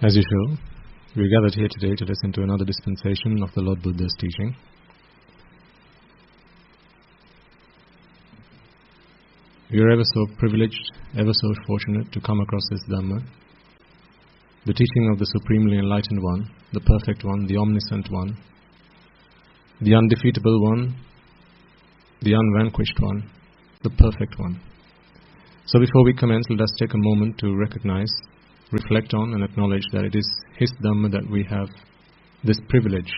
As usual, we gathered here today to listen to another dispensation of the Lord Buddha's teaching. We are ever so privileged, ever so fortunate to come across this Dhamma, the teaching of the Supremely Enlightened One, the Perfect One, the Omniscient One, the Undefeatable One, the Unvanquished One, the Perfect One. So before we commence, let us take a moment to recognize, reflect on and acknowledge that it is His Dhamma that we have this privilege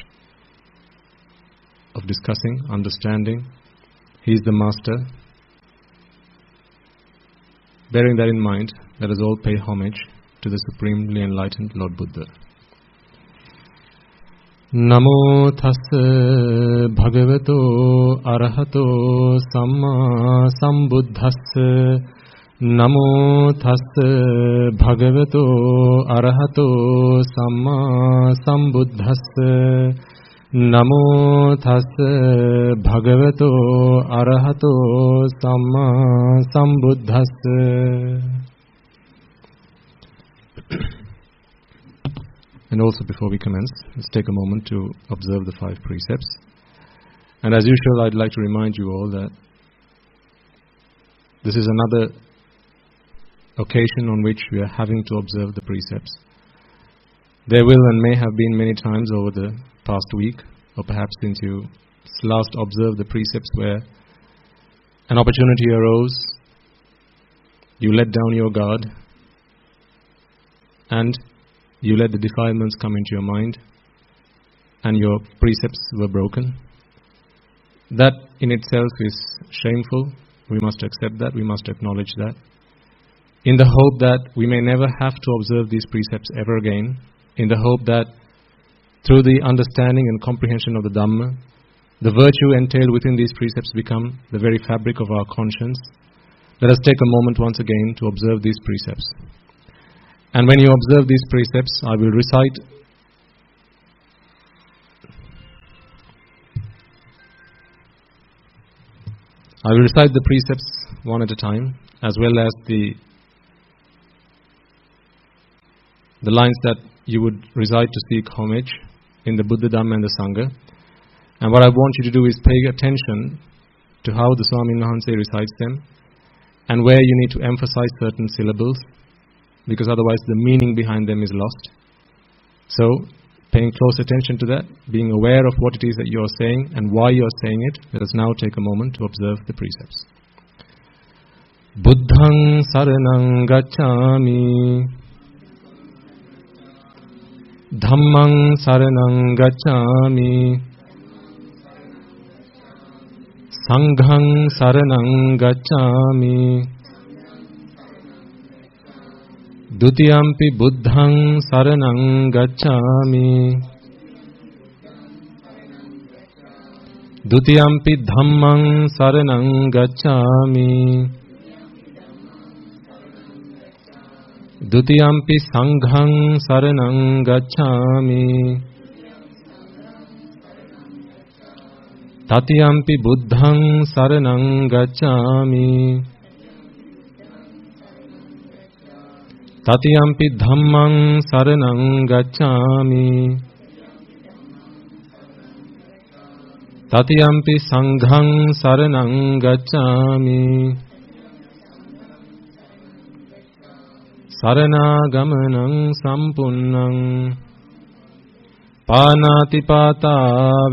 of discussing, understanding. He is the Master. Bearing that in mind, let us all pay homage to the Supremely Enlightened Lord Buddha. Namo tassa bhagavato arahato samma sambuddhassa. Namo tassa bhagavato arahato samma sambuddhassa. Namo tassa bhagavato arahato samma sambuddhassa. And also before we commence, let's take a moment to observe the 5 precepts. And as usual, I'd like to remind you all that this is another occasion on which we are having to observe the precepts. There will and may have been many times over the past week, or perhaps since you last observed the precepts, where an opportunity arose, you let down your guard, and you let the defilements come into your mind, and your precepts were broken. That in itself is shameful. We must accept that, we must acknowledge that, in the hope that we may never have to observe these precepts ever again, in the hope that through the understanding and comprehension of the Dhamma, the virtue entailed within these precepts become the very fabric of our conscience. Let us take a moment once again to observe these precepts. And when you observe these precepts, I will recite the precepts one at a time, as well as the lines that you would recite to seek homage in the Buddha, Dhamma and the Sangha. And what I want you to do is pay attention to how the Swamin Wahanse recites them, and where you need to emphasize certain syllables, because otherwise the meaning behind them is lost. So, paying close attention to that, being aware of what it is that you are saying and why you are saying it, let us now take a moment to observe the precepts. Buddhaṃ saranang gacchāmi, Dhammaṃ saranang gacchāmi, Sanghaṃ saranang gacchāmi, Dutiyampi buddhaṃ saranang gacchāmi, Dutiyampi dhammaṃ saranang gacchāmi, Dutiyampi sanghaṃ saranang gacchāmi, Tatiyampi buddhaṃ saranang gacchāmi, Tatiyampi dhammaṃ saranang gacchāmi, Tatiyampi sanghaṃ saranang gacchāmi, Saranagamaṇaṃ sampunnaṃ, Pānātipātā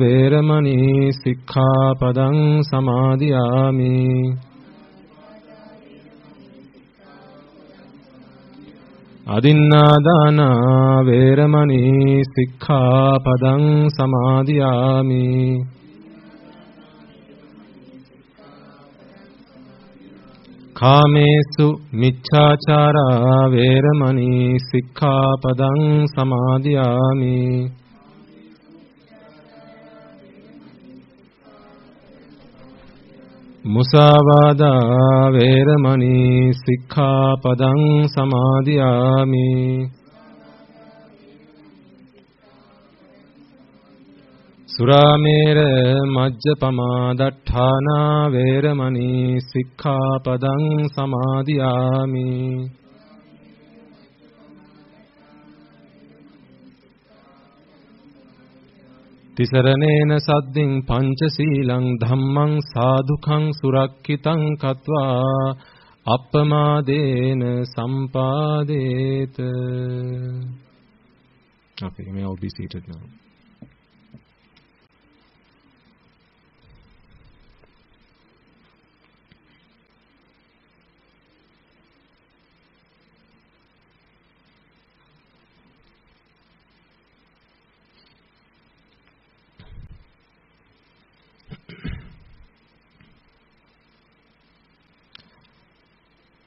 vēramaṇī sikkhapaдаṃ samādhiyāmi, Adinādānā vēramaṇī sikkhapaдаṃ samādhiyāmi, Kāmesu miccācārā vēramaṇī sikkhapaдаṃ samādhiyāmi, Musāvādā vēramaṇī sikkhapaдаṃ samādhiyāmi, Suramera majjapama datthana veramani sikkhapadang samadhiyami. Tisaranena sadding panchasilang dhammang sadhukhang surakkitang katva appamadena sampadeta. Okay, you may all be seated now.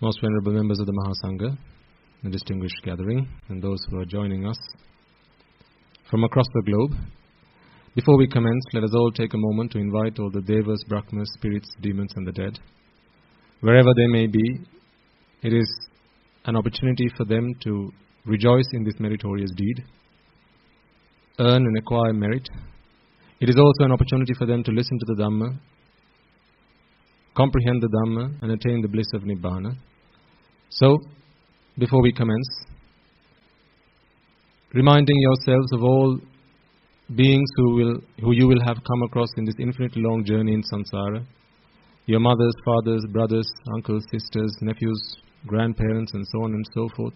Most venerable members of the Mahasangha, the distinguished gathering, and those who are joining us from across the globe. Before we commence, let us all take a moment to invite all the devas, brahmas, spirits, demons and the dead. Wherever they may be, it is an opportunity for them to rejoice in this meritorious deed, earn and acquire merit. It is also an opportunity for them to listen to the Dhamma, comprehend the Dhamma and attain the bliss of Nibbana. So, before we commence, reminding yourselves of all beings who you will have come across in this infinitely long journey in samsara, your mothers, fathers, brothers, uncles, sisters, nephews, grandparents and so on and so forth.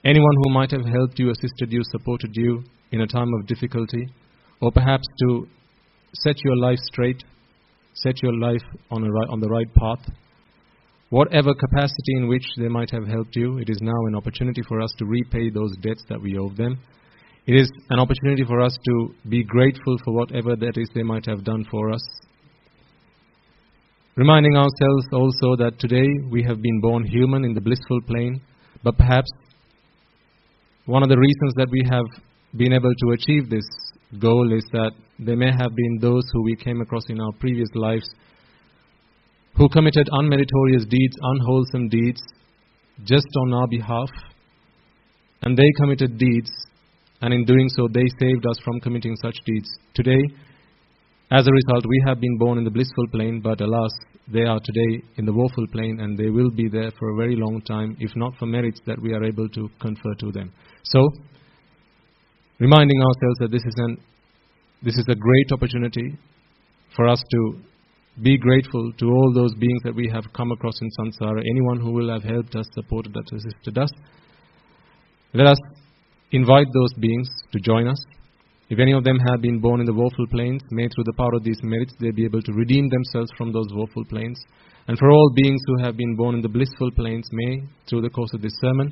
Anyone who might have helped you, assisted you, supported you in a time of difficulty, or perhaps to set your life straight, set your life on the right path. Whatever capacity in which they might have helped you, it is now an opportunity for us to repay those debts that we owe them. It is an opportunity for us to be grateful for whatever that is they might have done for us. Reminding ourselves also that today we have been born human in the blissful plane, but perhaps one of the reasons that we have been able to achieve this goal is that there may have been those who we came across in our previous lives who committed unmeritorious deeds, unwholesome deeds, just on our behalf. And they committed deeds, and in doing so they saved us from committing such deeds. Today, as a result, we have been born in the blissful plane, but alas, they are today in the woeful plane, and they will be there for a very long time, if not for merits that we are able to confer to them. So, reminding ourselves that this is a great opportunity for us to be grateful to all those beings that we have come across in samsara, anyone who will have helped us, supported us, assisted us. Let us invite those beings to join us. If any of them have been born in the woeful planes, may through the power of these merits they be able to redeem themselves from those woeful planes. And for all beings who have been born in the blissful planes, may, through the course of this sermon,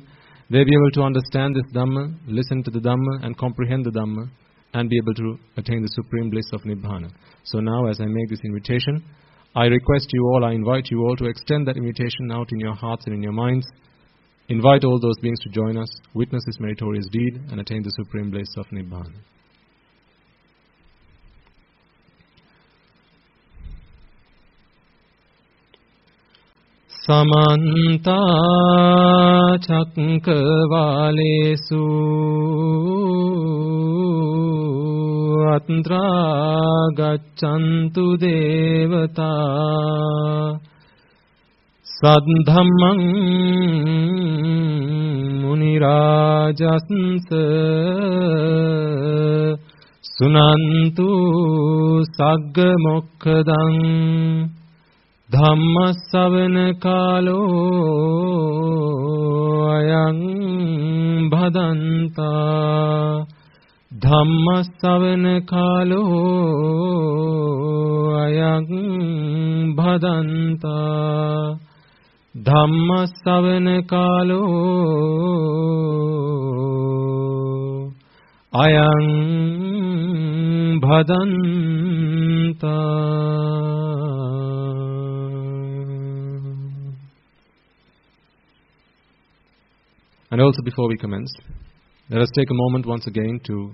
they be able to understand this Dhamma, listen to the Dhamma and comprehend the Dhamma, and be able to attain the supreme bliss of Nibbana. So now, as I make this invitation, I request you all, I invite you all to extend that invitation out in your hearts and in your minds. Invite all those beings to join us, witness this meritorious deed, and attain the supreme bliss of Nibbana. Samanta Chakravalesu Atra Gachantu Devata Sadhammang Munirajasansa Sunantu Sagga Mokkadang Dhammasavana Kalo Ayang Bhadanta Dhammasavana Kalo Ayang Bhadanta Dhammasavana Kalo Ayang Bhadanta. And also, before we commence, let us take a moment once again to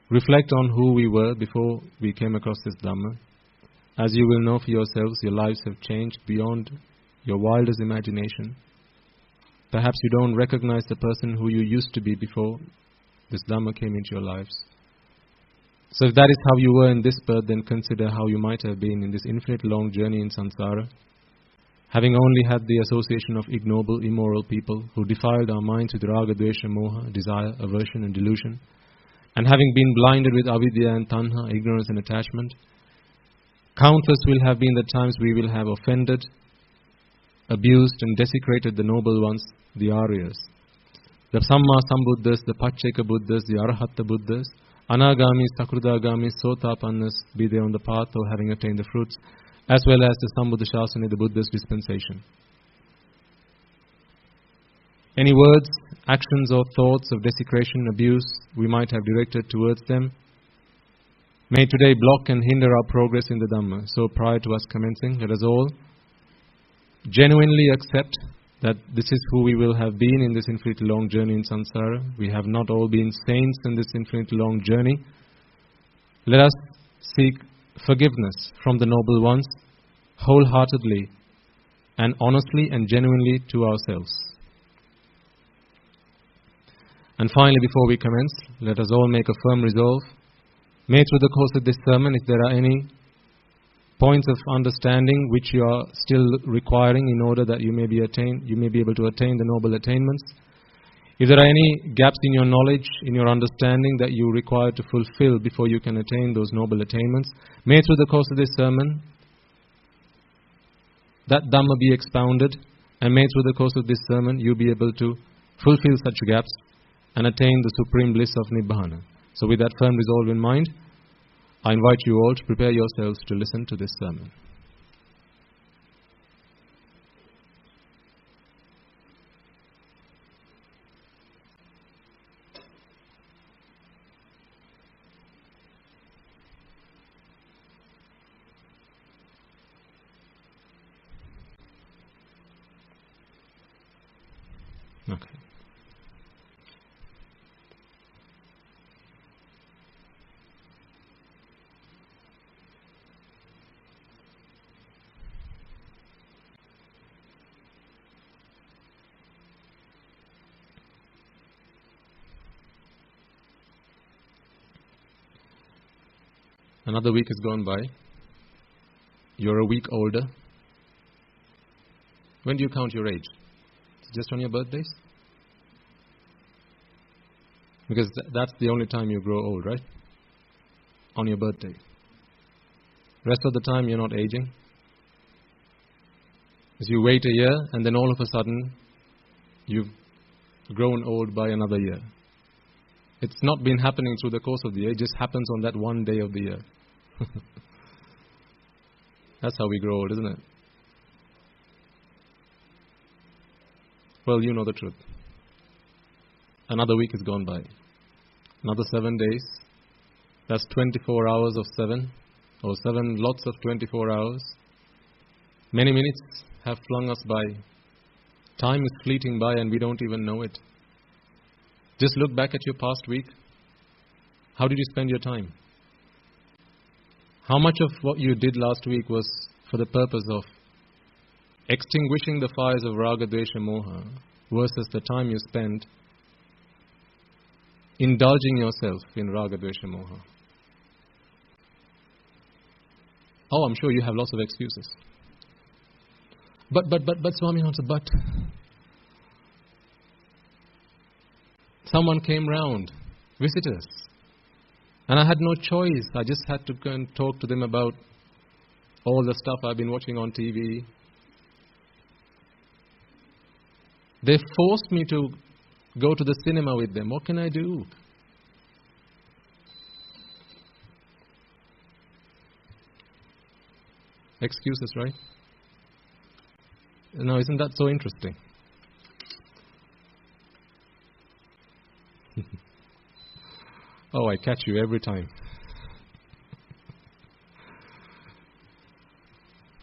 reflect on who we were before we came across this Dhamma. As you will know for yourselves, your lives have changed beyond your wildest imagination. Perhaps you don't recognize the person who you used to be before this Dhamma came into your lives. So if that is how you were in this birth, then consider how you might have been in this infinite long journey in samsara, having only had the association of ignoble, immoral people who defiled our minds with raga, dvesha, moha, desire, aversion and delusion, And having been blinded with avidya and tanha, ignorance and attachment, countless will have been the times we will have offended, abused and desecrated the noble ones, the Aryas. The Samma Sambuddhas, the Pacheka Buddhas, the Arahata Buddhas, Anagamis, Sakurdagamis, Sotapannas, be they on the path or having attained the fruits, as well as the Sambuddha Shasana, the Buddha's dispensation. Any words, actions or thoughts of desecration, abuse we might have directed towards them may today block and hinder our progress in the Dhamma. So prior to us commencing, let us all genuinely accept that this is who we will have been in this infinitely long journey in samsara. We have not all been saints in this infinitely long journey. Let us seek forgiveness from the noble ones, wholeheartedly and honestly and genuinely to ourselves. And finally, before we commence, let us all make a firm resolve. May through the course of this sermon, if there are any points of understanding which you are still requiring in order that you may be able to attain the noble attainments. If there are any gaps in your knowledge, in your understanding that you require to fulfill before you can attain those noble attainments, may through the course of this sermon that Dhamma be expounded, and may through the course of this sermon you be able to fulfill such gaps and attain the supreme bliss of Nibbana. So with that firm resolve in mind, I invite you all to prepare yourselves to listen to this sermon. Okay. Another week has gone by. You're a week older. When do you count your age? Just on your birthdays? Because that's the only time you grow old, right? On your birthday. Rest of the time you're not aging. Because you wait a year and then all of a sudden you've grown old by another year. It's not been happening through the course of the year. It just happens on that one day of the year. That's how we grow old, isn't it? Well, you know the truth. Another week has gone by. Another 7 days. That's 24 hours of 7. Or 7 lots of 24 hours. Many minutes have flung us by. Time is fleeting by and we don't even know it. Just look back at your past week. How did you spend your time? How much of what you did last week was for the purpose of extinguishing the fires of raga, dvesha, moha versus the time you spent indulging yourself in raga, dvesha, moha? Oh, I'm sure you have lots of excuses. But Swaminatha, but someone came round, visitors, and I had no choice. I just had to go and talk to them about all the stuff I've been watching on TV. They forced me to go to the cinema with them. What can I do? Excuses, right? No, isn't that so interesting? Oh, I catch you every time.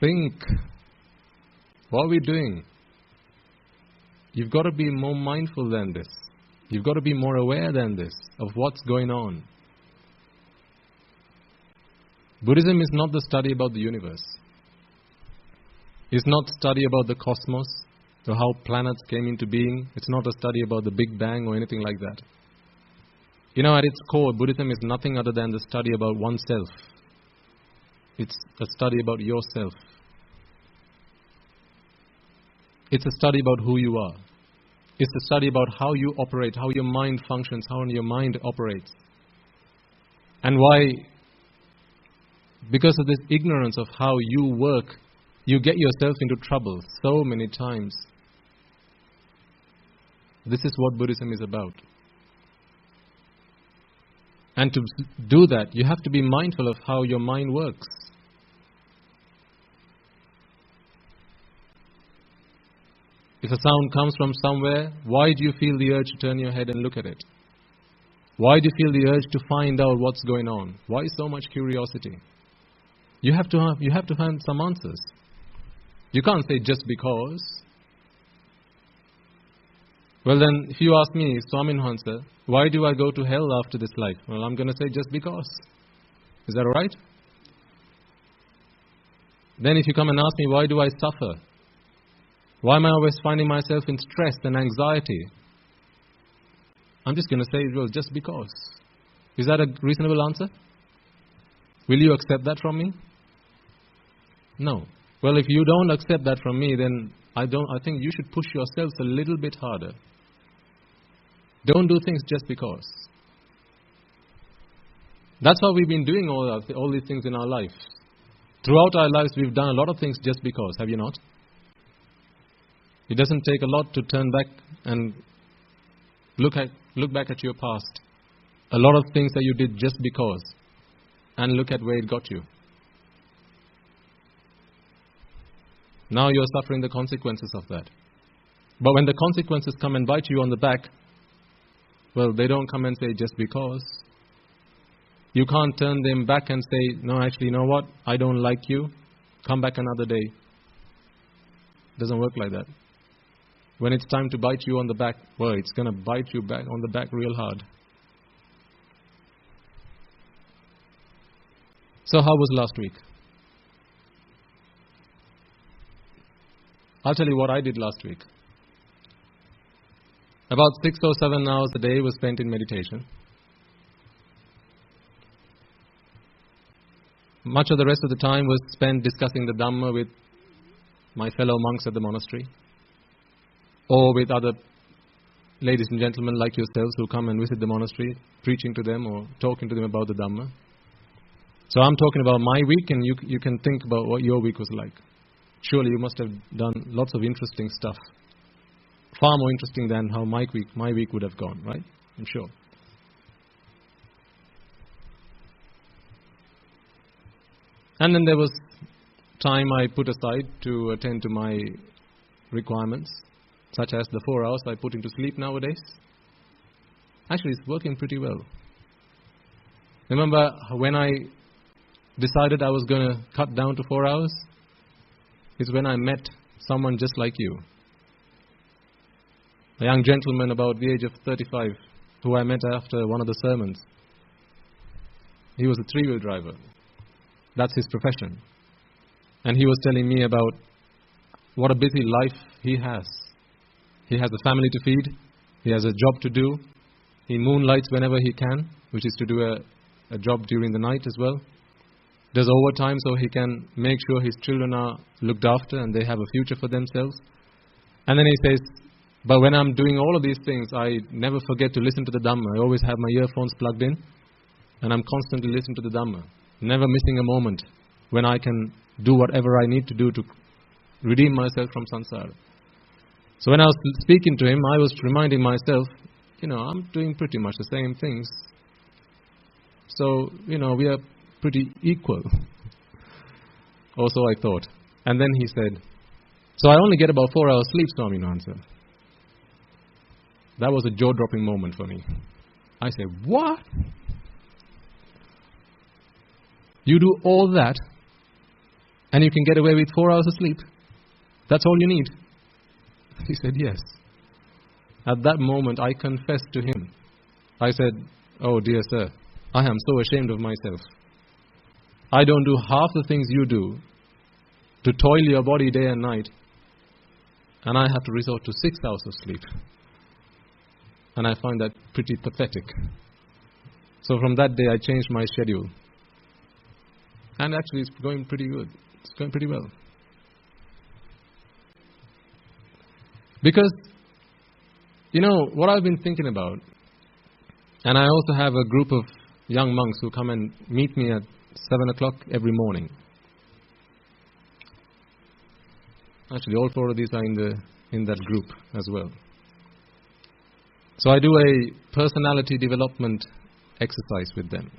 Think. What are we doing? You've got to be more mindful than this. You've got to be more aware than this of what's going on. Buddhism is not the study about the universe. It's not study about the cosmos or how planets came into being. It's not a study about the Big Bang or anything like that. You know, at its core, Buddhism is nothing other than the study about oneself. It's a study about yourself. It's a study about who you are. It's a study about how you operate, how your mind functions, how your mind operates. And why? Because of this ignorance of how you work, you get yourself into trouble so many times. This is what Buddhism is about. And to do that, you have to be mindful of how your mind works. If a sound comes from somewhere, why do you feel the urge to turn your head and look at it? Why do you feel the urge to find out what's going on? Why so much curiosity? You have to find some answers. You can't say just because. Well then, if you ask me, Swamin Hansa, why do I go to hell after this life? Well, I'm going to say just because. Is that alright? Then if you come and ask me, why do I suffer? Why am I always finding myself in stress and anxiety? I'm just going to say, well, just because. Is that a reasonable answer? Will you accept that from me? No. Well, if you don't accept that from me, then I think you should push yourselves a little bit harder. Don't do things just because. That's how we've been doing all these things in our lives. Throughout our lives, we've done a lot of things just because. Have you not? It doesn't take a lot to turn back and look back at your past. A lot of things that you did just because. And look at where it got you. Now you're suffering the consequences of that. But when the consequences come and bite you on the back, well, they don't come and say just because. You can't turn them back and say, no, actually, you know what? I don't like you. Come back another day. Doesn't work like that. When it's time to bite you on the back, well, it's going to bite you back on the back real hard. So how was last week? I'll tell you what I did last week. About 6 or 7 hours a day was spent in meditation. Much of the rest of the time was spent discussing the Dhamma with my fellow monks at the monastery, or with other ladies and gentlemen like yourselves who come and visit the monastery, preaching to them or talking to them about the Dhamma. So I'm talking about my week, and you can think about what your week was like. Surely you must have done lots of interesting stuff. Far more interesting than how my week would have gone, right? I'm sure. And then there was time I put aside to attend to my requirements, such as the 4 hours I put into sleep nowadays. Actually, it's working pretty well. Remember when I decided I was going to cut down to 4 hours? It's when I met someone just like you. A young gentleman about the age of 35, who I met after one of the sermons. He was a 3-wheel driver. That's his profession. And he was telling me about what a busy life he has. He has a family to feed. He has a job to do. He moonlights whenever he can, which is to do a job during the night as well. Does overtime so he can make sure his children are looked after and they have a future for themselves. And then he says, but when I'm doing all of these things, I never forget to listen to the Dhamma. I always have my earphones plugged in, and I'm constantly listening to the Dhamma. Never missing a moment when I can do whatever I need to do to redeem myself from samsara. So when I was speaking to him, I was reminding myself, I'm doing pretty much the same things. So, we are pretty equal. Also I thought. And then he said, so I only get about 4 hours sleep, Swami Nansa. That was a jaw-dropping moment for me. I said, what? You do all that and you can get away with 4 hours of sleep? That's all you need? He said, yes. At that moment, I confessed to him. I said, oh dear sir, I am so ashamed of myself. I don't do half the things you do to toil your body day and night, and I have to resort to 6 hours of sleep. And I find that pretty pathetic. So from that day, I changed my schedule. And actually, it's going pretty good. It's going pretty well. Because, what I've been thinking about, and I also have a group of young monks who come and meet me at 7 o'clock every morning. Actually, all 4 of these are in that group as well. So I do a personality development exercise with them.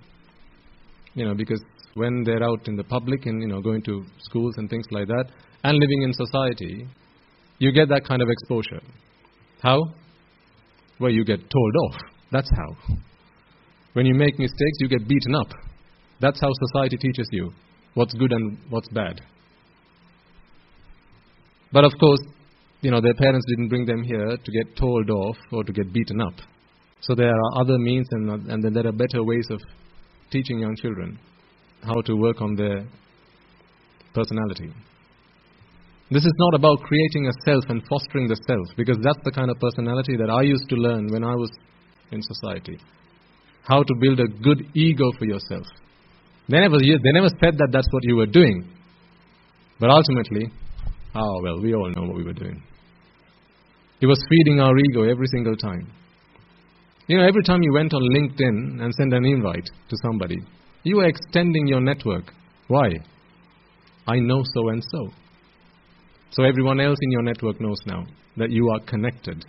Because when they're out in the public and, going to schools and things like that, and living in society, you get that kind of exposure. How? Well, you get told off. That's how. When you make mistakes, you get beaten up. That's how society teaches you what's good and what's bad. But of course, their parents didn't bring them here to get told off or to get beaten up. So there are other means and then there are better ways of teaching young children how to work on their personality. This is not about creating a self and fostering the self, because that's the kind of personality that I used to learn when I was in society. How to build a good ego for yourself. They never said that that's what you were doing. But ultimately, we all know what we were doing. It was feeding our ego every single time. Every time you went on LinkedIn and sent an invite to somebody, you were extending your network. Why? I know so and so. So everyone else in your network knows now that you are connected.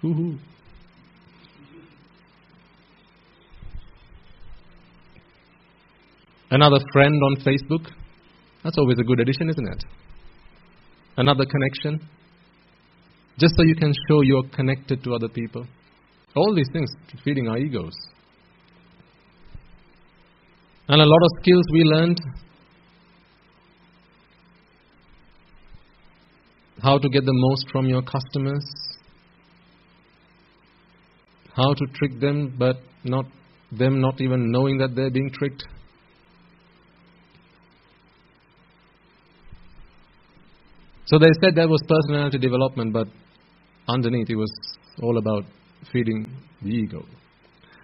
Woohoo. Another friend on Facebook. That's always a good addition, isn't it? Another connection. Just so you can show you're connected to other people. All these things feeding our egos. And a lot of skills we learned. How to get the most from your customers. How to trick them, but not even knowing that they're being tricked. So they said that was personality development, but underneath it was all about feeding the ego.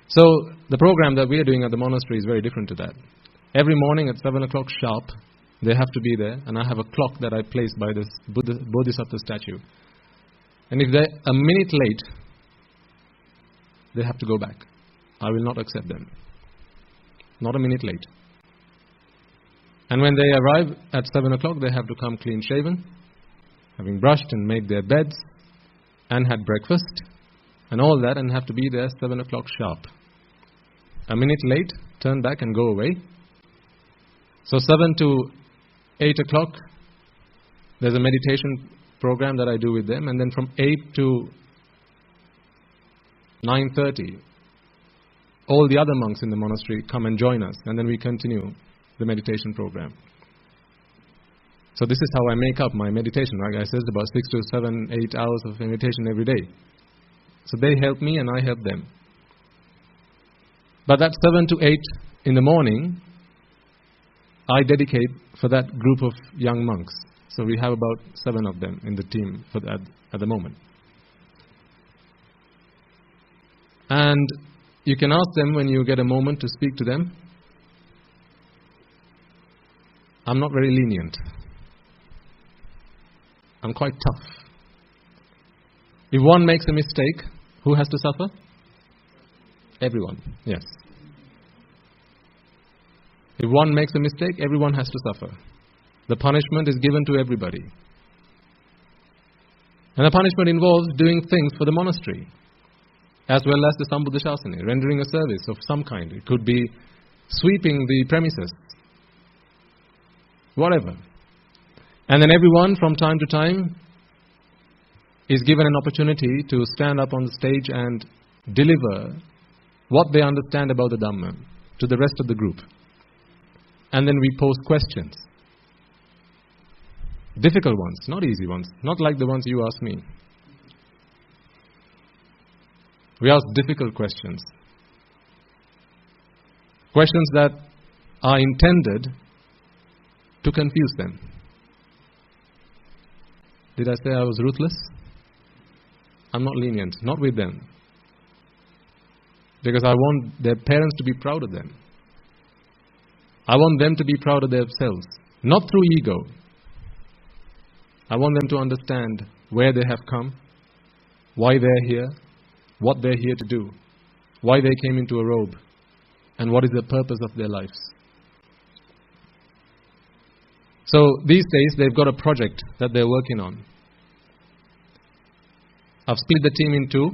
So the program that we are doing at the monastery is very different to that. Every morning at 7 o'clock sharp, they have to be there, and I have a clock that I place by this Bodhisattva statue. And if they're a minute late, they have to go back. I will not accept them. Not a minute late. And when they arrive at 7 o'clock, they have to come clean shaven, having brushed and made their beds, and had breakfast, and all that, and have to be there 7 o'clock sharp. A minute late, turn back and go away. So 7 to 8 o'clock, there's a meditation program that I do with them, and then from 8 to 9:30, all the other monks in the monastery come and join us, and then we continue the meditation program. So this is how I make up my meditation. Like I said, about 6 to 7, 8 hours of meditation every day. So they help me and I help them. But that 7 to 8 in the morning, I dedicate for that group of young monks. So we have about 7 of them in the team at the moment. And you can ask them when you get a moment to speak to them. I'm not very lenient. I'm quite tough. If one makes a mistake, who has to suffer? Everyone, yes. If one makes a mistake, everyone has to suffer. The punishment is given to everybody. And the punishment involves doing things for the monastery, as well as the Sambuddhashasana, rendering a service of some kind. It could be sweeping the premises, whatever. And then everyone from time to time is given an opportunity to stand up on the stage and deliver what they understand about the Dhamma to the rest of the group. And then we pose questions. Difficult ones, not easy ones, not like the ones you ask me. We ask difficult questions. Questions that are intended to confuse them. Did I say I was ruthless? I'm not lenient, not with them. Because I want their parents to be proud of them. I want them to be proud of themselves, not through ego. I want them to understand where they have come, why they're here, what they're here to do, why they came into a robe, and what is the purpose of their lives. So these days they've got a project that they're working on. I've split the team in two.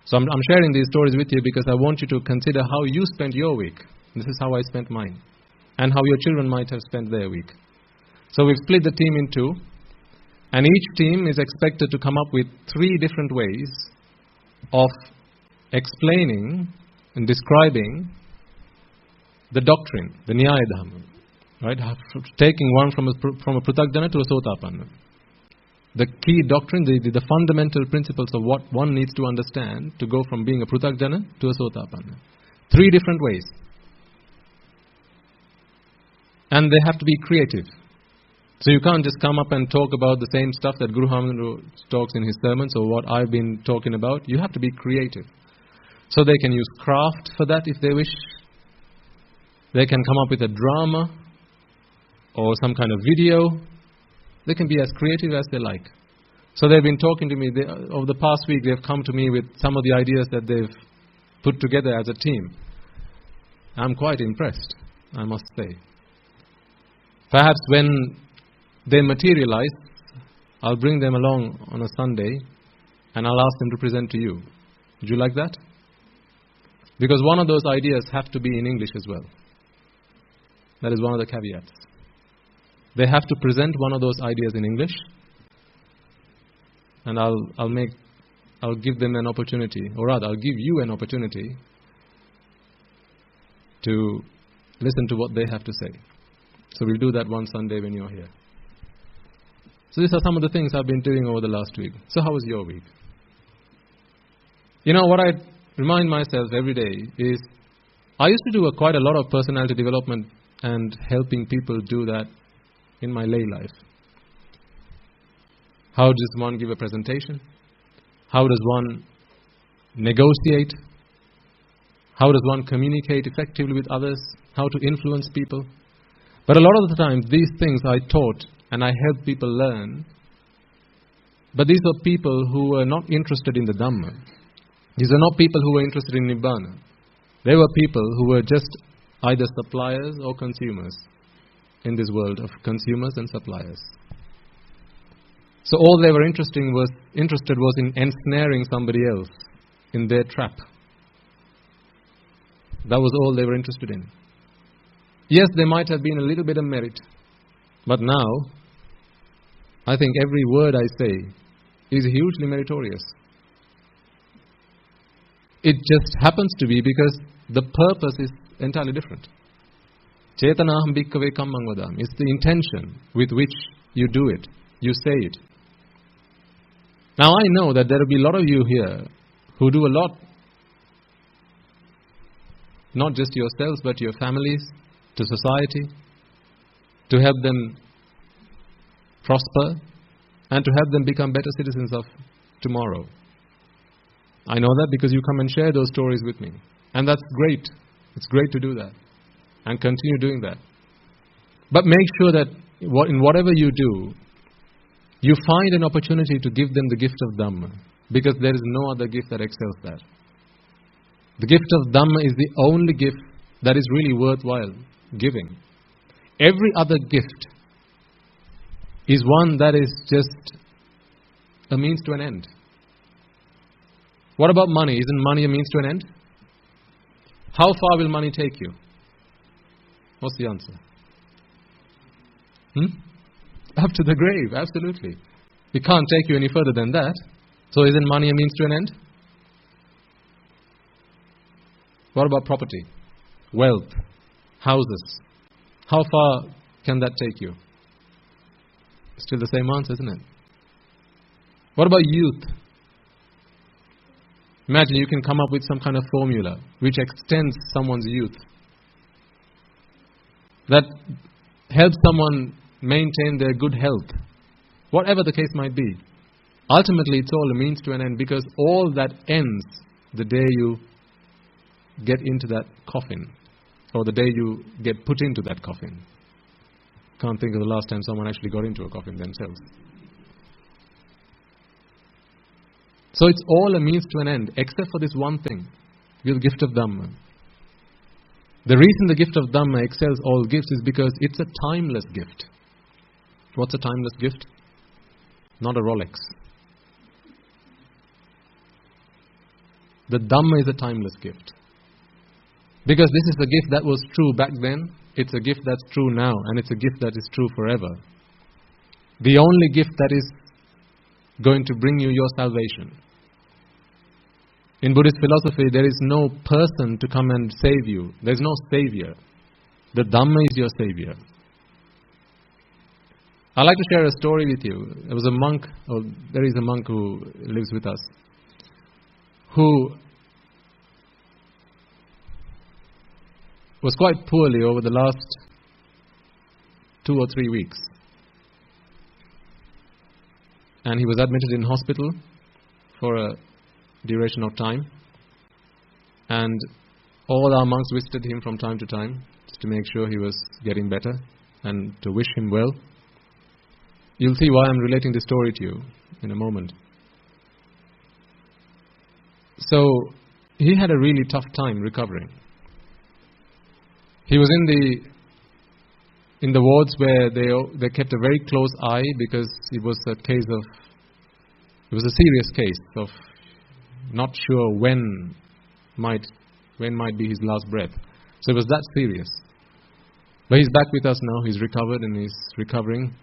So I'm sharing these stories with you because I want you to consider how you spent your week. This is how I spent mine. And how your children might have spent their week. So we've split the team in two. And each team is expected to come up with 3 different ways of explaining and describing the doctrine, the Nyaya Dhamma. Right? Taking one from a Pruthagdana to a Sotapanna. The key doctrine, the fundamental principles of what one needs to understand to go from being a Pruthagdana to a Sotapanna. 3 different ways. And they have to be creative. So you can't just come up and talk about the same stuff that Guru Hamdanu talks in his sermons or what I've been talking about. You have to be creative. So they can use craft for that if they wish. They can come up with a drama or some kind of video. They can be as creative as they like. So they've been talking to me, over the past week they've come to me with some of the ideas that they've put together as a team. I'm quite impressed, I must say. Perhaps when they materialize, I'll bring them along on a Sunday and I'll ask them to present to you. Would you like that? Because one of those ideas have to be in English as well. That is one of the caveats. They have to present one of those ideas in English, and I'll give them an opportunity, or rather, I'll give you an opportunity to listen to what they have to say. So we'll do that one Sunday when you're here. So these are some of the things I've been doing over the last week. So how was your week? You know, what I remind myself every day is, I used to do quite a lot of personality development and helping people do that in my lay life. How does one give a presentation? How does one negotiate? How does one communicate effectively with others? How to influence people? But a lot of the time, these things I taught and I helped people learn. But these were people who were not interested in the Dhamma. These are not people who were interested in Nibbana. They were people who were just either suppliers or consumers in this world of consumers and suppliers. So all they were interested was in ensnaring somebody else in their trap. That was all they were interested in. Yes, there might have been a little bit of merit, but now I think every word I say is hugely meritorious. It just happens to be because the purpose is entirely different. Chetanaham bhikkhave kammang vadami. It's the intention with which you do it, you say it. Now I know that there will be a lot of you here who do a lot, not just yourselves but your families, to society, to help them prosper and to help them become better citizens of tomorrow. I know that because you come and share those stories with me. And that's great. It's great to do that. And continue doing that. But make sure that in whatever you do, you find an opportunity to give them the gift of Dhamma. Because there is no other gift that excels that. The gift of Dhamma is the only gift that is really worthwhile giving. Every other gift is one that is just a means to an end. What about money? Isn't money a means to an end? How far will money take you? What's the answer? Up to the grave, absolutely. It can't take you any further than that. So isn't money a means to an end? What about property? Wealth? Houses? How far can that take you? Still the same answer, isn't it? What about youth? Imagine you can come up with some kind of formula which extends someone's youth. That helps someone maintain their good health. Whatever the case might be. Ultimately, it's all a means to an end because all that ends the day you get into that coffin or the day you get put into that coffin. Can't think of the last time someone actually got into a coffin themselves. So it's all a means to an end, except for this one thing, the gift of Dhamma. The reason the gift of Dhamma excels all gifts is because it's a timeless gift. What's a timeless gift? Not a Rolex. The Dhamma is a timeless gift. Because this is a gift that was true back then, it's a gift that's true now, and it's a gift that is true forever. The only gift that is going to bring you your salvation. In Buddhist philosophy, there is no person to come and save you. There's no savior. The Dhamma is your savior. I'd like to share a story with you. There was a monk, or there is a monk who lives with us, who was quite poorly over the last 2 or 3 weeks. And he was admitted in hospital for a duration of time. And all our monks visited him from time to time just to make sure he was getting better and to wish him well. You'll see why I'm relating this story to you in a moment. So, he had a really tough time recovering. He was in the wards where they kept a very close eye because it was a serious case of not sure when might be his last breath. So it was that serious. But he's back with us now, he's recovered and he's recovering.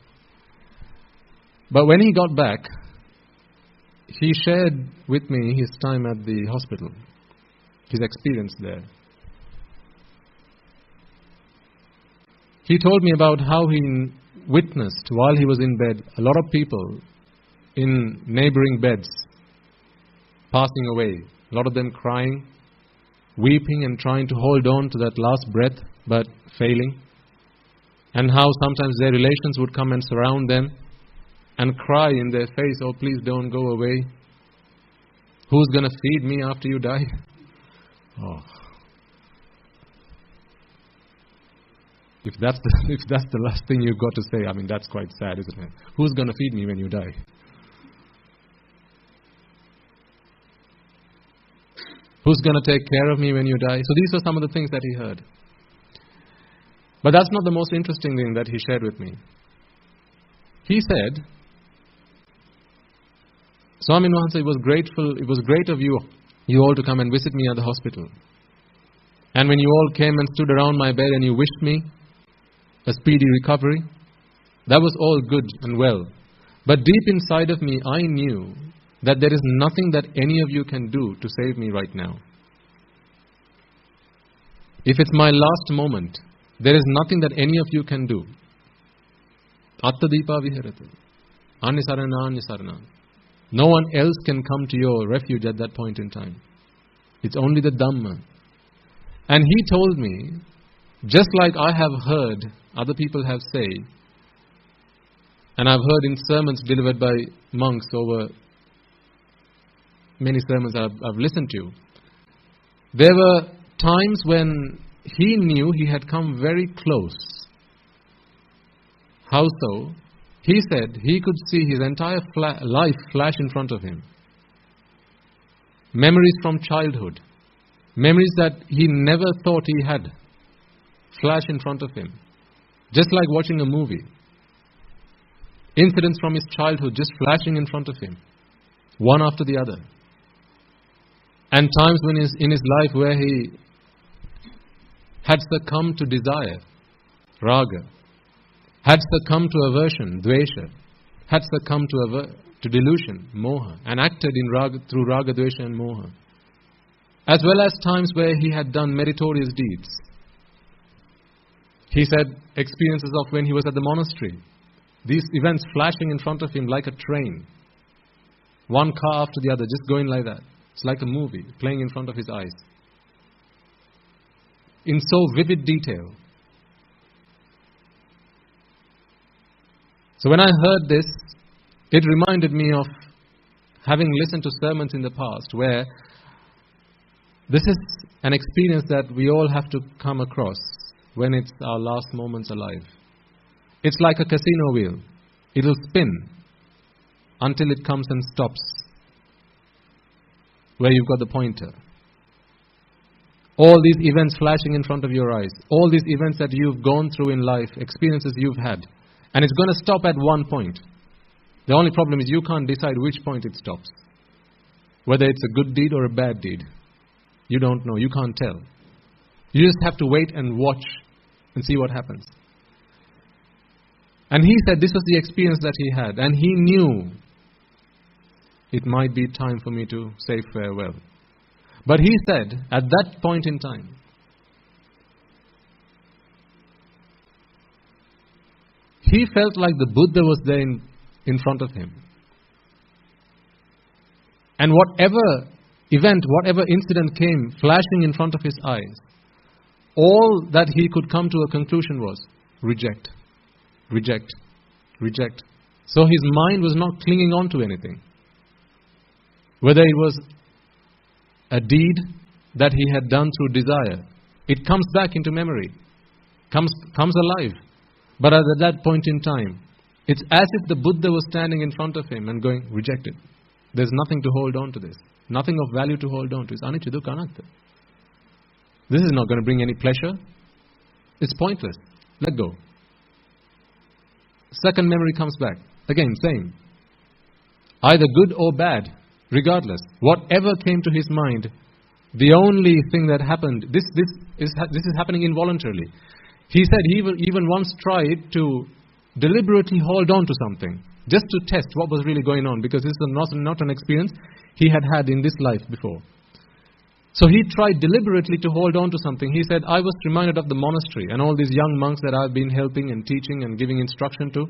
But when he got back, he shared with me his time at the hospital, his experience there. He told me about how he witnessed, while he was in bed, a lot of people in neighboring beds passing away. A lot of them crying, weeping and trying to hold on to that last breath, but failing. And how sometimes their relations would come and surround them and cry in their face, "Oh, please don't go away. Who's going to feed me after you die?" Oh. If that's the last thing you've got to say, I mean, that's quite sad, isn't it? Who's going to feed me when you die? Who's going to take care of me when you die? So these were some of the things that he heard. But that's not the most interesting thing that he shared with me. He said, "Swami Wahanse, it was great of you all to come and visit me at the hospital. And when you all came and stood around my bed and you wished me a speedy recovery, that was all good and well. But deep inside of me, I knew that there is nothing that any of you can do to save me right now. If it's my last moment, there is nothing that any of you can do. Attadipa viharati. Anisarana anisarana. No one else can come to your refuge at that point in time. It's only the Dhamma." And he told me, just like I have heard other people have said, and I've heard in sermons delivered by monks over many sermons I've listened to, there were times when he knew he had come very close. How so? He said he could see his entire life flash in front of him. Memories from childhood, memories that he never thought he had, flash in front of him. Just like watching a movie. Incidents from his childhood just flashing in front of him, one after the other. And times when in his life where he had succumbed to desire, raga, had succumbed to aversion, dvesha, had succumbed to delusion, moha, and acted through raga, dvesha and moha. As well as times where he had done meritorious deeds. He said experiences of when he was at the monastery. These events flashing in front of him like a train. One car after the other, just going like that. It's like a movie, playing in front of his eyes. In so vivid detail. So when I heard this, it reminded me of having listened to sermons in the past where this is an experience that we all have to come across when it's our last moments alive. It's like a casino wheel. It'll spin until it comes and stops where you've got the pointer. All these events flashing in front of your eyes, all these events that you've gone through in life, experiences you've had, and it's going to stop at one point. The only problem is you can't decide which point it stops. Whether it's a good deed or a bad deed. You don't know, you can't tell. You just have to wait and watch and see what happens. And he said this was the experience that he had, and he knew it might be time for me to say farewell. But he said, at that point in time, he felt like the Buddha was there in front of him. And whatever event, whatever incident came flashing in front of his eyes, all that he could come to a conclusion was, reject, reject, reject. So his mind was not clinging on to anything. Whether it was a deed that he had done through desire, it comes back into memory, comes alive. But at that point in time, it's as if the Buddha was standing in front of him and going, reject it. There's nothing to hold on to this. Nothing of value to hold on to. It's anicca dukkha anatta. This is not going to bring any pleasure. It's pointless. Let go. Second memory comes back. Again, same. Either good or bad, regardless. Whatever came to his mind, the only thing that happened, this is happening involuntarily. He said he even once tried to deliberately hold on to something, just to test what was really going on, because this is not an experience he had in this life before. So he tried deliberately to hold on to something. He said, I was reminded of the monastery and all these young monks that I've been helping and teaching and giving instruction to.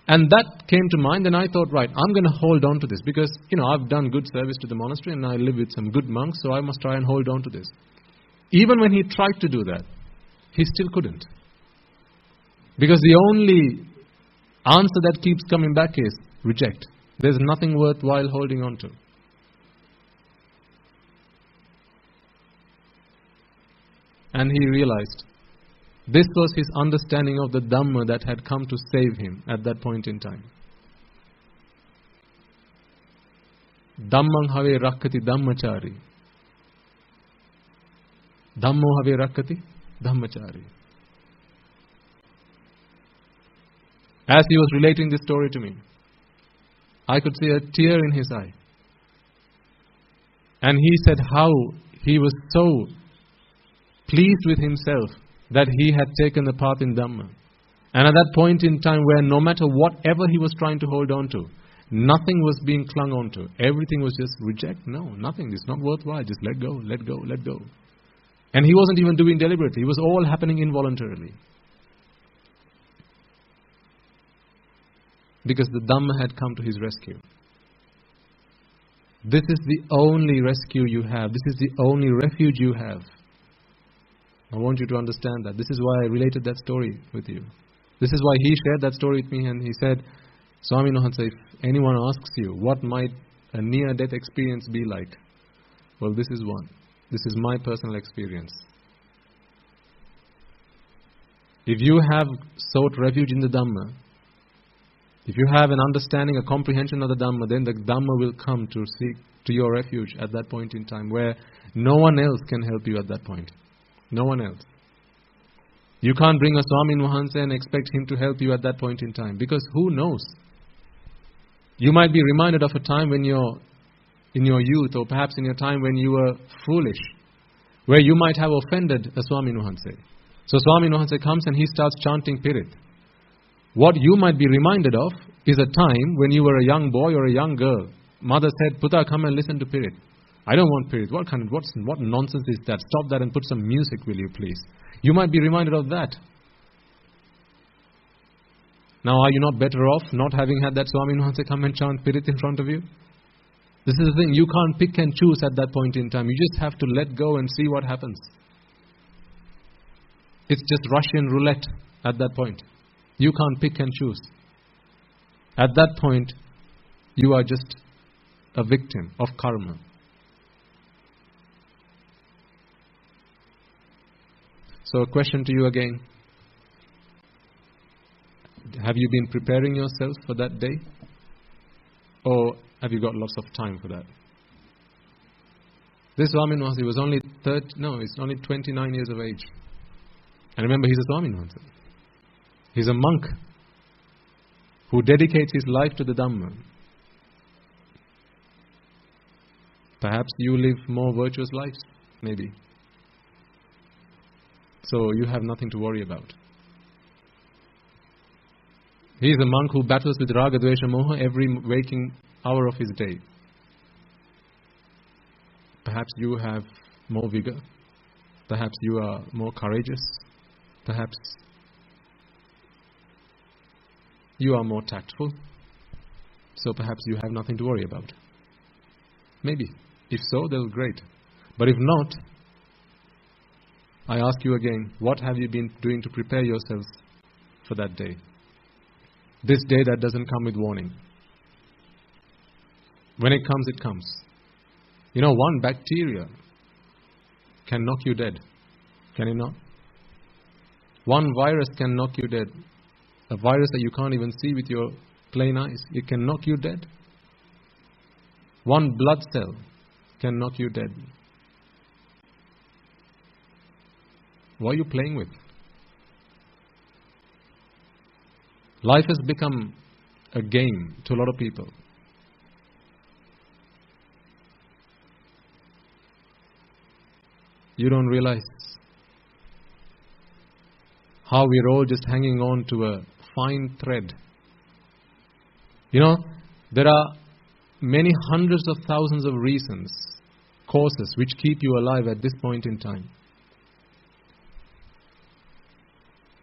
And that came to mind, and I thought, right, I'm going to hold on to this because, I've done good service to the monastery and I live with some good monks, so I must try and hold on to this. Even when he tried to do that, he still couldn't. Because the only answer that keeps coming back is reject. There's nothing worthwhile holding on to. And he realized this was his understanding of the Dhamma that had come to save him at that point in time. Dhammang have rakkati dhammachari. Dhammo have rakkati dhammachari. As he was relating this story to me, I could see a tear in his eye. And he said how he was so pleased with himself that he had taken the path in Dhamma. And at that point in time where no matter whatever he was trying to hold on to, nothing was being clung on to. Everything was just reject. No, nothing. It's not worthwhile. Just let go, let go, let go. And he wasn't even doing deliberately. It was all happening involuntarily. Because the Dhamma had come to his rescue. This is the only rescue you have. This is the only refuge you have. I want you to understand that. This is why I related that story with you. This is why he shared that story with me, and he said, Swami Nohansa, if anyone asks you, what might a near-death experience be like? Well, this is one. This is my personal experience. If you have sought refuge in the Dhamma, if you have an understanding, a comprehension of the Dhamma, then the Dhamma will come to seek to your refuge at that point in time where no one else can help you at that point. No one else. You can't bring a Swami Nohansa and expect him to help you at that point in time, because who knows? You might be reminded of a time when you're in your youth, or perhaps in your time when you were foolish, where you might have offended a Swami Nohansa. So Swami Nohansa comes and he starts chanting Pirit. What you might be reminded of is a time when you were a young boy or a young girl. Mother said, Puta, come and listen to Pirit. I don't want Pirit. What nonsense is that? Stop that and put some music, will you please? You might be reminded of that. Now, are you not better off not having had that Swami Nohansa come and chant Pirit in front of you? This is the thing. You can't pick and choose at that point in time. You just have to let go and see what happens. It's just Russian roulette at that point. You can't pick and choose. At that point, you are just a victim of karma. So a question to you again. Have you been preparing yourself for that day? Or have you got lots of time for that? This Swaminatha, he was only 29 years of age. And remember, he's a Swaminatha. He's a monk who dedicates his life to the Dhamma. Perhaps you live more virtuous lives, maybe. So you have nothing to worry about. He is a monk who battles with Raga, Dvesha, Moha every waking hour of his day. Perhaps you have more vigor. Perhaps you are more courageous. Perhaps you are more tactful. So perhaps you have nothing to worry about. Maybe. If so, then great. But if not, I ask you again, what have you been doing to prepare yourselves for that day? This day that doesn't come with warning. When it comes, it comes. You know, one bacteria can knock you dead. Can it not? One virus can knock you dead. A virus that you can't even see with your plain eyes. It can knock you dead. One blood cell can knock you dead. What are you playing with? Life has become a game to a lot of people. You don't realize how we're all just hanging on to a fine thread. You know, there are many hundreds of thousands of reasons, causes, which keep you alive at this point in time.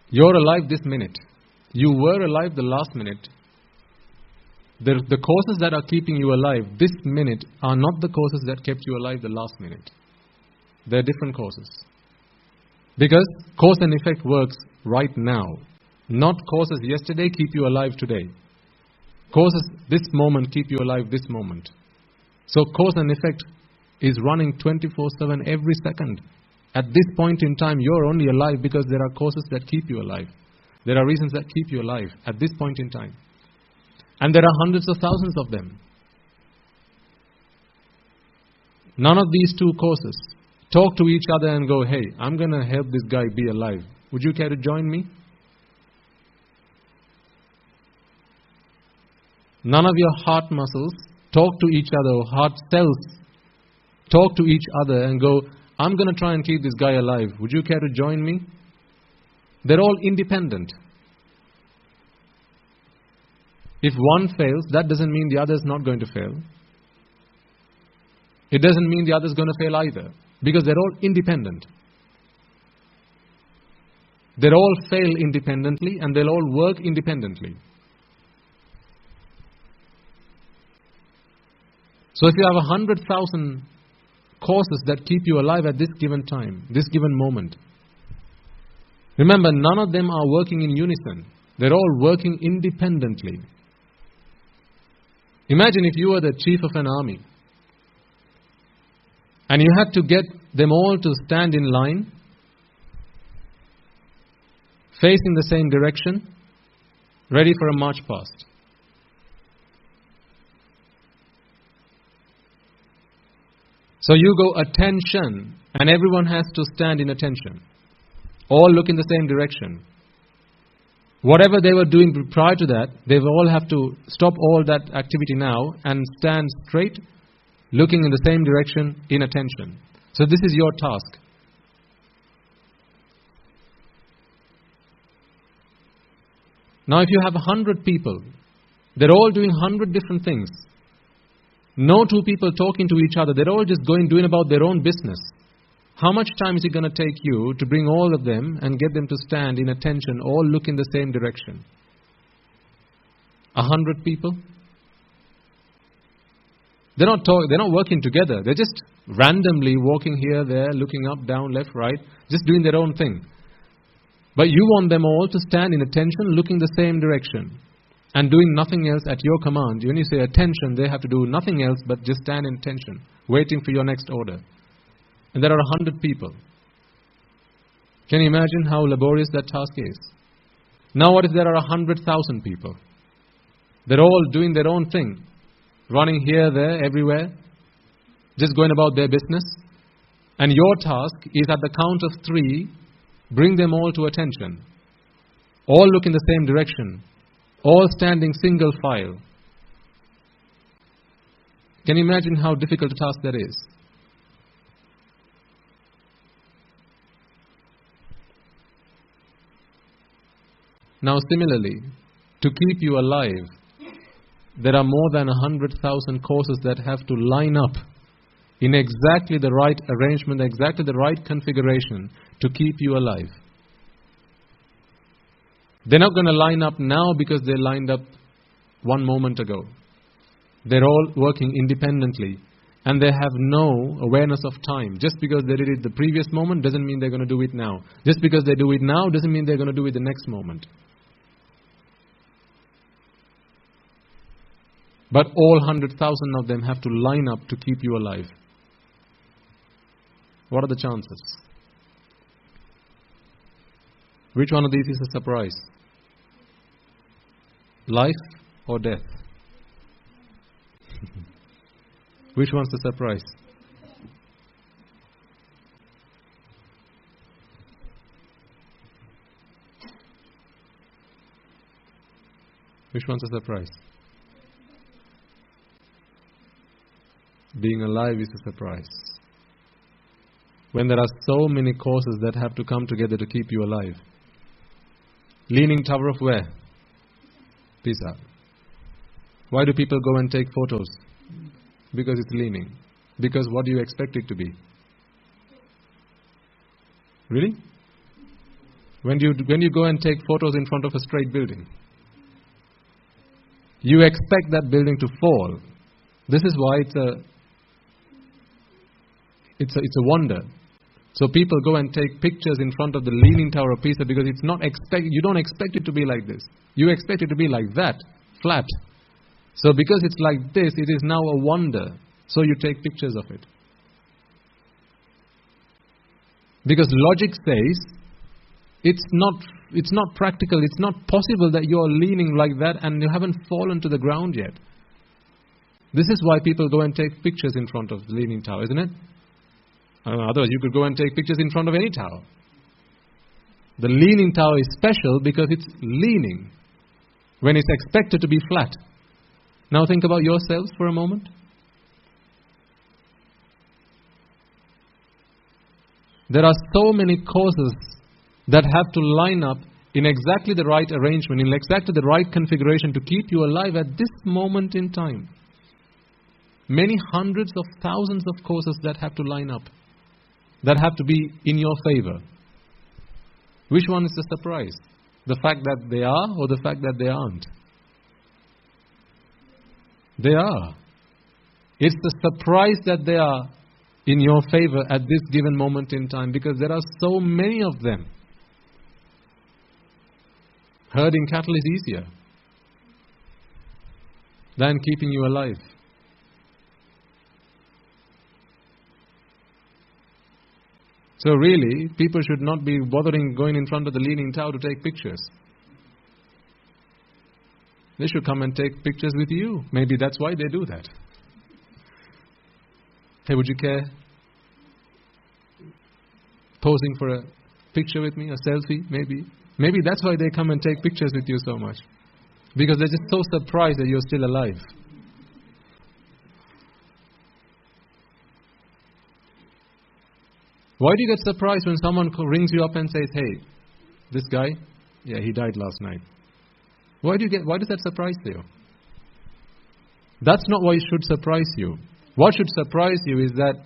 You're alive this minute. You were alive the last minute. The causes that are keeping you alive this minute are not the causes that kept you alive the last minute. They're different causes. Because cause and effect works right now. Not causes yesterday keep you alive today. Causes this moment keep you alive this moment. So cause and effect is running 24/7 every second. At this point in time, you're only alive because there are causes that keep you alive. There are reasons that keep you alive at this point in time. And there are hundreds of thousands of them. None of these two causes talk to each other and go, hey, I'm going to help this guy be alive. Would you care to join me? None of your heart muscles talk to each other, or heart cells talk to each other and go, I'm going to try and keep this guy alive. Would you care to join me? They're all independent. If one fails, that doesn't mean the other is not going to fail. It doesn't mean the other is going to fail either. Because they're all independent. They'll all fail independently and they'll all work independently. So if you have 100,000 causes that keep you alive at this given time, this given moment, remember, none of them are working in unison. They're all working independently. Imagine if you were the chief of an army and you had to get them all to stand in line, facing the same direction, ready for a march past. So you go attention, and everyone has to stand in attention. All look in the same direction. Whatever they were doing prior to that, they will all have to stop all that activity now and stand straight, looking in the same direction in attention. So this is your task. Now if you have 100 people, they're all doing 100 different things. No two people talking to each other, they're all just doing about their own business. How much time is it going to take you to bring all of them and get them to stand in attention, all look in the same direction? 100 people? They're not working together. They're just randomly walking here, there, looking up, down, left, right, just doing their own thing. But you want them all to stand in attention, looking the same direction, and doing nothing else at your command. When you say attention, they have to do nothing else but just stand in attention, waiting for your next order. And there are 100 people. Can you imagine how laborious that task is? Now what if there are 100,000 people? They're all doing their own thing, running here, there, everywhere, just going about their business. And your task is at the count of 3, bring them all to attention. All look in the same direction. All standing single file. Can you imagine how difficult a task that is? Now similarly, to keep you alive, there are more than 100,000 courses that have to line up in exactly the right arrangement, exactly the right configuration to keep you alive. They're not going to line up now because they lined up one moment ago. They're all working independently and they have no awareness of time. Just because they did it the previous moment doesn't mean they're going to do it now. Just because they do it now doesn't mean they're going to do it the next moment. But all 100,000 of them have to line up to keep you alive. What are the chances? Which one of these is a surprise? Life or death? Which one's the surprise? Which one's a surprise? Being alive is a surprise. When there are so many causes that have to come together to keep you alive. Leaning Tower of where? Pisa. Why do people go and take photos? Because it's leaning. Because what do you expect it to be? Really? When you go and take photos in front of a straight building, you expect that building to fall. This is why it's a wonder. So people go and take pictures in front of the Leaning Tower of Pisa because you don't expect it to be like this. You expect it to be like that, flat. So because it's like this, it is now a wonder. So you take pictures of it. Because logic says it's not practical, it's not possible that you're leaning like that and you haven't fallen to the ground yet. This is why people go and take pictures in front of the Leaning Tower, isn't it? Otherwise, you could go and take pictures in front of any tower. The Leaning Tower is special because it's leaning when it's expected to be flat. Now think about yourselves for a moment. There are so many causes that have to line up in exactly the right arrangement, in exactly the right configuration to keep you alive at this moment in time. Many hundreds of thousands of causes that have to line up, that have to be in your favor. Which one is the surprise? The fact that they are or the fact that they aren't? They are. It's the surprise that they are in your favor at this given moment in time because there are so many of them. Herding cattle is easier than keeping you alive. So really, people should not be bothering going in front of the Leaning Tower to take pictures. They should come and take pictures with you. Maybe that's why they do that. Hey, would you care posing for a picture with me, a selfie, maybe? Maybe that's why they come and take pictures with you so much. Because they're just so surprised that you're still alive. Why do you get surprised when someone rings you up and says, hey, this guy, yeah, he died last night? Why does that surprise you? That's not what should surprise you. What should surprise you is that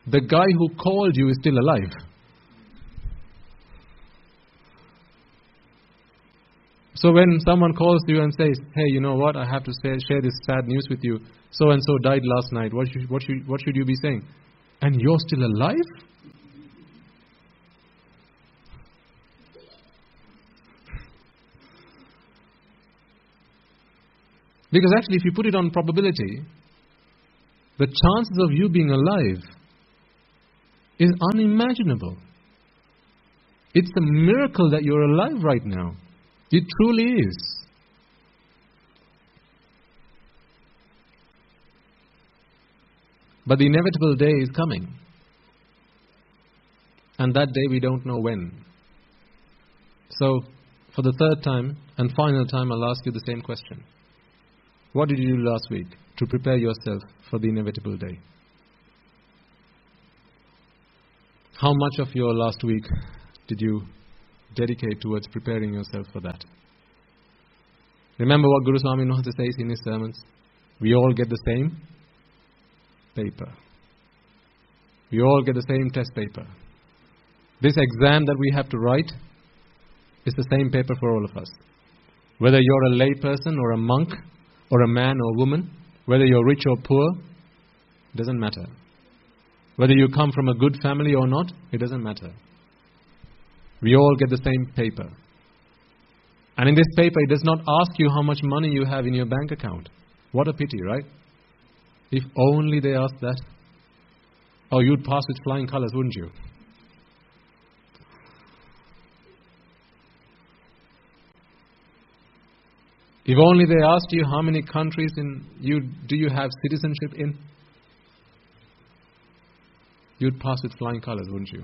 the guy who called you is still alive. So when someone calls you and says, hey, you know what, I have to share this sad news with you. So-and-so died last night. What should you be saying? And you're still alive? Because actually, if you put it on probability, the chances of you being alive is unimaginable. It's a miracle that you're alive right now. It truly is. But the inevitable day is coming and that day we don't know when. So, for the third time and final time, I'll ask you the same question. What did you do last week to prepare yourself for the inevitable day? How much of your last week did you dedicate towards preparing yourself for that? Remember what Guru Swami Maharaj says in his sermons? We all get the same paper. We all get the same test paper. This exam that we have to write is the same paper for all of us. Whether you're a lay person or a monk or a man or woman, whether you're rich or poor, doesn't matter. Whether you come from a good family or not, it doesn't matter. We all get the same paper. And in this paper, it does not ask you how much money you have in your bank account. What a pity, right? If only they asked that. Oh, you'd pass with flying colors, wouldn't you? If only they asked you how many countries do you have citizenship in, you'd pass with flying colors, wouldn't you?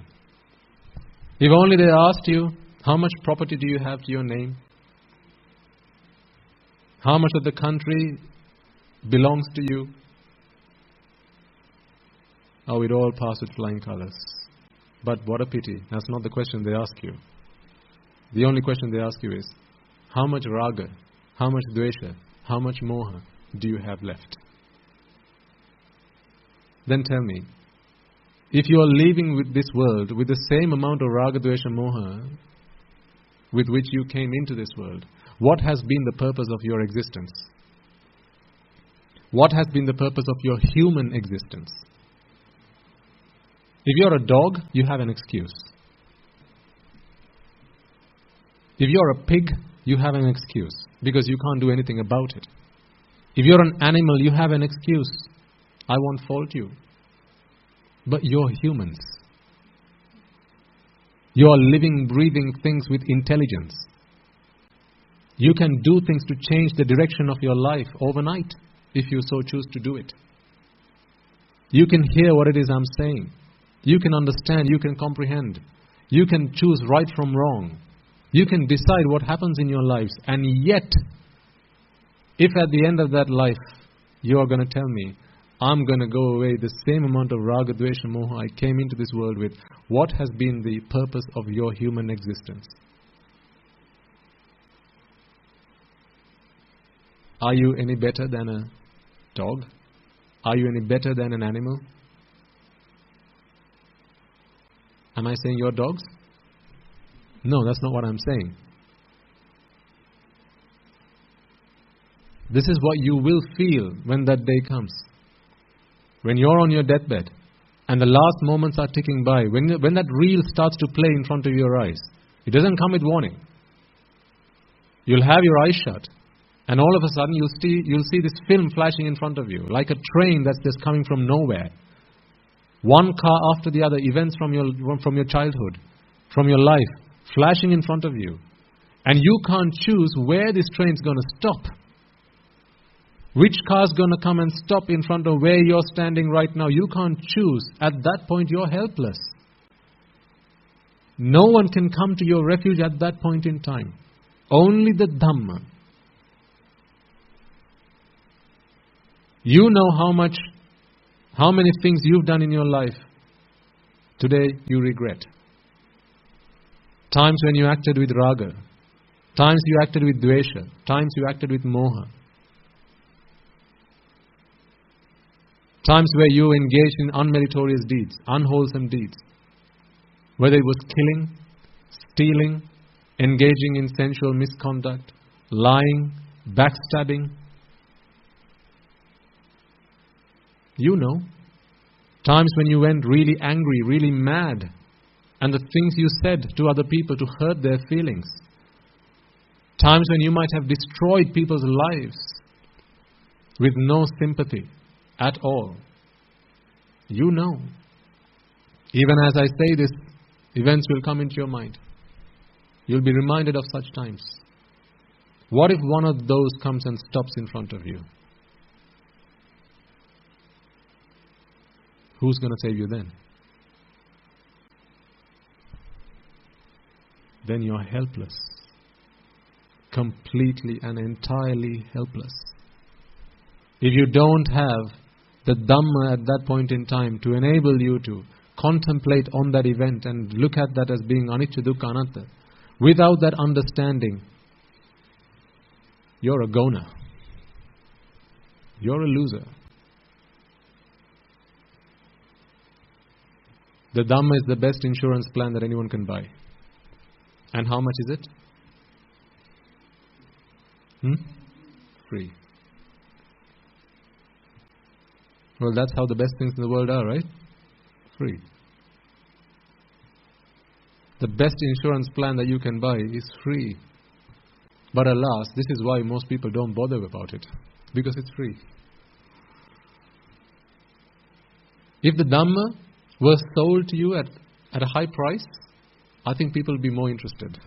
If only they asked you how much property do you have to your name, how much of the country belongs to you, oh, we'd all pass with flying colors. But what a pity, that's not the question they ask you. The only question they ask you is, how much raga, how much dvesha, how much moha do you have left? Then tell me, if you are leaving with this world with the same amount of raga, dvesha, moha with which you came into this world, what has been the purpose of your existence? What has been the purpose of your human existence? If you're a dog, you have an excuse. If you're a pig, you have an excuse because you can't do anything about it. If you're an animal, you have an excuse. I won't fault you. But you're humans. You're living, breathing things with intelligence. You can do things to change the direction of your life overnight if you so choose to do it. You can hear what it is I'm saying. You can understand, you can comprehend. You can choose right from wrong. You can decide what happens in your lives. And yet, if at the end of that life, you are going to tell me, I'm going to go away the same amount of raga, dvesha, moha I came into this world with, what has been the purpose of your human existence? Are you any better than a dog? Are you any better than an animal? Am I saying you're dogs? No, that's not what I'm saying. This is what you will feel when that day comes. When you're on your deathbed and the last moments are ticking by, when that reel starts to play in front of your eyes, it doesn't come with warning. You'll have your eyes shut and all of a sudden you'll see this film flashing in front of you, like a train that's just coming from nowhere. One car after the other, events from your childhood, from your life, flashing in front of you. And you can't choose where this train's going to stop. Which car's going to come and stop in front of where you're standing right now? You can't choose. At that point, you're helpless. No one can come to your refuge at that point in time. Only the Dhamma. You know how many things you've done in your life today you regret. Times when you acted with raga. Times you acted with dvesha. Times you acted with moha. Times where you engaged in unmeritorious deeds, unwholesome deeds. Whether it was killing, stealing, engaging in sensual misconduct, lying, backstabbing. You know. Times when you went really angry, really mad, and the things you said to other people to hurt their feelings. Times when you might have destroyed people's lives with no sympathy at all. You know. Even as I say this, events will come into your mind. You'll be reminded of such times. What if one of those comes and stops in front of you? Who's going to save you then? then you are helpless. Completely and entirely helpless. If you don't have the Dhamma at that point in time to enable you to contemplate on that event and look at that as being anicca, dukkha, anatta, without that understanding, you're a goner. You're a loser. The Dhamma is the best insurance plan that anyone can buy. And how much is it? Free. Well, that's how the best things in the world are, right? Free. The best insurance plan that you can buy is free. But alas, this is why most people don't bother about it. Because it's free. If the Dhamma was sold to you at a high price, I think people would be more interested.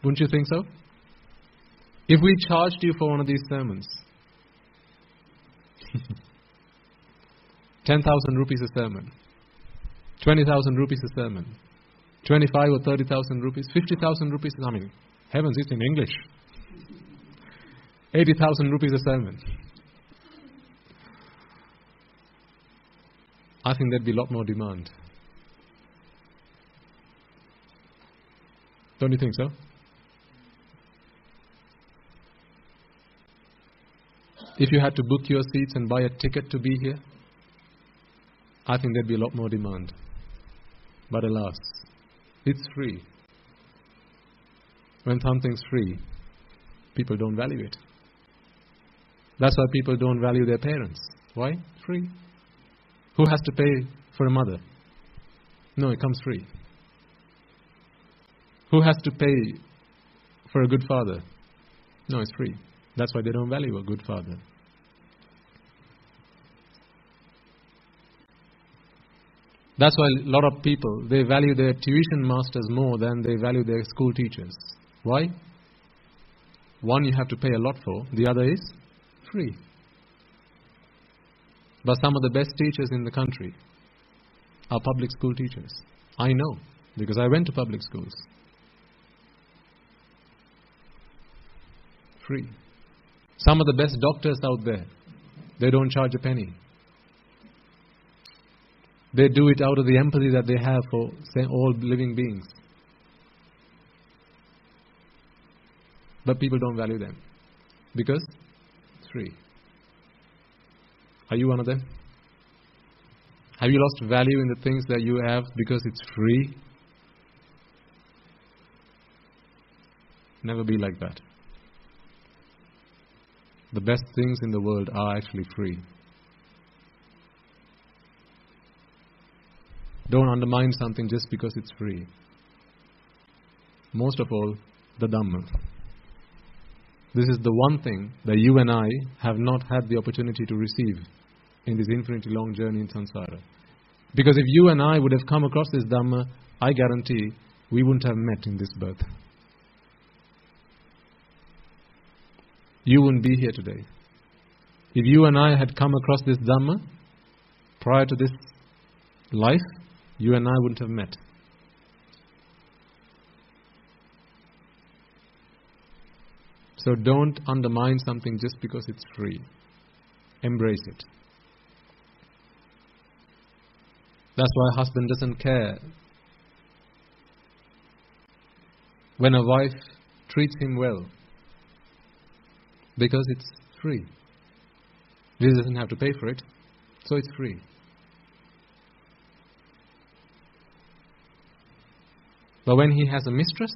Wouldn't you think so? If we charged you for one of these sermons, 10,000 rupees a sermon, 20,000 rupees a sermon, 25 or 30,000 rupees, 50,000 rupees, I mean, heavens, it's in English. 80,000 rupees a sermon. I think there'd be a lot more demand. Don't you think so? If you had to book your seats and buy a ticket to be here, I think there'd be a lot more demand. But alas, it's free. When something's free, people don't value it. That's why people don't value their parents. Why? Free. Who has to pay for a mother? No, it comes free. Who has to pay for a good father? No, it's free. That's why they don't value a good father. That's why a lot of people, they value their tuition masters more than they value their school teachers. Why? One you have to pay a lot for, the other is free. But some of the best teachers in the country are public school teachers. I know, because I went to public schools. Free. Some of the best doctors out there, they don't charge a penny. They do it out of the empathy that they have for all living beings. But people don't value them. Because it's free. Are you one of them? Have you lost value in the things that you have because it's free? Never be like that. The best things in the world are actually free. Don't undermine something just because it's free. Most of all, the Dhamma. This is the one thing that you and I have not had the opportunity to receive in this infinitely long journey in samsara. Because if you and I would have come across this Dhamma, I guarantee we wouldn't have met in this birth. You wouldn't be here today. If you and I had come across this Dhamma prior to this life, you and I wouldn't have met. So don't undermine something just because it's free. Embrace it. That's why a husband doesn't care when a wife treats him well. Because it's free. He doesn't have to pay for it, so it's free. But when he has a mistress,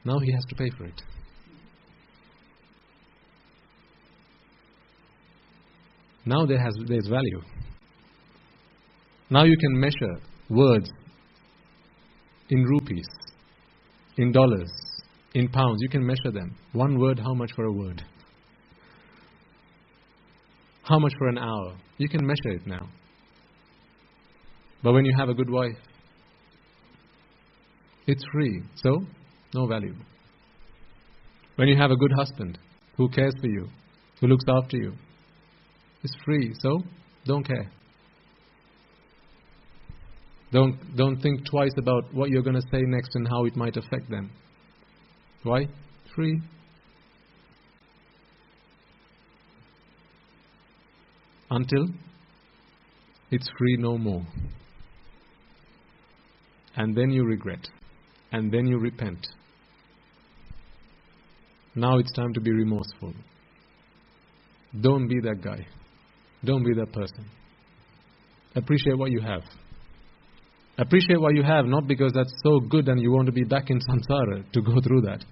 now he has to pay for it. Now there's value. Now you can measure words in rupees, in dollars, in pounds. You can measure them. One word, how much for a word? How much for an hour? You can measure it now. But when you have a good wife, it's free, so no value. When you have a good husband who cares for you, who looks after you, it's free, so don't care. Don't think twice about what you're going to say next and how it might affect them. Why? Free. Until it's free no more. And then you regret. And then you repent. Now it's time to be remorseful. Don't be that guy. Don't be that person. Appreciate what you have. Appreciate what you have, not because that's so good and you want to be back in samsara to go through that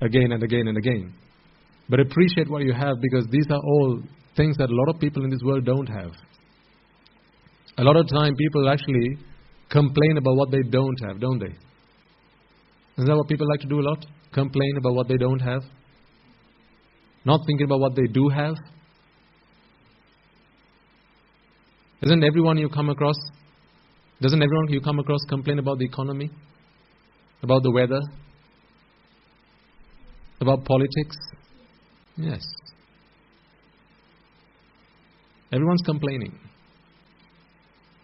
again and again and again. But appreciate what you have, because these are all things that a lot of people in this world don't have. A lot of time people actually complain about what they don't have, don't they? Isn't that what people like to do a lot? Complain about what they don't have? Not thinking about what they do have? Doesn't everyone you come across complain about the economy? About the weather? About politics? Yes. Everyone's complaining.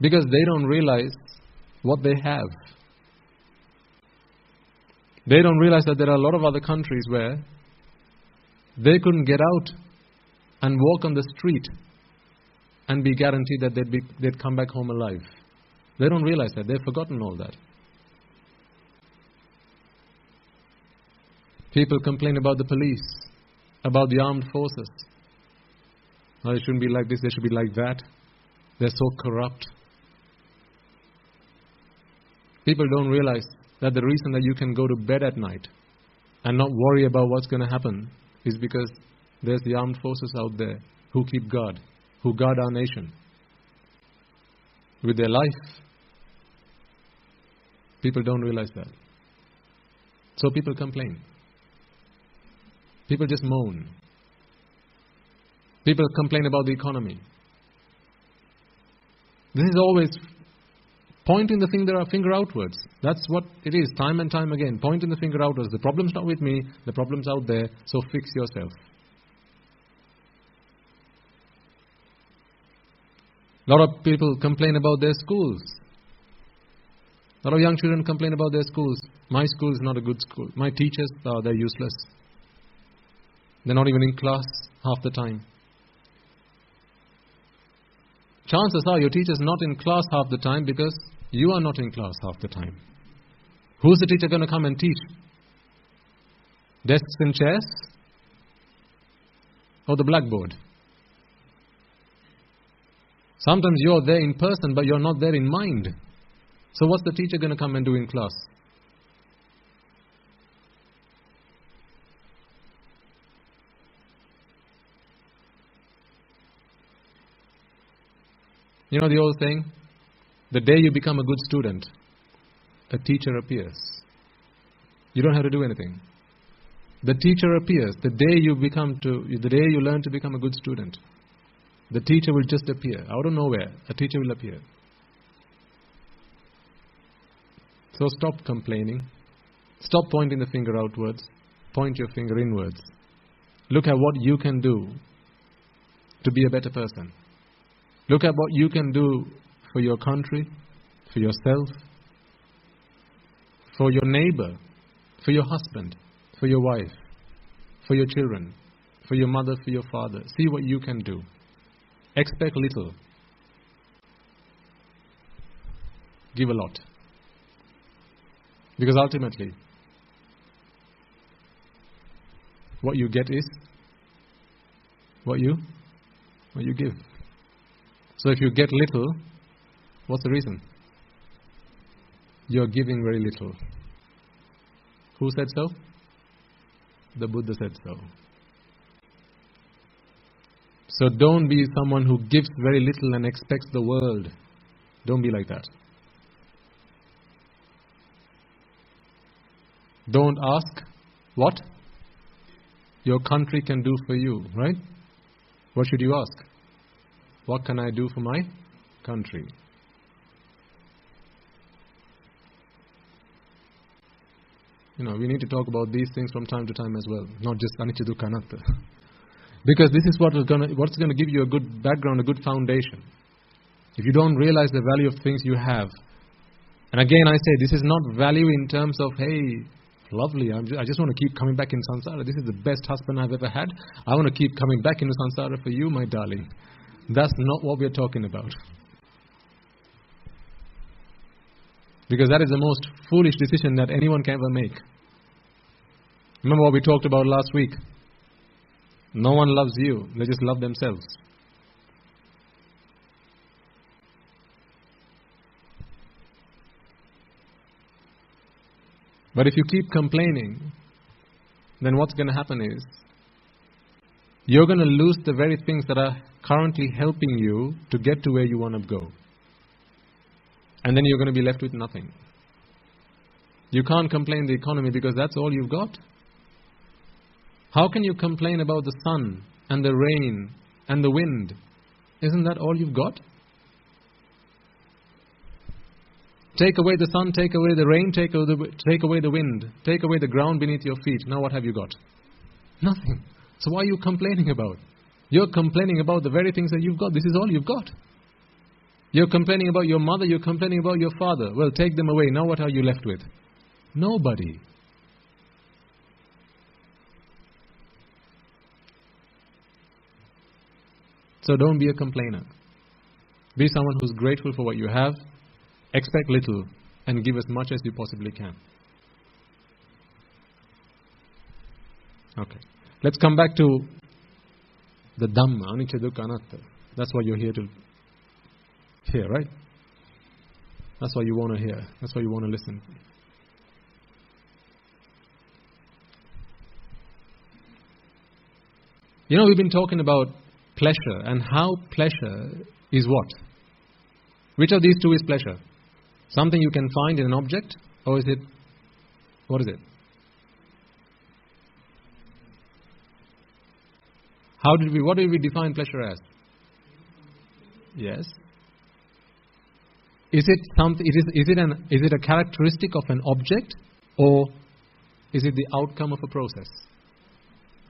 Because they don't realize what they have. They don't realize that there are a lot of other countries where they couldn't get out and walk on the street and be guaranteed that they'd come back home alive. They don't realize that. They've forgotten all that. People complain about the police, about the armed forces. Oh, they shouldn't be like this, they should be like that. They're so corrupt. People don't realize that the reason that you can go to bed at night and not worry about what's going to happen is because there's the armed forces out there who keep guard, who guard our nation with their life. People don't realize that. So people complain. People just moan. People complain about the economy. This is always pointing the finger outwards. That's what it is, time and time again. Pointing the finger outwards. The problem's not with me, the problem's out there, so fix yourself. A lot of people complain about their schools. A lot of young children complain about their schools. My school is not a good school. My teachers, they're useless. They're not even in class half the time. Chances are your teacher's not in class half the time because you are not in class half the time. Who's the teacher going to come and teach? Desks and chairs? Or the blackboard? Sometimes you're there in person, but you're not there in mind. So what's the teacher going to come and do in class? You know the old saying? The day you become a good student, a teacher appears. You don't have to do anything. The teacher appears. The day you learn to become a good student, the teacher will just appear. Out of nowhere, a teacher will appear. So stop complaining. Stop pointing the finger outwards. Point your finger inwards. Look at what you can do to be a better person. Look at what you can do for your country, for yourself, for your neighbor, for your husband, for your wife, for your children, for your mother, for your father. See what you can do. Expect little. Give a lot. Because ultimately, what you get is what you give. So if you get little, what's the reason? You're giving very little. Who said so? The Buddha said so. So don't be someone who gives very little and expects the world. Don't be like that. Don't ask what your country can do for you, right? What should you ask? What can I do for my country? We need to talk about these things from time to time as well, not just anicca dukkha anatta. Because this is what's going to give you a good background, a good foundation. If you don't realize the value of things you have, And again I say, this is not value in terms of, hey, lovely, I just want to keep coming back in samsara. This is the best husband I've ever had. I want to keep coming back into samsara for you, my darling. That's not what we're talking about. Because that is the most foolish decision that anyone can ever make. Remember what we talked about last week? No one loves you. They just love themselves. But if you keep complaining, then what's going to happen is, you're going to lose the very things that are currently helping you to get to where you want to go. And then you're going to be left with nothing. You can't complain the economy because that's all you've got. How can you complain about the sun and the rain and the wind? Isn't that all you've got? Take away the sun, take away the rain, take away the wind, take away the ground beneath your feet. Now what have you got? Nothing. So why are you complaining about? You're complaining about the very things that you've got. This is all you've got. You're complaining about your mother, you're complaining about your father. Well, take them away. Now what are you left with? Nobody. So don't be a complainer. Be someone who's grateful for what you have. Expect little and give as much as you possibly can. Okay. Let's come back to the Dhamma, Anicca Dukkha Anatta. That's what you're here to hear, right? That's what you want to hear. That's what you want to listen. You know, we've been talking about pleasure and how pleasure is what? Which of these two is pleasure? Something you can find in an object, or is it, what is it? What did we define pleasure as? Yes. Is it a characteristic of an object, or is it the outcome of a process?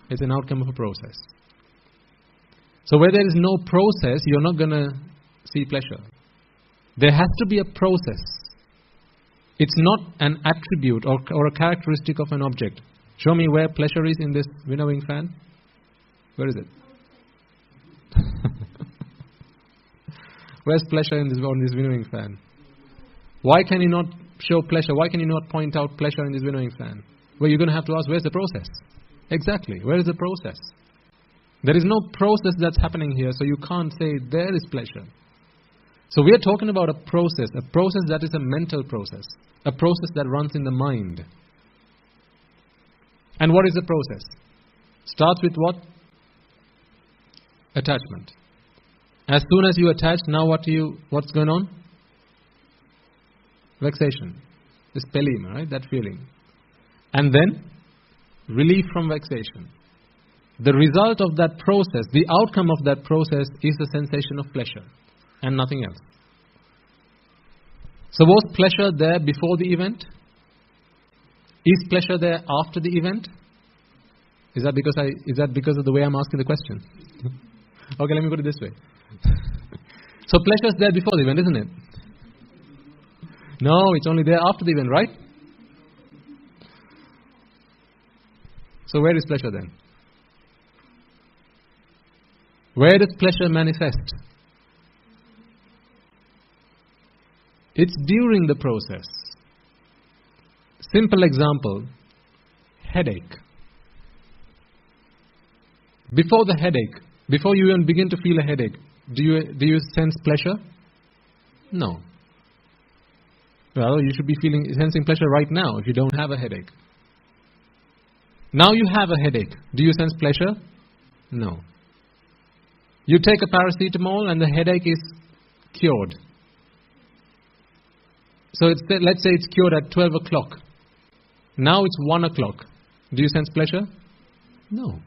It's an outcome of a process. So where there is no process, you're not going to see pleasure. There has to be a process. It's not an attribute or a characteristic of an object. Show me where pleasure is in this winnowing fan. Where is it? Where's pleasure on this winnowing fan? Why can you not show pleasure? Why can you not point out pleasure in this winnowing fan? Well, you're going to have to ask, where's the process? Exactly, where is the process? There is no process that's happening here, so you can't say there is pleasure. So we are talking about a process that is a mental process, a process that runs in the mind. And what is the process? Starts with what? Attachment. As soon as you attach, now what's going on? Vexation. This pelima, right? That feeling. And then, relief from vexation. The result of that process, the outcome of that process is the sensation of pleasure and nothing else. So was pleasure there before the event? Is pleasure there after the event? Is that because of the way I'm asking the question? Okay, let me put it this way. So pleasure is there before the event, isn't it? No, it's only there after the event, right? So where is pleasure then? Where does pleasure manifest? It's during the process. Simple example, headache. Before the headache, before you even begin to feel a headache, do you sense pleasure? No. Well, you should be sensing pleasure right now if you don't have a headache. Now you have a headache. Do you sense pleasure? No. You take a paracetamol and the headache is cured. So let's say it's cured at 12 o'clock. Now it's 1 o'clock. Do you sense pleasure? No.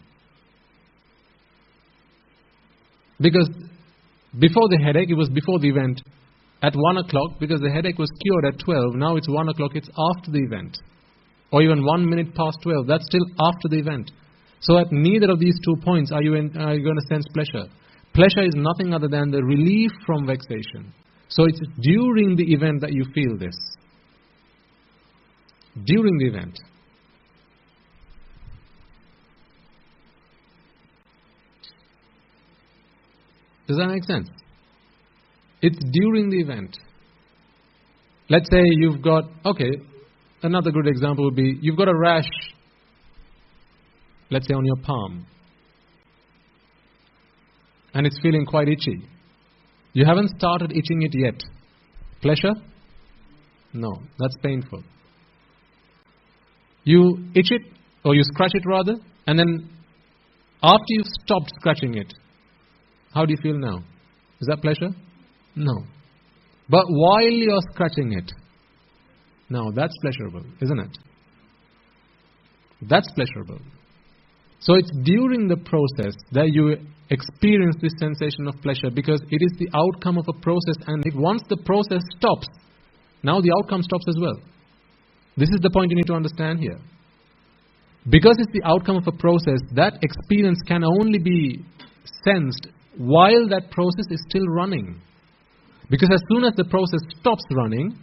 Because before the headache, it was before the event. At 1 o'clock, because the headache was cured at 12, now it's 1 o'clock, it's after the event. Or even 1 minute past 12, that's still after the event. So at neither of these 2 points are you going to sense pleasure. Pleasure is nothing other than the relief from vexation. So it's during the event that you feel this. during the event. Does that make sense? It's during the event. Let's say you've got, another good example would be, you've got a rash, let's say on your palm, and it's feeling quite itchy. You haven't started itching it yet. Pleasure? No, that's painful. You itch it, or you scratch it rather, and then after you've stopped scratching it, how do you feel now? Is that pleasure? No. But while you're scratching it, now that's pleasurable, isn't it? That's pleasurable. So it's during the process that you experience this sensation of pleasure, because it is the outcome of a process, and once the process stops, now the outcome stops as well. This is the point you need to understand here. Because it's the outcome of a process, that experience can only be sensed while that process is still running. Because as soon as the process stops running,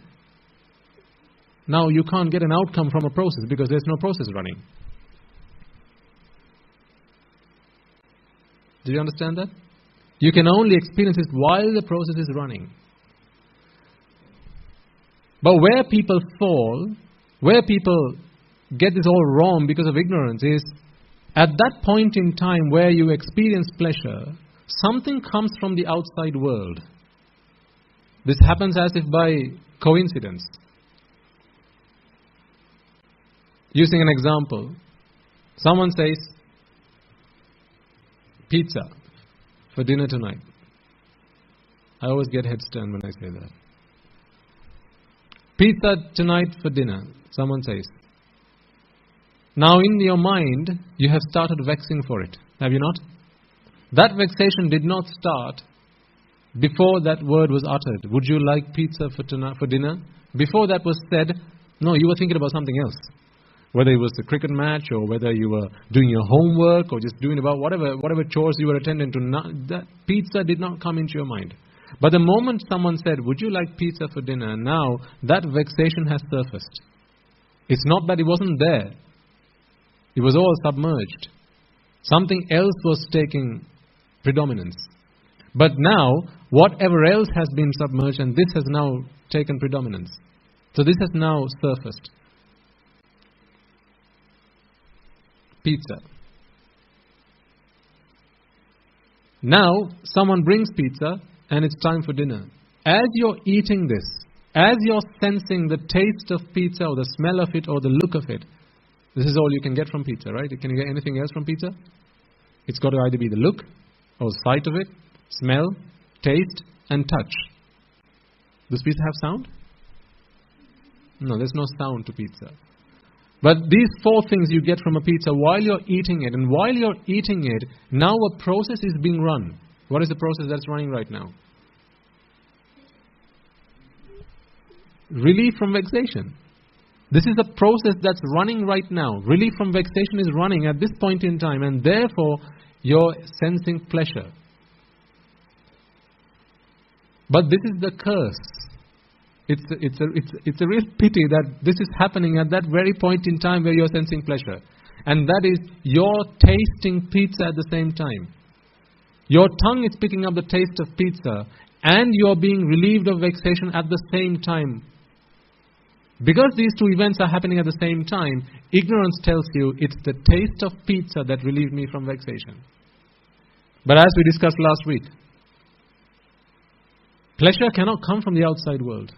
now you can't get an outcome from a process because there's no process running. Do you understand that? You can only experience it while the process is running. But where people fall, where people get this all wrong because of ignorance, is at that point in time where you experience pleasure, something comes from the outside world. This happens as if by coincidence. Using an example, someone says, pizza for dinner tonight. I always get heads turned when I say that. Pizza tonight for dinner, someone says. Now in your mind, you have started vexing for it, have you not? That vexation did not start before that word was uttered. Would you like pizza for dinner? Before that was said, no, you were thinking about something else. Whether it was the cricket match, or whether you were doing your homework, or just doing about whatever chores you were attending to, that pizza did not come into your mind. But the moment someone said, would you like pizza for dinner? Now that vexation has surfaced. It's not that it wasn't there. It was all submerged. Something else was taking predominance. But now, whatever else has been submerged, and this has now taken predominance. So this has now surfaced. Pizza. Now, someone brings pizza, and it's time for dinner. As you're eating this, as you're sensing the taste of pizza, or the smell of it, or the look of it, this is all you can get from pizza, right? Can you get anything else from pizza? It's got to either be the look, or sight of it, smell, taste, and touch. Does pizza have sound? No, there's no sound to pizza. But these four things you get from a pizza while you're eating it. And while you're eating it, now a process is being run. What is the process that's running right now? Relief from vexation. This is the process that's running right now. Relief from vexation is running at this point in time, and therefore you're sensing pleasure. But this is the curse. It's a real pity that this is happening at that very point in time where you're sensing pleasure. And that is, you're tasting pizza at the same time. Your tongue is picking up the taste of pizza, and you're being relieved of vexation at the same time. Because these two events are happening at the same time, ignorance tells you it's the taste of pizza that relieved me from vexation. But as we discussed last week, pleasure cannot come from the outside world.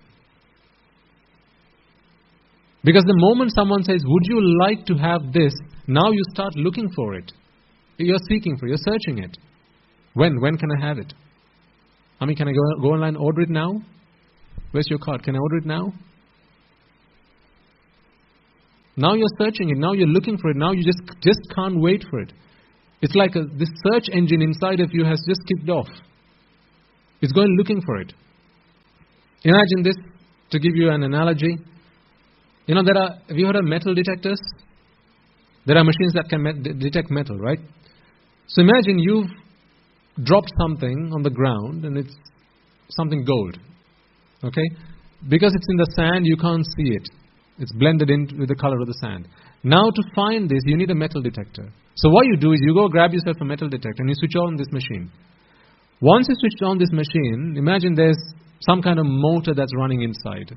Because the moment someone says, would you like to have this? Now you start looking for it. You're seeking for it. You're searching it. When can I have it? Can I go online and order it now? Where's your card? Can I order it now? Now you're searching it. Now you're looking for it. Now you just can't wait for it. It's like this search engine inside of you has just kicked off. It's going looking for it. Imagine this, to give you an analogy. Have you heard of metal detectors? There are machines that can detect metal, right? So imagine you've dropped something on the ground and it's something gold. Okay? Because it's in the sand, you can't see it. It's blended in with the color of the sand. Now to find this, you need a metal detector. So what you do is you go grab yourself a metal detector and you switch on this machine. Once you switch on this machine, imagine there's some kind of motor that's running inside.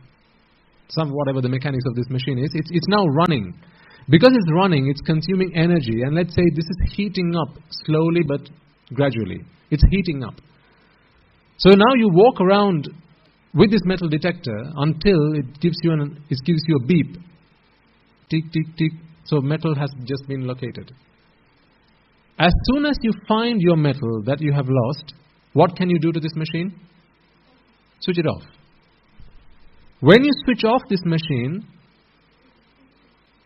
Whatever the mechanics of this machine is, it's now running. Because it's running, it's consuming energy, and let's say this is heating up slowly but gradually. It's heating up. So now you walk around with this metal detector until it gives you a beep. Tick, tick, tick. So metal has just been located. As soon as you find your metal that you have lost, what can you do to this machine? Switch it off. When you switch off this machine,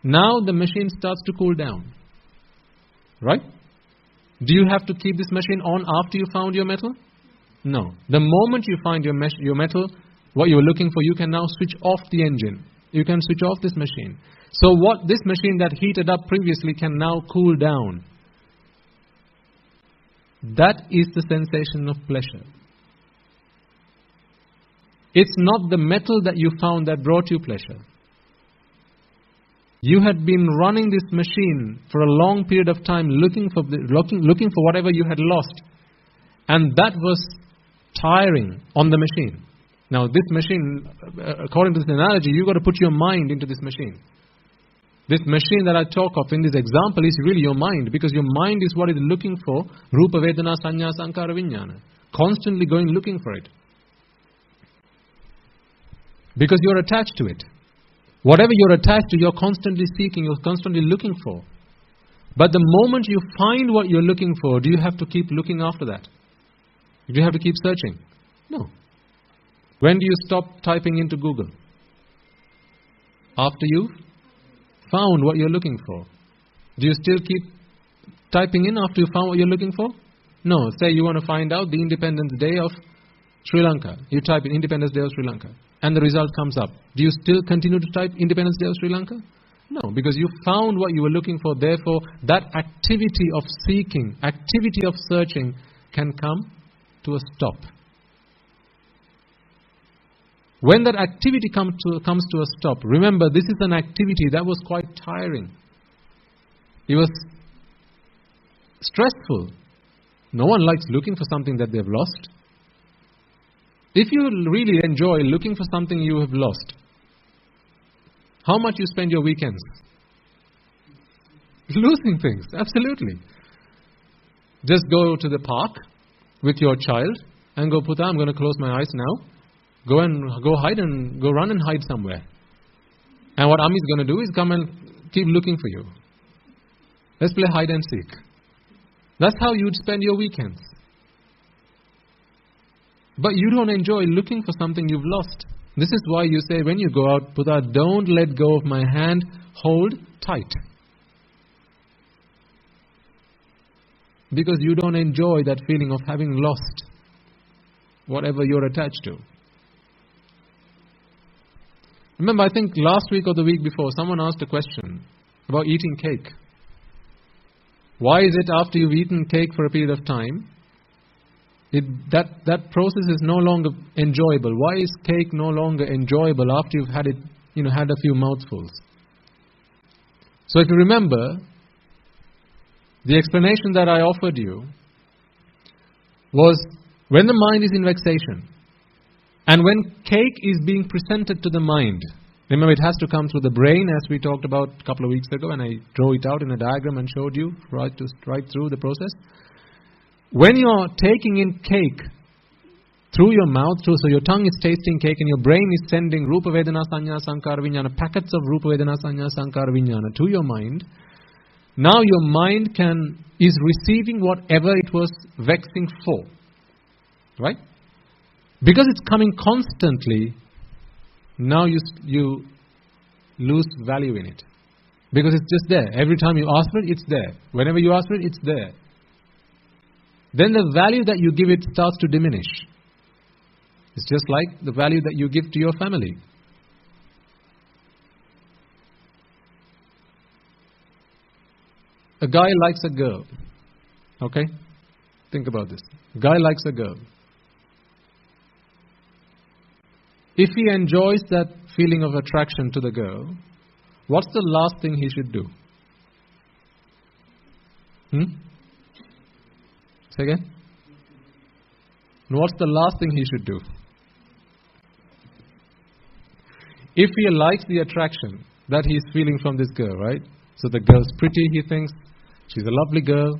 now the machine starts to cool down. Right? Do you have to keep this machine on after you found your metal? No. The moment you find your metal, what you were looking for, you can now switch off the engine. You can switch off this machine. So what this machine that heated up previously can now cool down. That is the sensation of pleasure. It's not the metal that you found that brought you pleasure. You had been running this machine for a long period of time looking for whatever you had lost. And that was tiring on the machine. Now this machine, according to this analogy, you've got to put your mind into this machine. This machine that I talk of in this example is really your mind, because your mind is what is looking for Rupa Vedana Sanya Sankara Vijnana. Constantly going looking for it. Because you're attached to it. Whatever you're attached to, you're constantly seeking, you're constantly looking for. But the moment you find what you're looking for, do you have to keep looking after that? Do you have to keep searching? No. When do you stop typing into Google? After you've found what you're looking for. Do you still keep typing in after you found what you're looking for? No. Say you want to find out the Independence Day of Sri Lanka. You type in Independence Day of Sri Lanka. And the result comes up. Do you still continue to type Independence Day of Sri Lanka? No, because you found what you were looking for. Therefore, that activity of seeking, activity of searching can come to a stop. When that activity comes to a stop, remember, this is an activity that was quite tiring. It was stressful. No one likes looking for something that they've lost. If you really enjoy looking for something you have lost, how much you spend your weekends? Losing things, absolutely. Just go to the park with your child and go, Puta, I'm going to close my eyes now. Go run and hide somewhere. And what Ami is going to do is come and keep looking for you. Let's play hide and seek. That's how you'd spend your weekends. But you don't enjoy looking for something you've lost. This is why you say when you go out, Buddha, don't let go of my hand, hold tight. Because you don't enjoy that feeling of having lost whatever you're attached to. Remember, I think last week or the week before, someone asked a question about eating cake. Why is it after you've eaten cake for a period of time, that process is no longer enjoyable? Why is cake no longer enjoyable after you've had it, had a few mouthfuls? So if you remember, the explanation that I offered you was when the mind is in vexation, and when cake is being presented to the mind, remember it has to come through the brain, as we talked about a couple of weeks ago, and I drew it out in a diagram and showed you right through the process. When you're taking in cake through your mouth, so your tongue is tasting cake and your brain is sending Rupa Vedana Sanya Sankara Vijnana, packets of Rupa Vedana Sanya Sankara Vijnana to your mind, now your mind is receiving whatever it was vexing for. Right? Because it's coming constantly, now you lose value in it. Because it's just there. Every time you ask for it, it's there. Whenever you ask for it, it's there. Then the value that you give it starts to diminish. It's just like the value that you give to your family. A guy likes a girl. Okay? Think about this. A guy likes a girl. If he enjoys that feeling of attraction to the girl, what's the last thing he should do? Say again? What's the last thing he should do? If he likes the attraction that he's feeling from this girl, right? So the girl's pretty, he thinks, she's a lovely girl,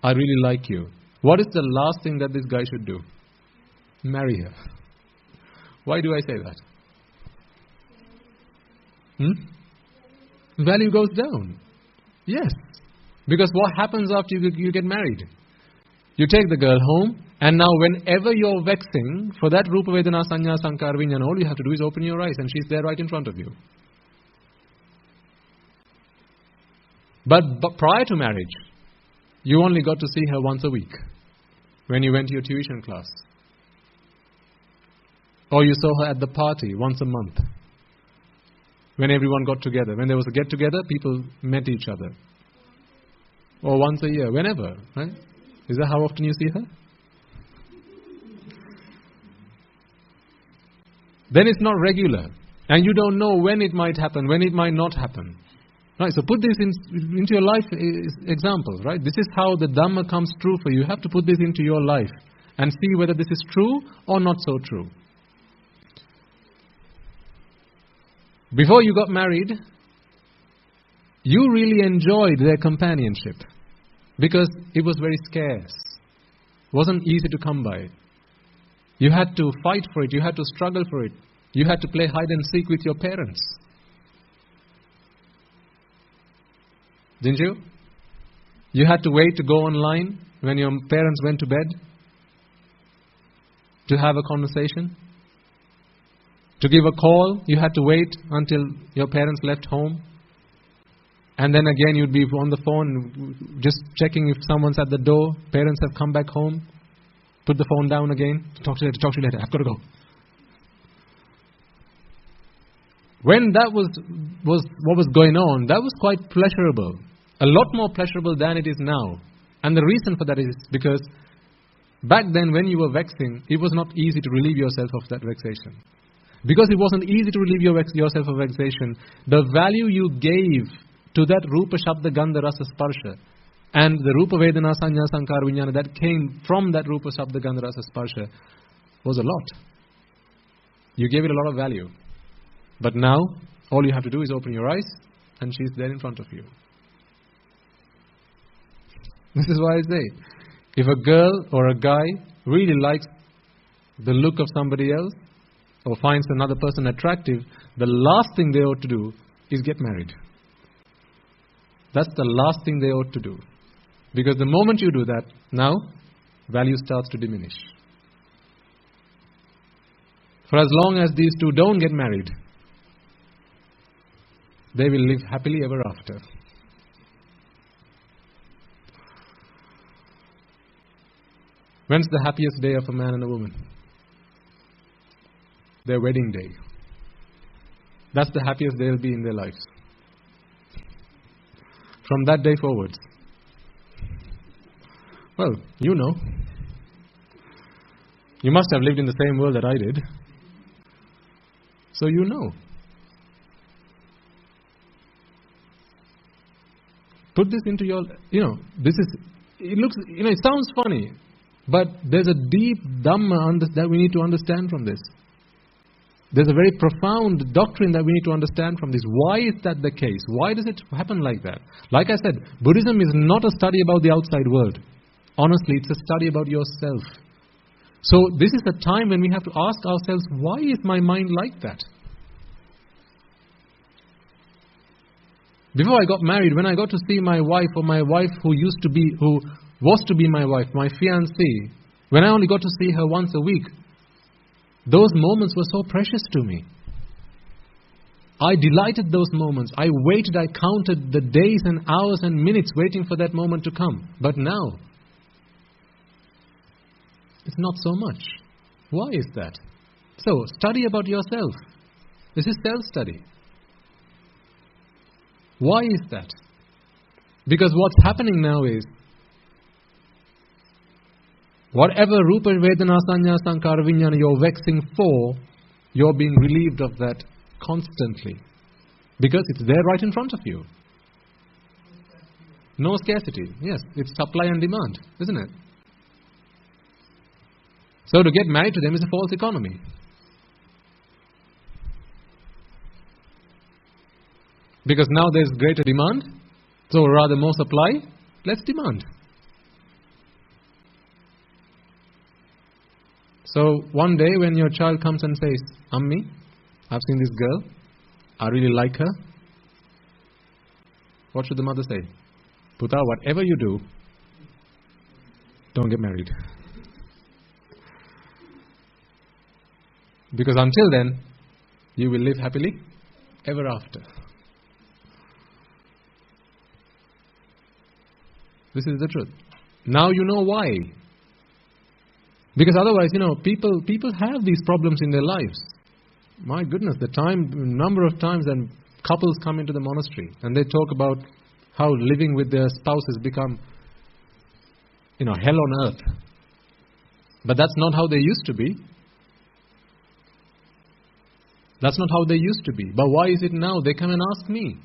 I really like you. What is the last thing that this guy should do? Marry her. Why do I say that? Value goes down. Yes. Because what happens after you get married? You take the girl home, and now whenever you're vexing, for that Rupa Vedana Sanya Sankara Vijnana, all you have to do is open your eyes and she's there right in front of you. But prior to marriage, you only got to see her once a week when you went to your tuition class. Or you saw her at the party once a month when everyone got together. When there was a get-together, people met each other. Or once a year, whenever, right? Is that how often you see her? Then it's not regular. And you don't know when it might happen, when it might not happen. Right, so put this into your life examples, right? This is how the Dhamma comes true for you. You have to put this into your life and see whether this is true or not so true. Before you got married, you really enjoyed their companionship because it was very scarce. It wasn't easy to come by. You had to fight for it. You had to struggle for it. You had to play hide and seek with your parents. Didn't you? You had to wait to go online when your parents went to bed to have a conversation. To give a call, you had to wait until your parents left home. And then again you'd be on the phone just checking if someone's at the door. Parents have come back home. Put the phone down again. Talk to you later. I've got to go. When that was what was going on, that was quite pleasurable. A lot more pleasurable than it is now. And the reason for that is because back then when you were vexing, it was not easy to relieve yourself of that vexation. Because it wasn't easy to relieve yourself of vexation, the value you gave to that Rupa Shabda Gandha Rasa Sparsha and the Rupa Vedana Sanya Sankara Vijnana that came from that Rupa Shabda Gandha Rasa Sparsha was a lot. You gave it a lot of value. But now, all you have to do is open your eyes and she's there in front of you. This is why I say, if a girl or a guy really likes the look of somebody else or finds another person attractive, the last thing they ought to do is get married. That's the last thing they ought to do. Because the moment you do that, now, value starts to diminish. For as long as these two don't get married, they will live happily ever after. When's the happiest day of a man and a woman? Their wedding day. That's the happiest they'll be in their lives. From that day forwards. Well, you know. You must have lived in the same world that I did. So you know. Put this into your, it sounds funny, but there's a deep Dhamma that we need to understand from this. There's a very profound doctrine that we need to understand from this. Why is that the case? Why does it happen like that? Like I said, Buddhism is not a study about the outside world. Honestly, it's a study about yourself. So this is the time when we have to ask ourselves, why is my mind like that? Before I got married, when I got to see my wife or my wife who was to be my wife, my fiancée, when I only got to see her once a week, those moments were so precious to me. I delighted those moments. I waited, I counted the days and hours and minutes waiting for that moment to come. But now, it's not so much. Why is that? So, study about yourself. This is self-study. Why is that? Because what's happening now is, whatever Rupa Vedana Sanya Sankara Vijnana you're vexing for, you're being relieved of that constantly. Because it's there right in front of you. No scarcity. Yes, it's supply and demand, isn't it? So to get married to them is a false economy. Because now there's greater demand, so rather more supply, less demand. So one day when your child comes and says, Ammi, I've seen this girl, I really like her. What should the mother say? Puta, whatever you do, don't get married. Because until then, you will live happily ever after. This is the truth. Now you know why. Because otherwise, people have these problems in their lives. My goodness, number of times that couples come into the monastery and they talk about how living with their spouses become, hell on earth. But that's not how they used to be. That's not how they used to be. But why is it now? They come and ask me.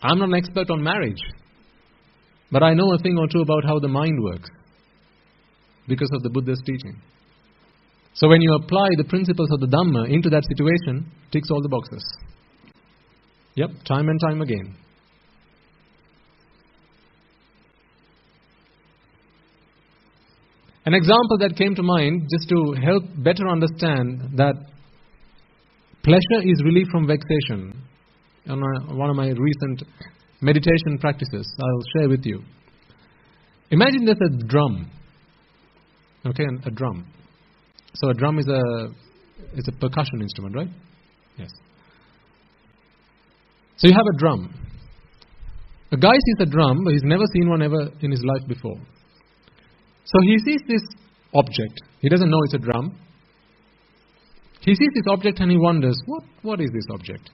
I'm not an expert on marriage, but I know a thing or two about how the mind works because of the Buddha's teaching. So when you apply the principles of the Dhamma into that situation, it ticks all the boxes. Yep, time and time again. An example that came to mind, just to help better understand that pleasure is relief from vexation. On one of my recent meditation practices, I'll share with you. Imagine there's a drum. Okay, a drum. So a drum is a percussion instrument, right? Yes. So you have a drum. A guy sees a drum, but he's never seen one ever in his life before. So he sees this object. He doesn't know it's a drum. He sees this object and he wonders, what is this object?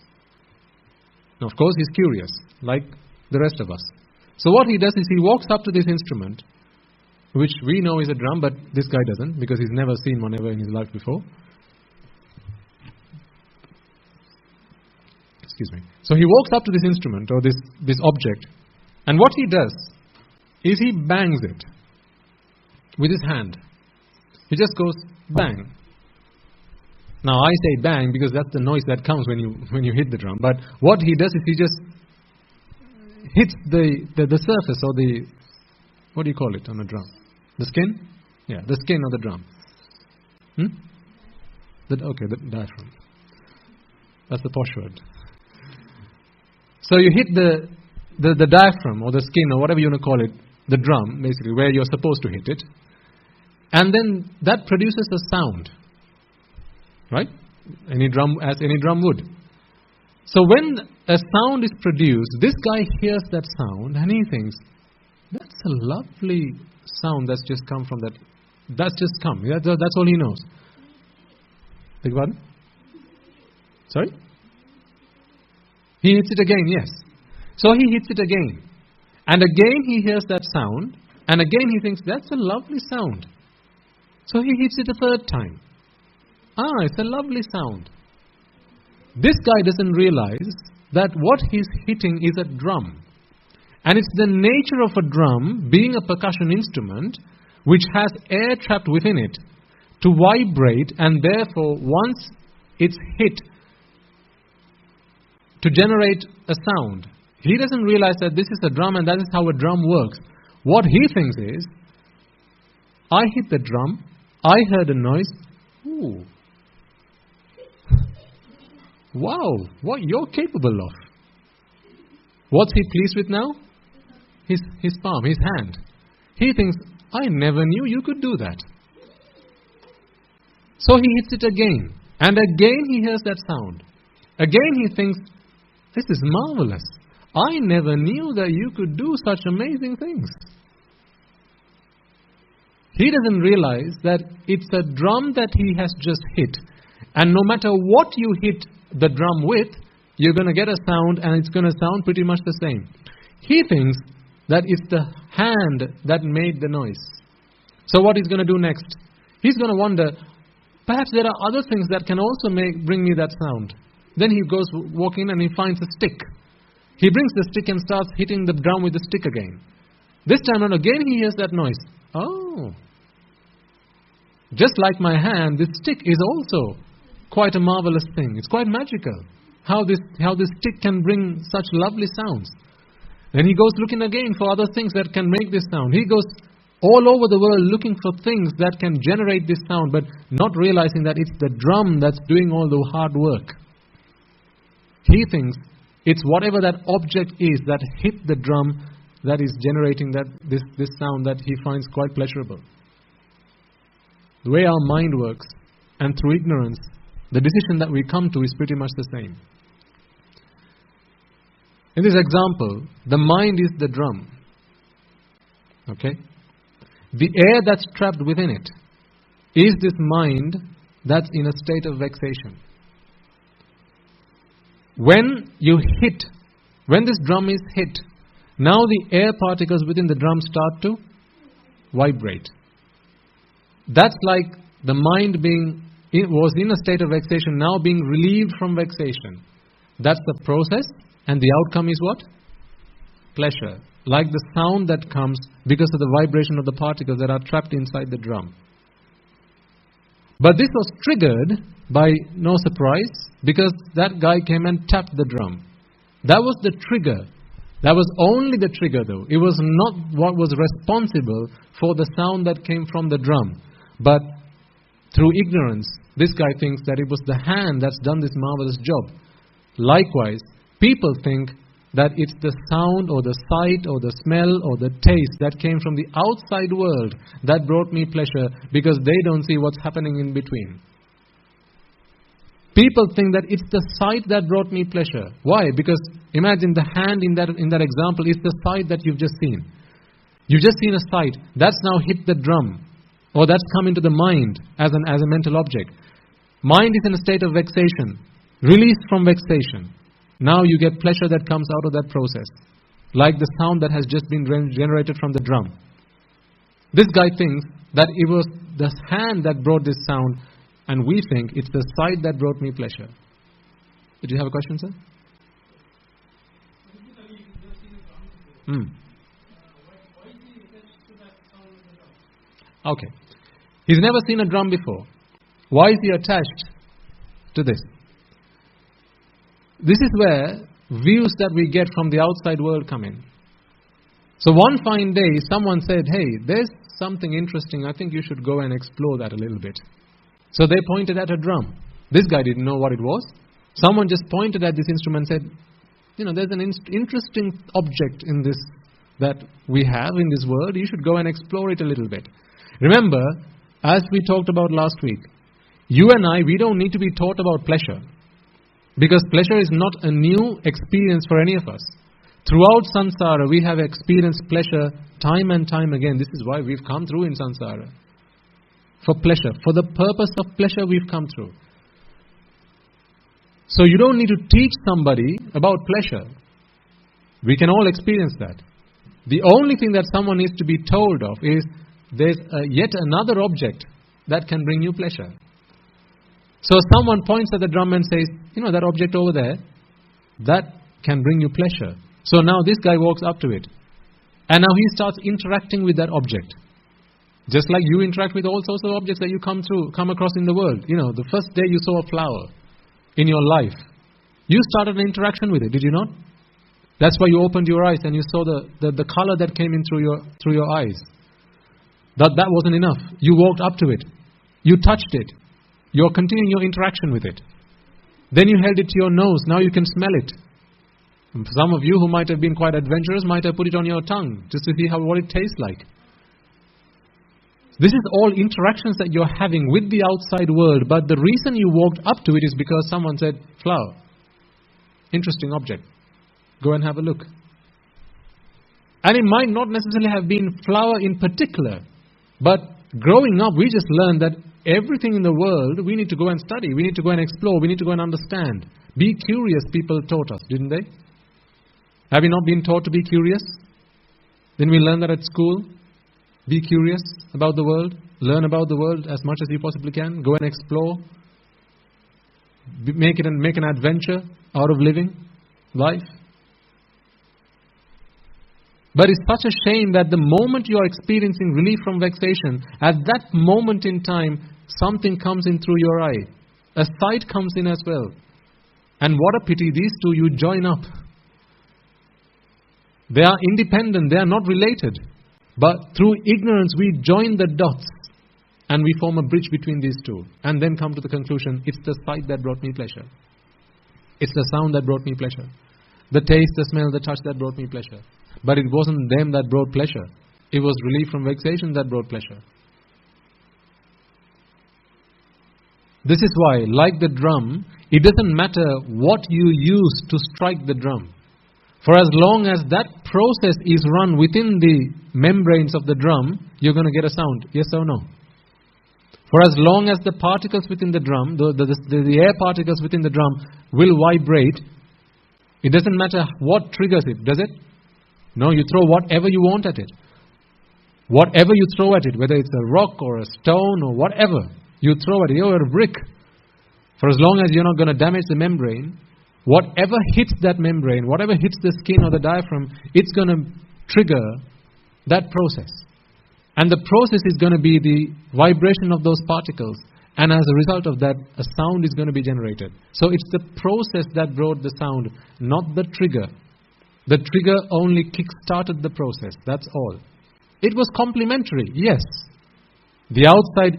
Now, of course, he's curious, like the rest of us. So what he does is he walks up to this instrument, which we know is a drum, but this guy doesn't, because he's never seen one ever in his life before. Excuse me. So he walks up to this instrument, or this object, and what he does is he bangs it with his hand. He just goes bang. Now I say bang because that's the noise that comes when you hit the drum. But what he does is he just hits the surface, or the, what do you call it on a drum? The skin? Yeah, the skin of the drum. The diaphragm. That's the posh word. So you hit the diaphragm or the skin or whatever you want to call it, the drum, basically, where you're supposed to hit it. And then that produces a sound. Right? As any drum would. So when a sound is produced, this guy hears that sound and he thinks, that's a lovely sound that's just come from that. That's just come. That's all he knows. Beg pardon? Sorry? He hits it again, yes. So he hits it again. And again he hears that sound. And again he thinks, that's a lovely sound. So he hits it a third time. It's a lovely sound. This guy doesn't realize that what he's hitting is a drum. And it's the nature of a drum, being a percussion instrument, which has air trapped within it, to vibrate, and therefore once it's hit, to generate a sound. He doesn't realize that this is a drum and that is how a drum works. What he thinks is, I hit the drum, I heard a noise, ooh, wow, what you're capable of. What's he pleased with now? His palm, his hand. He thinks, I never knew you could do that. So he hits it again. And again he hears that sound. Again he thinks, this is marvelous. I never knew that you could do such amazing things. He doesn't realize that it's a drum that he has just hit. And no matter what you hit the drum with, you're going to get a sound and it's going to sound pretty much the same. He thinks that it's the hand that made the noise. So what he's going to do next? He's going to wonder, Perhaps there are other things that can also bring me that sound. Then he goes walking and he finds a stick. He brings the stick and starts hitting the drum with the stick again. This time around again he hears that noise. Oh. Just like my hand, this stick is also quite a marvelous thing. It's quite magical. How this stick can bring such lovely sounds. Then he goes looking again for other things that can make this sound. He goes all over the world looking for things that can generate this sound, but not realizing that it's the drum that's doing all the hard work. He thinks it's whatever that object is that hit the drum that is generating this sound that he finds quite pleasurable. The way our mind works, and through ignorance, the decision that we come to is pretty much the same. In this example, the mind is the drum. Okay? The air that's trapped within it is this mind that's in a state of vexation. When this drum is hit, now the air particles within the drum start to vibrate. That's like the mind was in a state of vexation, now being relieved from vexation. That's the process, and the outcome is what? Pleasure. Like the sound that comes because of the vibration of the particles that are trapped inside the drum. But this was triggered by no surprise, because that guy came and tapped the drum. That was the trigger. That was only the trigger though. It was not what was responsible for the sound that came from the drum. But through ignorance, this guy thinks that it was the hand that's done this marvelous job. Likewise, people think that it's the sound or the sight or the smell or the taste that came from the outside world that brought me pleasure, because they don't see what's happening in between. People think that it's the sight that brought me pleasure. Why? Because imagine the hand in that example is the sight that you've just seen. You've just seen a sight. That's now hit the drum. Or that's come into the mind as a mental object. Mind is in a state of vexation. Released from vexation. Now you get pleasure that comes out of that process. Like the sound that has just been generated from the drum. This guy thinks that it was the hand that brought this sound, and we think it's the sight that brought me pleasure. Did you have a question, sir? Okay. He's never seen a drum before. Why is he attached to this? This is where views that we get from the outside world come in. So one fine day, someone said, hey, there's something interesting. I think you should go and explore that a little bit. So they pointed at a drum. This guy didn't know what it was. Someone just pointed at this instrument and said, there's an interesting object in this that we have in this world. You should go and explore it a little bit. Remember, as we talked about last week, you and I, we don't need to be taught about pleasure. Because pleasure is not a new experience for any of us. Throughout samsara, we have experienced pleasure time and time again. This is why we've come through in samsara. For pleasure. For the purpose of pleasure, we've come through. So you don't need to teach somebody about pleasure. We can all experience that. The only thing that someone needs to be told of is there's yet another object that can bring you pleasure. So someone points at the drum and says, that object over there, that can bring you pleasure. So now this guy walks up to it. And now he starts interacting with that object. Just like you interact with all sorts of objects that you come across in the world. The first day you saw a flower in your life, you started an interaction with it, did you not? That's why you opened your eyes and you saw the color that came in through your eyes. That wasn't enough. You walked up to it. You touched it. You're continuing your interaction with it. Then you held it to your nose. Now you can smell it. And for some of you who might have been quite adventurous might have put it on your tongue just to see what it tastes like. This is all interactions that you're having with the outside world, but the reason you walked up to it is because someone said, flower. Interesting object. Go and have a look. And it might not necessarily have been flower in particular, but growing up we just learned that everything in the world we need to go and study, we need to go and explore, we need to go and understand. Be curious, people taught us, didn't they? Have you not been taught to be curious? Didn't we learn that at school? Be curious about the world. learn about the world as much as you possibly can, go and explore, make an adventure out of living life. But it's such a shame that the moment you are experiencing relief from vexation, at that moment in time, something comes in through your eye. A sight comes in as well. And what a pity, these two you join up. They are independent, they are not related. But through ignorance we join the dots and we form a bridge between these two. And then come to the conclusion, it's the sight that brought me pleasure. It's the sound that brought me pleasure. The taste, the smell, the touch that brought me pleasure. But it wasn't them that brought pleasure. It was relief from vexation that brought pleasure. This is why, like the drum, it doesn't matter what you use to strike the drum. For as long as that process is run within the membranes of the drum, you're going to get a sound. Yes or no? For as long as the particles within the drum, the air particles within the drum will vibrate, it doesn't matter what triggers it, does it? No, you throw whatever you want at it. Whatever you throw at it, whether it's a rock or a stone or whatever, you throw at it, or a brick. For as long as you're not going to damage the membrane, whatever hits that membrane, whatever hits the skin or the diaphragm, it's going to trigger that process. And the process is going to be the vibration of those particles. And as a result of that, a sound is going to be generated. So it's the process that brought the sound, not the trigger. The trigger only kick-started the process, that's all. It was complementary, yes. The outside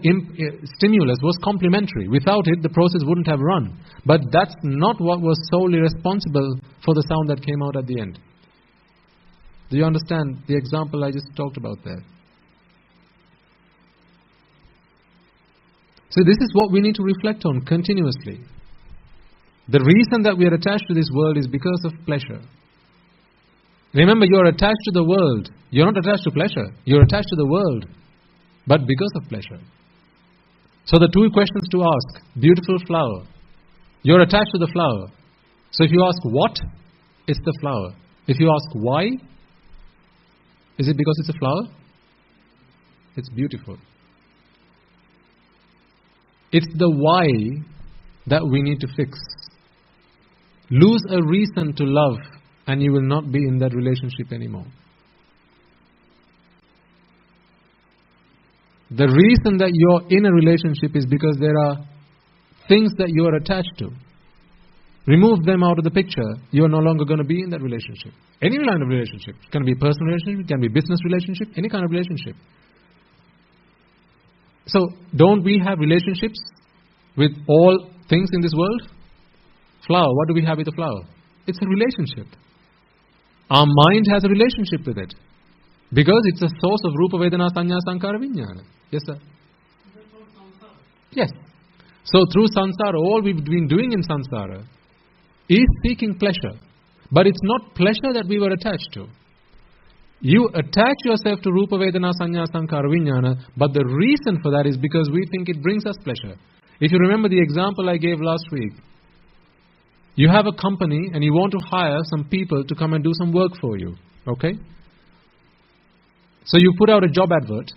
stimulus was complementary. Without it, the process wouldn't have run. But that's not what was solely responsible for the sound that came out at the end. Do you understand the example I just talked about there? So this is what we need to reflect on continuously. The reason that we are attached to this world is because of pleasure. Remember, you are attached to the world. You're not attached to pleasure. You're attached to the world, but because of pleasure. So the two questions to ask: beautiful flower. You're attached to the flower. So if you ask what, it's the flower. If you ask why, is it because it's a flower? It's beautiful. It's the why that we need to fix. Lose a reason to love, and you will not be in that relationship anymore. The reason that you're in a relationship is because there are things that you are attached to. Remove them out of the picture, you're no longer going to be in that relationship. Any kind of relationship. It can be a personal relationship, it can be a business relationship, any kind of relationship. So, don't we have relationships with all things in this world? Flower, what do we have with a flower? It's a relationship. Our mind has a relationship with it. Because it's a source of Rupa Vedana Sanya Sankara Vijnana. Yes, sir? Yes. So through samsara, all we've been doing in samsara is seeking pleasure. But it's not pleasure that we were attached to. You attach yourself to Rupa Vedana Sanya Sankara Vijnana, but the reason for that is because we think it brings us pleasure. If you remember the example I gave last week, you have a company and you want to hire some people to come and do some work for you. Okay? So you put out a job advert,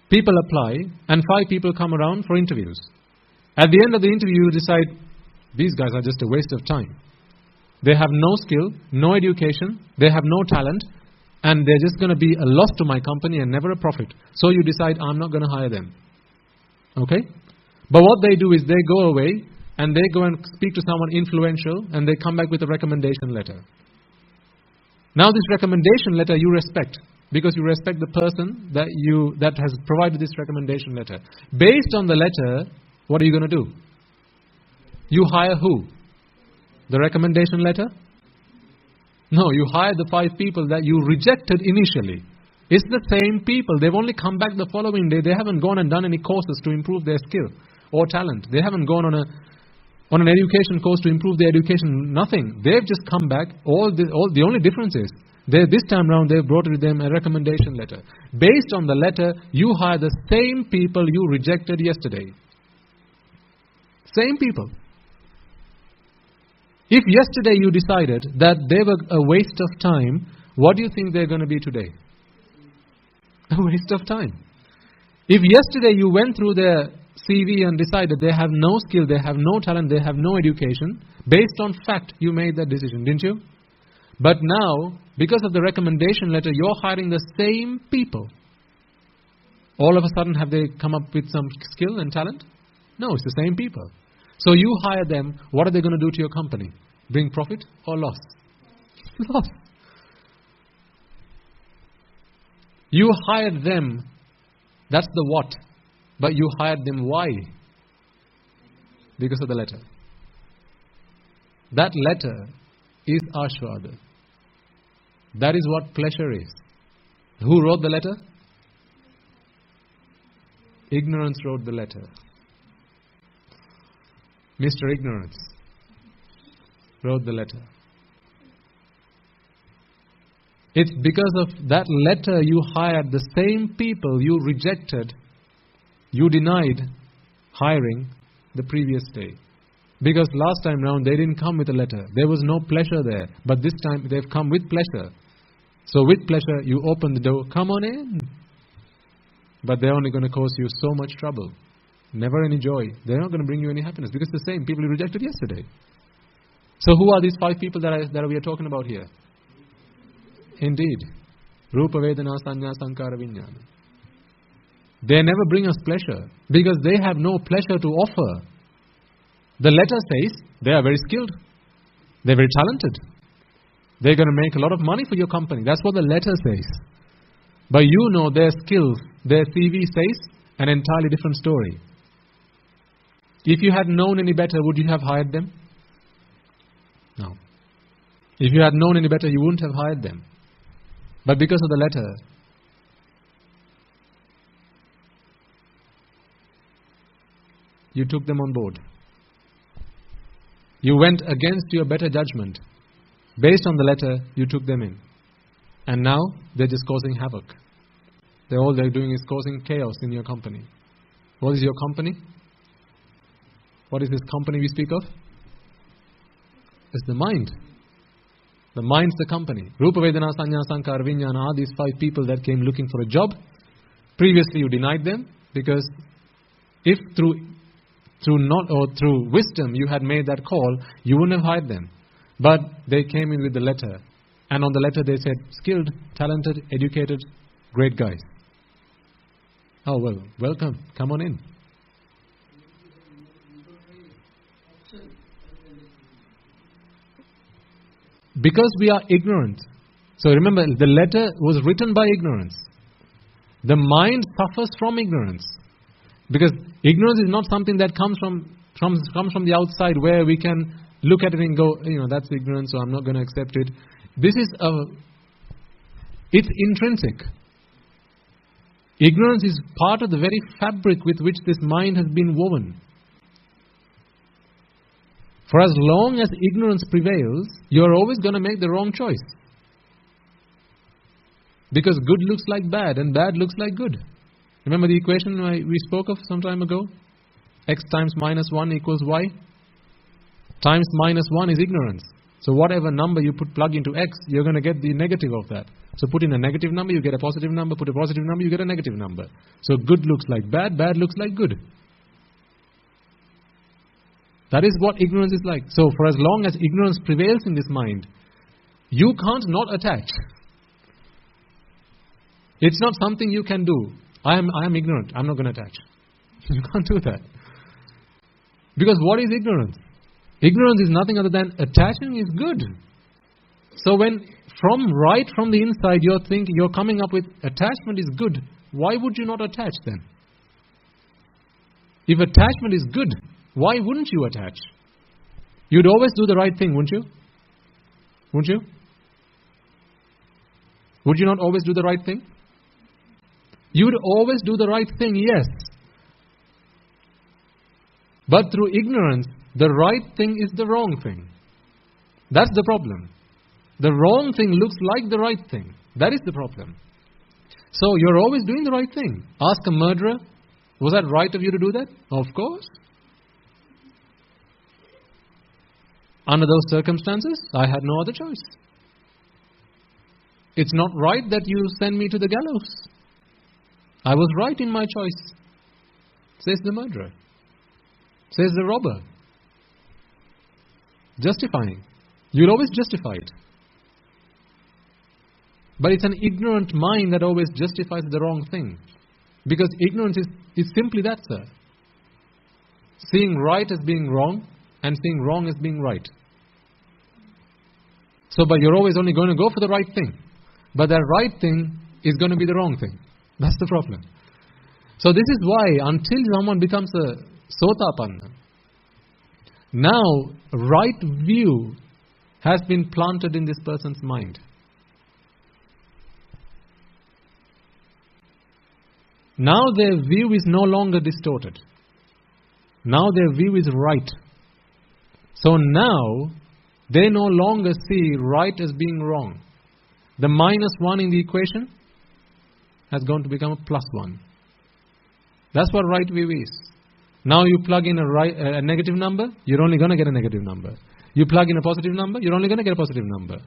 people apply, and 5 people come around for interviews. At the end of the interview, you decide, these guys are just a waste of time. They have no skill, no education, they have no talent, and they're just going to be a loss to my company and never a profit. So you decide, I'm not going to hire them. Okay? But what they do is they go away, and they go and speak to someone influential, and they come back with a recommendation letter. Now this recommendation letter you respect, because you respect the person that has provided this recommendation letter. Based on the letter, what are you going to do? You hire who? The recommendation letter? No, you hire the 5 people that you rejected initially. It's the same people. They've only come back the following day. They haven't gone and done any courses to improve their skill or talent. They haven't gone on an education course to improve their education. Nothing. They've just come back. The only difference is, this time round they've brought with them a recommendation letter. Based on the letter, you hire the same people you rejected yesterday. Same people. If yesterday you decided that they were a waste of time, what do you think they're going to be today? A waste of time. If yesterday you went through their CV and decided they have no skill, they have no talent, they have no education, based on fact you made that decision, didn't you? But now, because of the recommendation letter, you're hiring the same people. All of a sudden, have they come up with some skill and talent? No, it's the same people. So you hire them, what are they going to do to your company? Bring profit or loss? Loss. You hired them, that's the what. But you hired them why? Because of the letter. That letter is Ashvada. That is what pleasure is. Who wrote the letter? Ignorance wrote the letter. Mr. Ignorance wrote the letter. It's because of that letter you hired the same people you rejected, you denied hiring the previous day. Because last time round they didn't come with a letter. There was no pleasure there. But this time they've come with pleasure. So with pleasure you open the door, come on in. But they're only going to cause you so much trouble. Never any joy. They're not going to bring you any happiness. Because the same people you rejected yesterday. So who are these 5 people that we are talking about here? Indeed. Rupa Vedana Sanya Sankara Vijnana. They never bring us pleasure. Because they have no pleasure to offer. The letter says they are very skilled. They're very talented. They're going to make a lot of money for your company. That's what the letter says. But you know their skills, their CV says an entirely different story. If you had known any better, would you have hired them? No. If you had known any better, you wouldn't have hired them. But because of the letter, you took them on board. You went against your better judgment. Based on the letter, you took them in. And now, they're just causing havoc. All they're doing is causing chaos in your company. What is your company? What is this company we speak of? It's the mind. The mind's the company. Rupa Vedana Sanya Sankara Vijnana are these 5 people that came looking for a job. Previously you denied them because if through wisdom you had made that call, you wouldn't have hired them. But they came in with the letter. And on the letter they said, skilled, talented, educated, great guys. Oh, well, welcome. Come on in. Because we are ignorant. So remember, the letter was written by ignorance. The mind suffers from ignorance. Because ignorance is not something that comes from the outside where we can look at it and go, that's ignorance, so I'm not going to accept it. It's intrinsic. Ignorance is part of the very fabric with which this mind has been woven. For as long as ignorance prevails, you're always going to make the wrong choice. Because good looks like bad and bad looks like good. Remember the equation we spoke of some time ago? X times minus 1 equals Y. Times minus 1 is ignorance. So whatever number you plug into X, you're going to get the negative of that. So put in a negative number, you get a positive number. Put a positive number, you get a negative number. So good looks like bad, bad looks like good. That is what ignorance is like. So for as long as ignorance prevails in this mind, you can't not attach. It's not something you can do. I am ignorant. I'm not going to attach. You can't do that. Because what is ignorance? Ignorance is nothing other than attaching is good. So when right from the inside you're coming up with attachment is good, why would you not attach then? If attachment is good, why wouldn't you attach? You'd always do the right thing, wouldn't you? Wouldn't you? Would you not always do the right thing? You would always do the right thing, yes. But through ignorance, the right thing is the wrong thing. That's the problem. The wrong thing looks like the right thing. That is the problem. So you're always doing the right thing. Ask a murderer, was that right of you to do that? Of course. Under those circumstances, I had no other choice. It's not right that you send me to the gallows. I was right in my choice, says the murderer, says the robber. Justifying. You'll always justify it. But it's an ignorant mind that always justifies the wrong thing. Because ignorance is simply that, sir. Seeing right as being wrong and seeing wrong as being right. So, but you're always only going to go for the right thing. But that right thing is going to be the wrong thing. That's the problem. So this is why until someone becomes a Sotapanna, now right view has been planted in this person's mind. Now their view is no longer distorted. Now their view is right. So now they no longer see right as being wrong. The -1 in the equation has gone to become a +1. That's what right view is. Now you plug in a negative number, you're only going to get a negative number. You plug in a positive number, you're only going to get a positive number.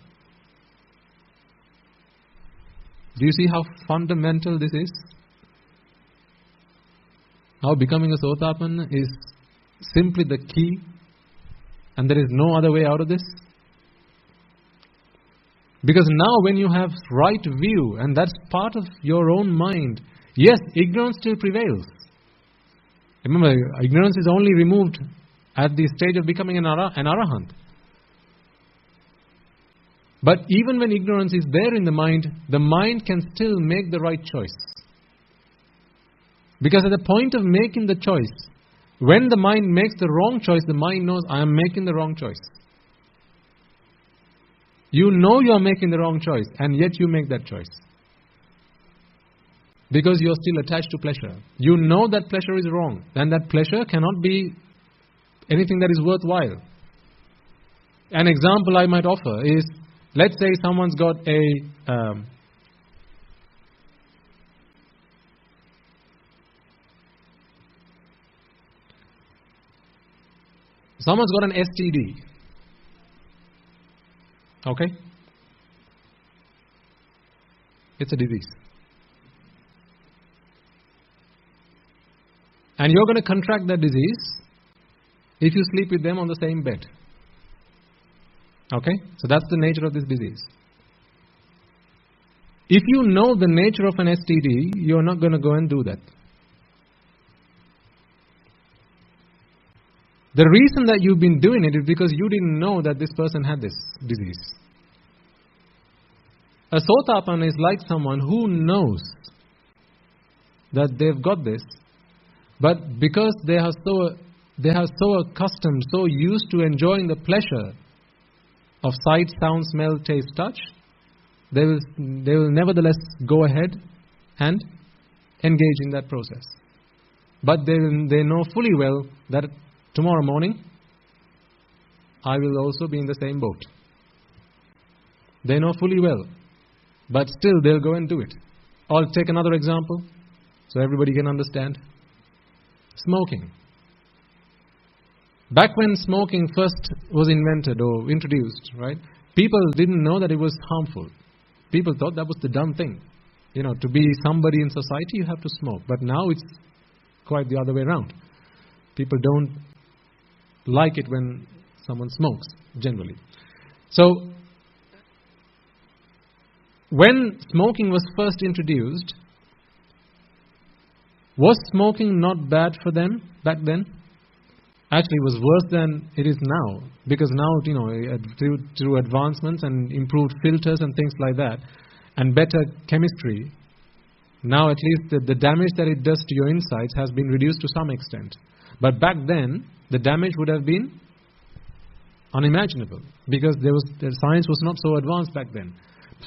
Do you see how fundamental this is? How becoming a Sotapanna is simply the key, and there is no other way out of this? Because now when you have right view, and that's part of your own mind, yes, ignorance still prevails. Remember, ignorance is only removed at the stage of becoming an arahant. But even when ignorance is there in the mind can still make the right choice. Because at the point of making the choice, when the mind makes the wrong choice, the mind knows, I am making the wrong choice. You know you are making the wrong choice, and yet you make that choice. Because you are still attached to pleasure. You know that pleasure is wrong, and that pleasure cannot be anything that is worthwhile. An example I might offer is, let's say someone's got someone's got an STD. Okay? It's a disease. And you're going to contract that disease if you sleep with them on the same bed. Okay? So that's the nature of this disease. If you know the nature of an STD, you're not going to go and do that. The reason that you've been doing it is because you didn't know that this person had this disease. A Sotapanna is like someone who knows that they've got this, but because they are so accustomed, so used to enjoying the pleasure of sight, sound, smell, taste, touch, they will nevertheless go ahead and engage in that process. But they know fully well that tomorrow morning I will also be in the same boat. They know fully well, but still they'll go and do it. I'll take another example so everybody can understand. Smoking. Back when smoking first was invented or introduced, right, people didn't know that it was harmful. People thought that was the dumb thing. You know, to be somebody in society, you have to smoke. But now it's quite the other way around. People don't like it when someone smokes, generally. So, when smoking was first introduced, was smoking not bad for them back then? Actually, it was worse than it is now. Because now, you know, through advancements and improved filters and things like that, and better chemistry, now at least the damage that it does to your insides has been reduced to some extent. But back then, the damage would have been unimaginable. Because the science was not so advanced back then.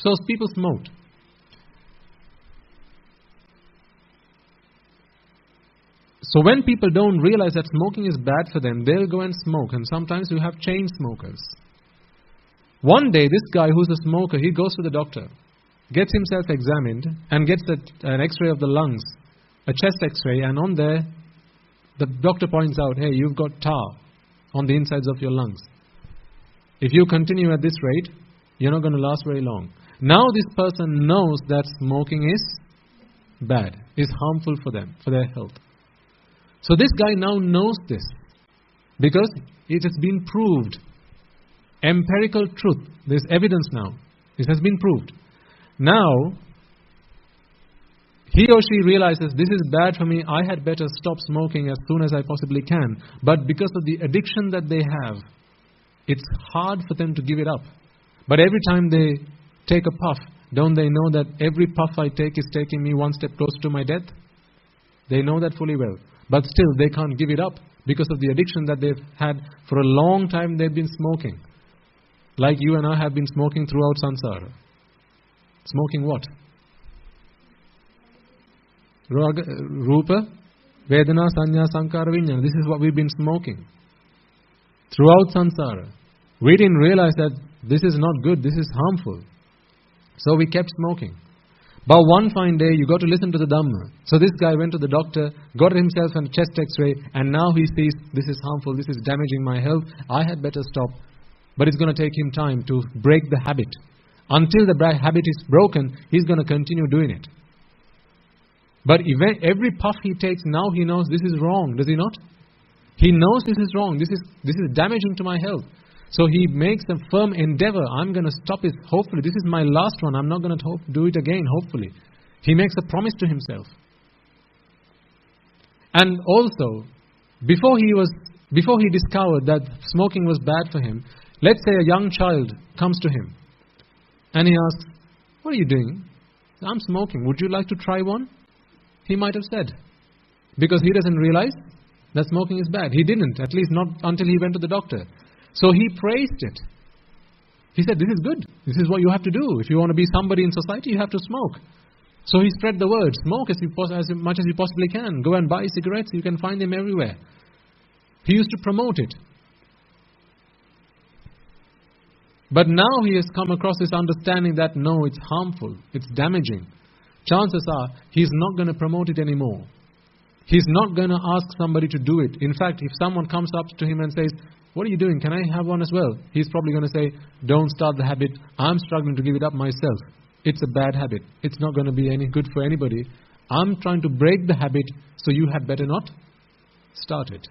So people smoked. So when people don't realize that smoking is bad for them, they'll go and smoke. And sometimes you have chain smokers. One day, this guy who's a smoker, he goes to the doctor, gets himself examined, and gets an x-ray of the lungs, a chest x-ray, and on there, the doctor points out, hey, you've got tar on the insides of your lungs. If you continue at this rate, you're not going to last very long. Now this person knows that smoking is bad. is harmful for them, for their health. So this guy now knows this because it has been proved. Empirical truth. There's evidence now. It has been proved. Now, he or she realizes this is bad for me, I had better stop smoking as soon as I possibly can. But because of the addiction that they have, it's hard for them to give it up. But every time they take a puff, don't they know that every puff I take is taking me one step closer to my death? They know that fully well. But still, they can't give it up because of the addiction that they've had for a long time. They've been smoking. Like you and I have been smoking throughout samsara. Smoking what? Rupa, Vedana, Sanya, Sankara, Vijnana. This is what we've been smoking throughout samsara. We didn't realize that this is not good, this is harmful. So we kept smoking. But one fine day, you got to listen to the Dhamma. So this guy went to the doctor, got himself a chest x-ray, and now he sees, this is harmful, this is damaging my health, I had better stop. But it's going to take him time to break the habit. Until the habit is broken, he's going to continue doing it. But every puff he takes, now he knows this is wrong, does he not? He knows this is wrong, this is damaging to my health. So he makes a firm endeavor, I'm going to stop it, hopefully. This is my last one, I'm not going to do it again, hopefully. He makes a promise to himself. And also, before he discovered that smoking was bad for him, let's say a young child comes to him and he asks, what are you doing? I'm smoking, would you like to try one? He might have said, because he doesn't realize that smoking is bad. He didn't, at least not until he went to the doctor. So he praised it. He said, this is good. This is what you have to do. If you want to be somebody in society, you have to smoke. So he spread the word. Smoke as much as you possibly can. Go and buy cigarettes. You can find them everywhere. He used to promote it. But now he has come across this understanding that no, it's harmful. It's damaging. Chances are, he's not going to promote it anymore. He's not going to ask somebody to do it. In fact, if someone comes up to him and says, what are you doing? Can I have one as well? He's probably going to say, don't start the habit. I'm struggling to give it up myself. It's a bad habit. It's not going to be any good for anybody. I'm trying to break the habit, so you had better not start it.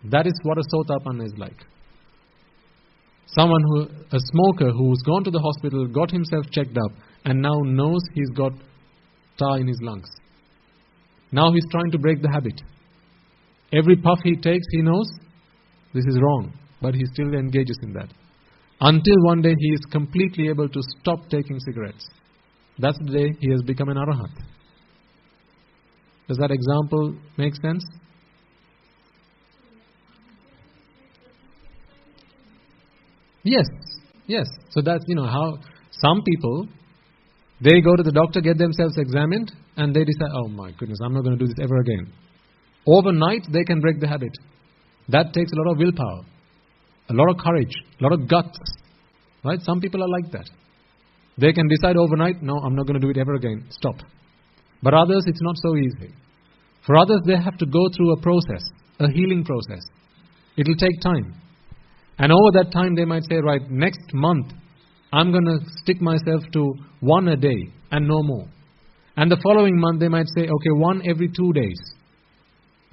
That is what a Sotapanna is like. A smoker who's gone to the hospital, got himself checked up, and now knows he's got tar in his lungs. Now he's trying to break the habit. Every puff he takes, he knows this is wrong, but he still engages in that. Until one day he is completely able to stop taking cigarettes. That's the day he has become an Arahat. Does that example make sense? Yes. So that's, how some people, they go to the doctor, get themselves examined, and they decide, oh my goodness, I'm not going to do this ever again. Overnight, they can break the habit. That takes a lot of willpower, a lot of courage, a lot of guts. Right? Some people are like that. They can decide overnight, no, I'm not going to do it ever again. Stop. But others, it's not so easy. For others, they have to go through a process, a healing process. It will take time. And over that time, they might say, right, next month, I'm going to stick myself to one a day and no more. And the following month, they might say, okay, one every 2 days.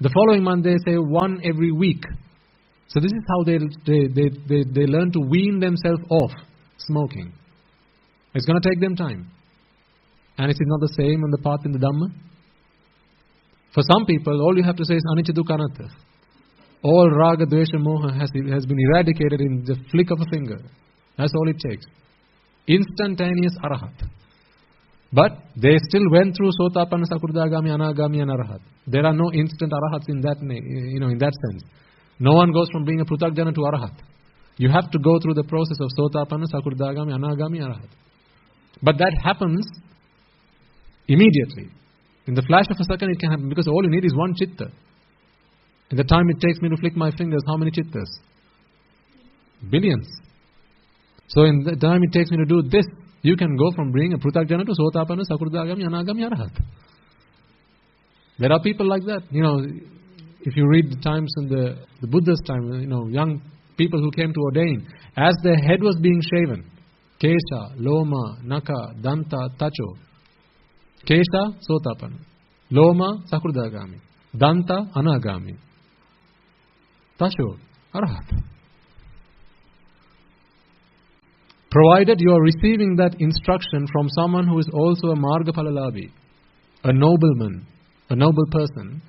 The following month, they say one every week. So this is how they learn to wean themselves off smoking. It's going to take them time. And is it not the same on the path in the Dhamma? For some people, all you have to say is anicca dukkha anatta. All raga, dvesha, moha has been eradicated in the flick of a finger. That's all it takes. Instantaneous arahat. But they still went through Sotapanna, Sakurdagami, Anagami and Arahat. There are no instant arahats in that in that sense. No one goes from being a Pruthakjana to Arahat. You have to go through the process of Sotapanna, Sakurdagami, Anagami, Arahat. But that happens immediately. In the flash of a second it can happen, because all you need is one chitta. In the time it takes me to flick my fingers, how many chittas? Billions. So in the time it takes me to do this, you can go from being a Pruthakjana to Sotapanna, Sakurdagami, Anagami, Arahat. There are people like that. If you read the times in the Buddha's time, young people who came to ordain, as their head was being shaven, Kesha, Loma, Naka, Danta, Tacho, Kesha, Sotapanna. Loma, Sakurdagami. Danta, Anagami. Tasho, Arahata. Provided you are receiving that instruction from someone who is also a Margapalalabi, a nobleman, a noble person.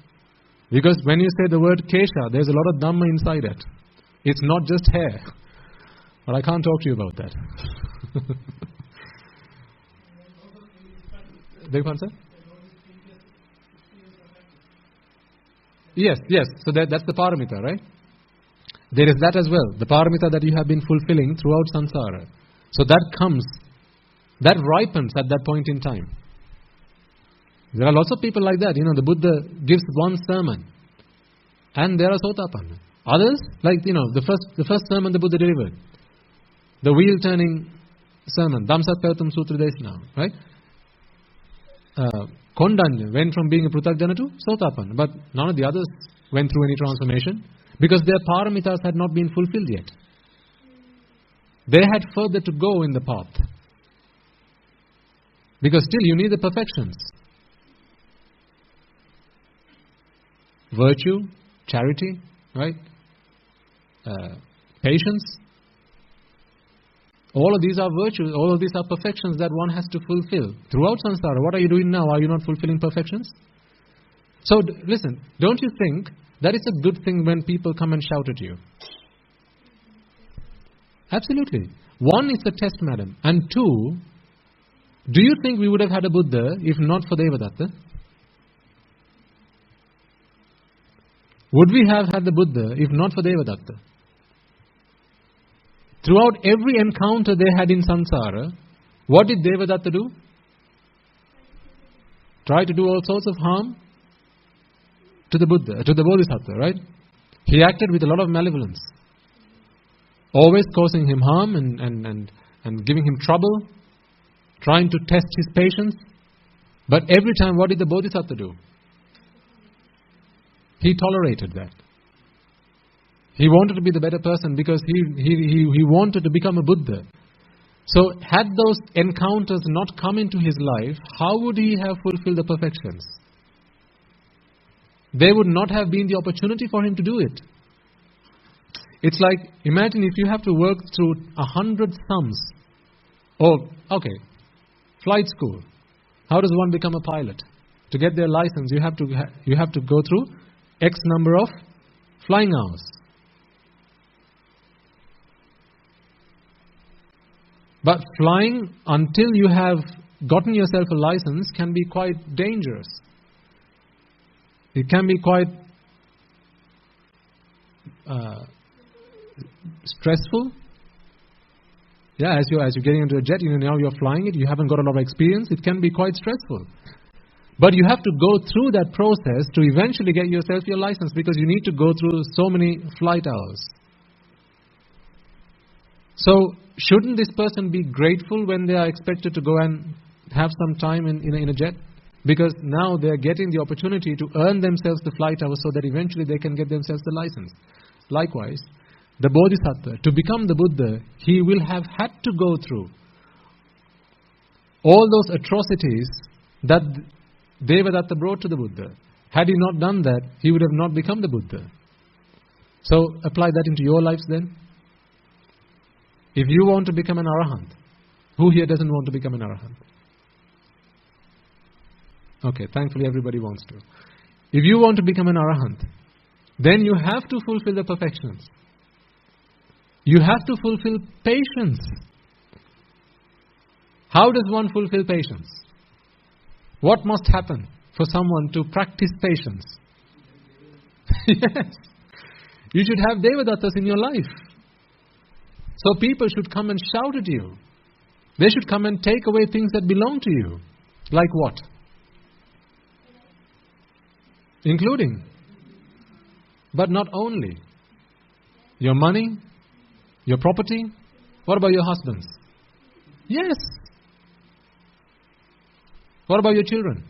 Because when you say the word Kesha, there's a lot of Dhamma inside it. It's not just hair. But I can't talk to you about that. Beg pardon, sir? Yes. So that's the paramita, right? There is that as well. The paramita that you have been fulfilling throughout samsara. So that ripens at that point in time. There are lots of people like that. The Buddha gives one sermon. And there are Sotapanna. Others, like, the first sermon the Buddha delivered. The wheel-turning sermon. Dhammsatpayotam Sutra Desana. Right? Kondanya went from being a Pruthajjana to Sotapanna. But none of the others went through any transformation. Because their paramitas had not been fulfilled yet. They had further to go in the path. Because still you need the perfections. Virtue, charity, right? Patience. All of these are virtues, all of these are perfections that one has to fulfill. Throughout samsara, what are you doing now? Are you not fulfilling perfections? So, listen, don't you think that it's a good thing when people come and shout at you? Absolutely. One, it's a test, madam. And two, do you think we would have had a Buddha if not for Devadatta? Would we have had the Buddha if not for Devadatta? Throughout every encounter they had in samsara, what did Devadatta do? Try to do all sorts of harm to the Buddha, to the Bodhisattva, right? He acted with a lot of malevolence. Always causing him harm and giving him trouble, trying to test his patience. But every time, what did the Bodhisattva do? He tolerated that. He wanted to be the better person because he wanted to become a Buddha. So, had those encounters not come into his life, how would he have fulfilled the perfections? There would not have been the opportunity for him to do it. It's like, imagine if you have to work through 100 sums. Oh, okay, flight school. How does one become a pilot? To get their license, you have to go through X number of flying hours. But flying until you have gotten yourself a license can be quite dangerous. It can be quite stressful. Yeah, as you're getting into a jet, now you're flying it, you haven't got a lot of experience, it can be quite stressful. But you have to go through that process to eventually get yourself your license, because you need to go through so many flight hours. So, shouldn't this person be grateful when they are expected to go and have some time in a jet? Because now they are getting the opportunity to earn themselves the flight hours so that eventually they can get themselves the license. Likewise, the Bodhisattva, to become the Buddha, he will have had to go through all those atrocities that Devadatta brought to the Buddha. Had he not done that, he would have not become the Buddha. So, apply that into your lives then. If you want to become an Arahant, who here doesn't want to become an Arahant? Okay, thankfully everybody wants to. If you want to become an Arahant, then you have to fulfill the perfections. You have to fulfill patience. How does one fulfill patience? What must happen for someone to practice patience? Yes. You should have Devadattas in your life. So people should come and shout at you. They should come and take away things that belong to you. Like what? Including, but not only, your money, your property. What about your husbands? Yes. What about your children?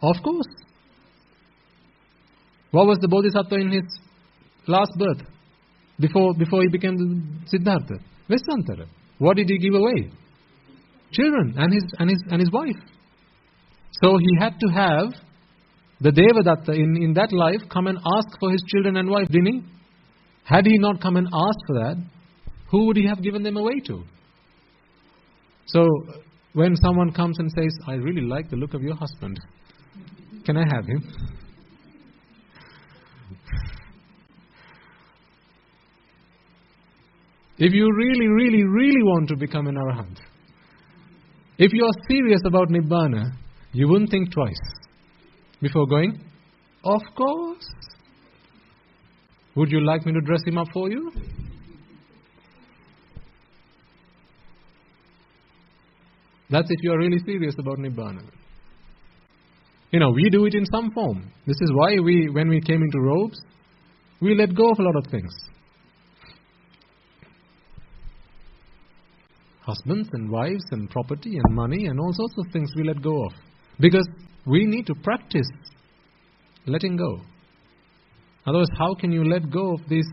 Of course. What was the Bodhisattva in his last birth? Before he became Siddhartha? Vesantara. What did he give away? Children and his wife. So he had to have the Devadatta in that life come and ask for his children and wife, didn't he? Had he not come and asked for that, who would he have given them away to? So, when someone comes and says, I really like the look of your husband, can I have him? If you really, really, really want to become an Arahant, if you are serious about Nibbana, you wouldn't think twice before going, of course. Would you like me to dress him up for you? That's if you are really serious about Nibbana. We do it in some form. This is why when we came into robes, we let go of a lot of things. Husbands and wives and property and money and all sorts of things we let go of. Because we need to practice letting go. Otherwise, how can you let go of these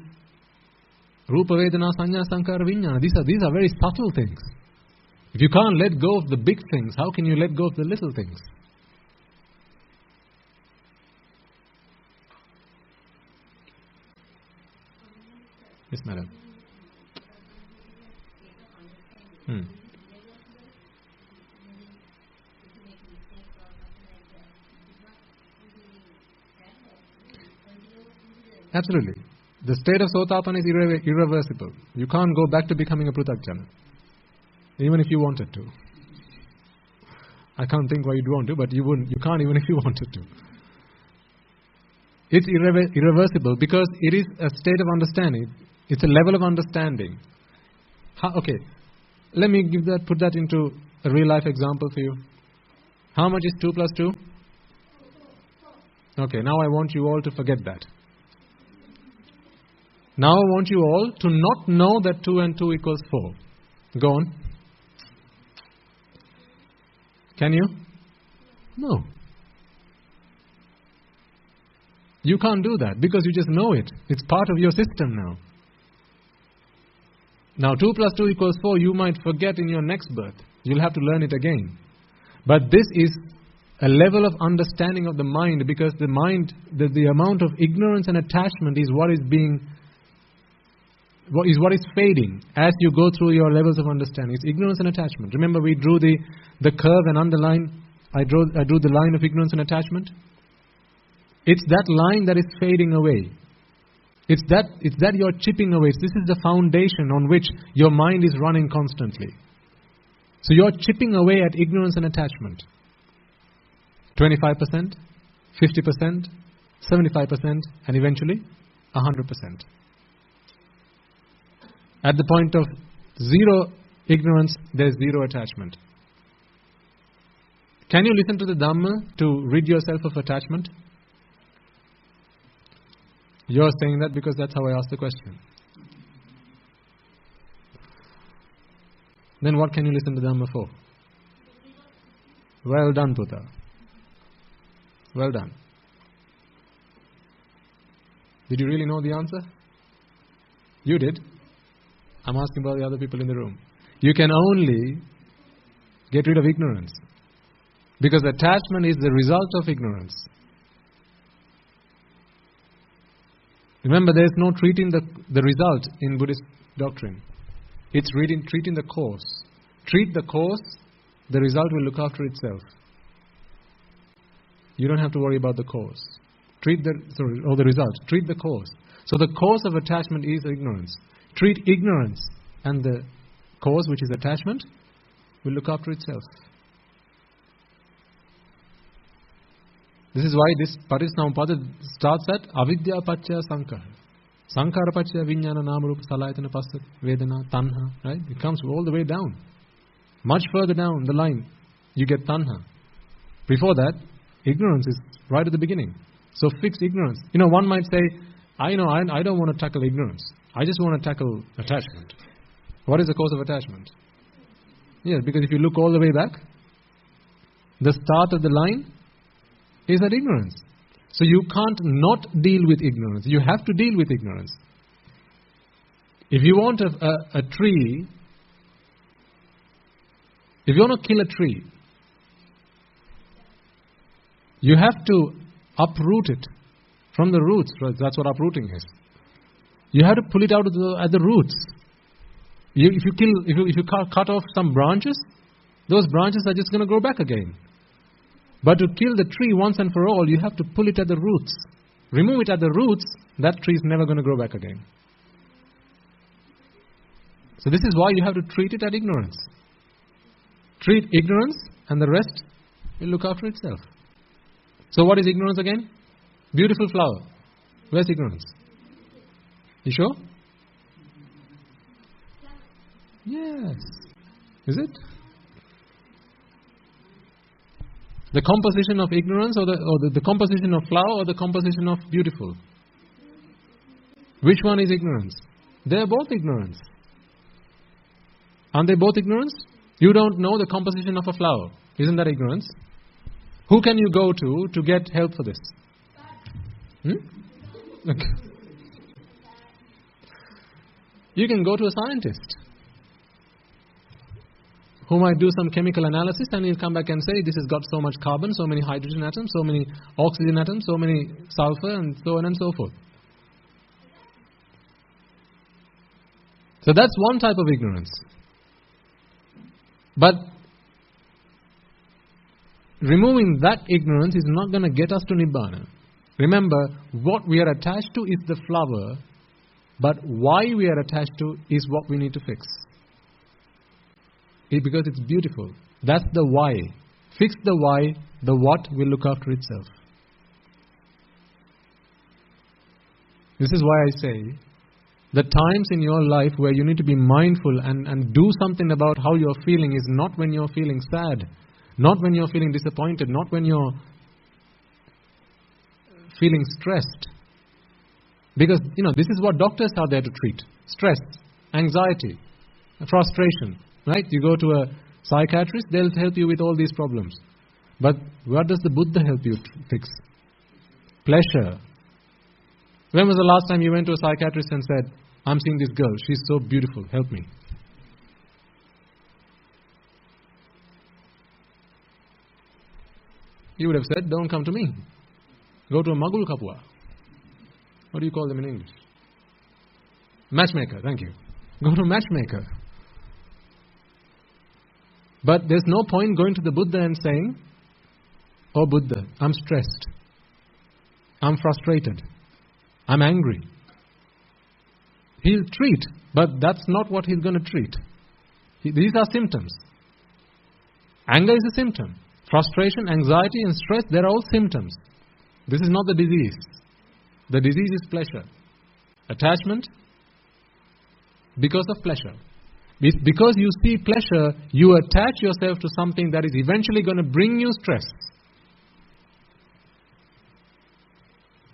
Rupa, Vedana, Sanya, Sankara, Vijnana? These are very subtle things. If you can't let go of the big things, how can you let go of the little things? Yes, madam. Absolutely. The state of Sotapana is irreversible. You can't go back to becoming a Pruthakjana, even if you wanted to. I can't think why you'd want to, but you wouldn't. You can't even if you wanted to. It's irreversible because it is a state of understanding. It's a level of understanding. Okay, let me put that into a real life example for you. How much is 2 plus 2? Okay, now I want you all to forget that. Now I want you all to not know that 2 and 2 equals 4. Go on. Can you? No. You can't do that because you just know it. It's part of your system now. Now 2 plus 2 equals 4, you might forget in your next birth. You'll have to learn it again. But this is a level of understanding of the mind, because the mind, the amount of ignorance and attachment is what is fading as you go through your levels of understanding. It's ignorance and attachment. Remember we drew the curve and underline. I drew the line of ignorance and attachment. It's that line that is fading away. It's that you're chipping away. This is the foundation on which your mind is running constantly. So you're chipping away at ignorance and attachment. 25%, 50%, 75%, and eventually 100%. At the point of zero ignorance, there's zero attachment. Can you listen to the Dhamma to rid yourself of attachment? You're saying that because that's how I asked the question. Then what can you listen to the Dhamma for? Well done, Putta. Well done. Did you really know the answer? You did. I'm asking about the other people in the room. You can only get rid of ignorance, because attachment is the result of ignorance. Remember, there is no treating the result in Buddhist doctrine. It's treating the cause. Treat the cause, the result will look after itself. You don't have to worry about the cause. The result. Treat the cause. So the cause of attachment is ignorance. Treat ignorance, and the cause, which is attachment, will look after itself. This is why this Parisnamapada starts at avidya pacchaya sankhara. Sankhara pacchaya vijnana namarupa salayatana passa vedana tanha. Right? It comes all the way down. Much further down the line, you get tanha. Before that, ignorance is right at the beginning. So fix ignorance. One might say, I don't want to tackle ignorance. I just want to tackle attachment. What is the cause of attachment? Yes, because if you look all the way back, the start of the line is at ignorance. So you can't not deal with ignorance. You have to deal with ignorance. If you want a tree, if you want to kill a tree, You have to uproot it from the roots. That's what uprooting is. You have to pull it out at the roots. If you cut off some branches, those branches are just going to grow back again. But to kill the tree once and for all, you have to pull it at the roots. Remove it at the roots, that tree is never going to grow back again. So this is why you have to treat it at ignorance. Treat ignorance and the rest will look after itself. So what is ignorance again? Beautiful flower. Where's ignorance? You sure? Yes. Is it? The composition of ignorance or the composition of flower or the composition of beautiful? Which one is ignorance? They are both ignorance. Aren't they both ignorance? You don't know the composition of a flower. Isn't that ignorance? Who can you go to get help for this? Okay. You can go to a scientist who might do some chemical analysis and he'll come back and say this has got so much carbon, so many hydrogen atoms, so many oxygen atoms, so many sulfur, and so on and so forth. So that's one type of ignorance. But removing that ignorance is not going to get us to Nibbana. Remember, what we are attached to is the flower, but why we are attached to is what we need to fix. Because it's beautiful. That's the why. Fix the why, the what will look after itself. This is why I say, the times in your life where you need to be mindful and do something about how you're feeling is not when you're feeling sad, not when you're feeling disappointed, not when you're feeling stressed. Because, this is what doctors are there to treat. Stress, anxiety, frustration. Right? You go to a psychiatrist, they'll help you with all these problems. But what does the Buddha help you fix? Pleasure. When was the last time you went to a psychiatrist and said, I'm seeing this girl, she's so beautiful, help me? He would have said, don't come to me. Go to a Magul Kapua. What do you call them in English? Matchmaker, thank you. Go to a matchmaker. But there's no point going to the Buddha and saying, oh Buddha, I'm stressed. I'm frustrated. I'm angry. He'll treat, but that's not what he's going to treat. These are symptoms. Anger is a symptom. Frustration, anxiety and stress, they're all symptoms. This is not the disease. The disease is pleasure. Attachment because of pleasure. Because you see pleasure, you attach yourself to something that is eventually going to bring you stress.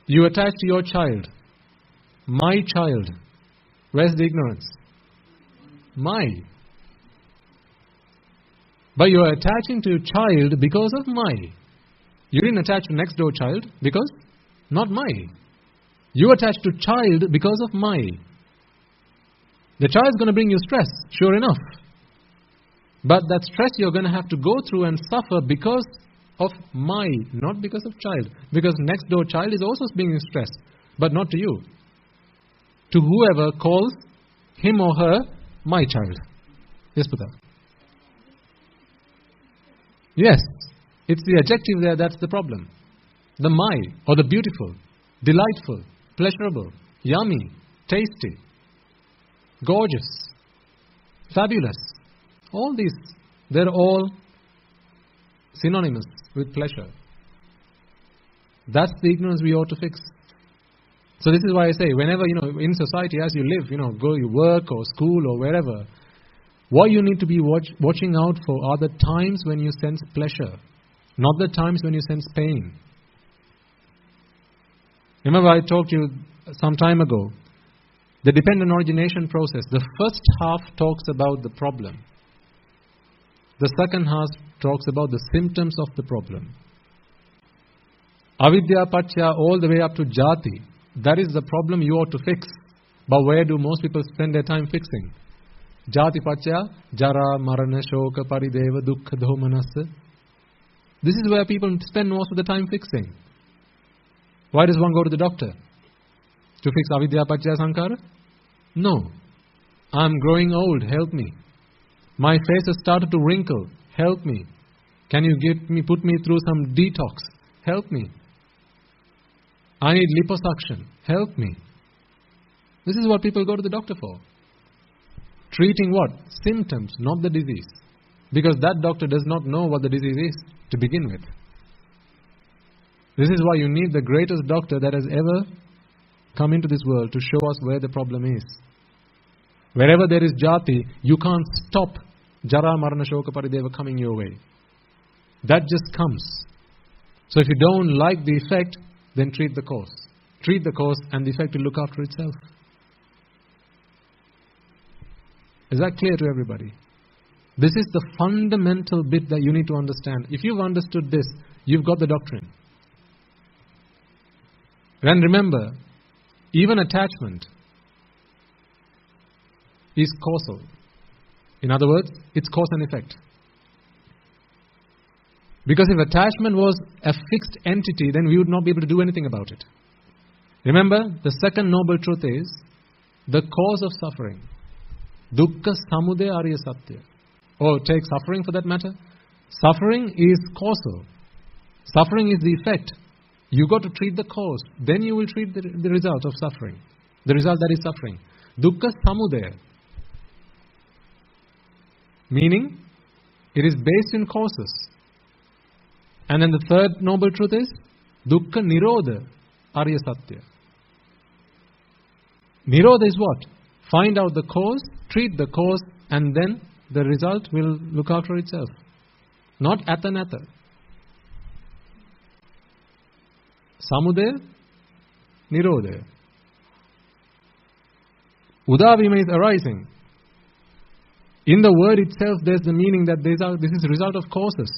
You attach to your child. My child. Where's the ignorance? My. But you are attaching to your child because of my. You didn't attach to next door child because not my. You attach to child because of my. The child is going to bring you stress, sure enough. But that stress you're going to have to go through and suffer because of my, not because of child. Because next door child is also bringing stress, but not to you. To whoever calls him or her my child. Yes, Putta. Yes, it's the adjective there that's the problem. The my, or the beautiful, delightful, pleasurable, yummy, tasty, gorgeous, fabulous. All these, they're all synonymous with pleasure. That's the ignorance we ought to fix. So this is why I say, whenever, in society as you live, go you work or school or wherever, what you need to be watching out for are the times when you sense pleasure, not the times when you sense pain. Remember I talked to you some time ago, the dependent origination process, the first half talks about the problem. The second half talks about the symptoms of the problem. Avidya Pachya all the way up to Jati. That is the problem you ought to fix. But where do most people spend their time fixing? Jati Pachya, Jara, Marana, Shoka, Parideva, Dukkha, Dhomanasa. This is where people spend most of the time fixing. Why does one go to the doctor? To fix avidya paccaya sankhara? No. I'm growing old, help me. My face has started to wrinkle, help me. Can you put me through some detox? Help me. I need liposuction, help me. This is what people go to the doctor for. Treating what? Symptoms, not the disease. Because that doctor does not know what the disease is to begin with. This is why you need the greatest doctor that has ever come into this world to show us where the problem is. Wherever there is jati, you can't stop jara, marana, shoka, parideva coming your way. That just comes. So if you don't like the effect, then treat the cause. Treat the cause and the effect will look after itself. Is that clear to everybody? This is the fundamental bit that you need to understand. If you've understood this, you've got the doctrine. And remember, even attachment is causal. In other words, it's cause and effect. Because if attachment was a fixed entity, then we would not be able to do anything about it. Remember, the second noble truth is the cause of suffering. Dukkha samudaya arya satya. Or take suffering for that matter. Suffering is causal. Suffering is the effect. You got to treat the cause. Then you will treat the result of suffering. The result that is suffering. Dukkha samudaya. Meaning, it is based in causes. And then the third noble truth is Dukkha nirodha arya satya. Nirodha is what? Find out the cause, treat the cause, and then the result will look after itself. Not attain. Samudaya, nirodha. Udavima is arising. In the word itself, there's the meaning that this is a result of causes.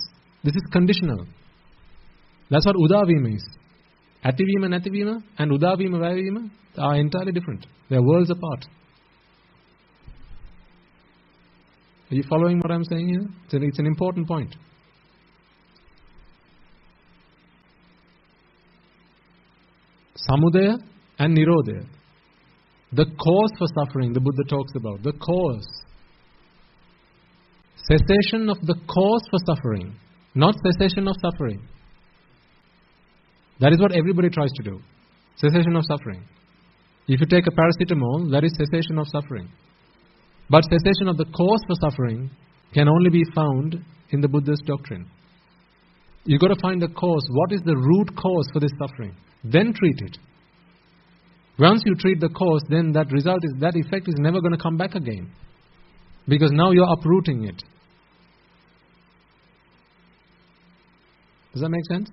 This is conditional. That's what udavima is. Ativima, nativima, and udavima, vayavima are entirely different. They are worlds apart. Are you following what I'm saying here? It's an important point. Samudaya and nirodha. The cause for suffering, the Buddha talks about. The cause. Cessation of the cause for suffering. Not cessation of suffering. That is what everybody tries to do. Cessation of suffering. If you take a paracetamol, that is cessation of suffering. But cessation of the cause for suffering can only be found in the Buddha's doctrine. You've got to find the cause. What is the root cause for this suffering? Then treat it. Once you treat the cause, then that effect is never going to come back again. Because now you're uprooting it. Does that make sense?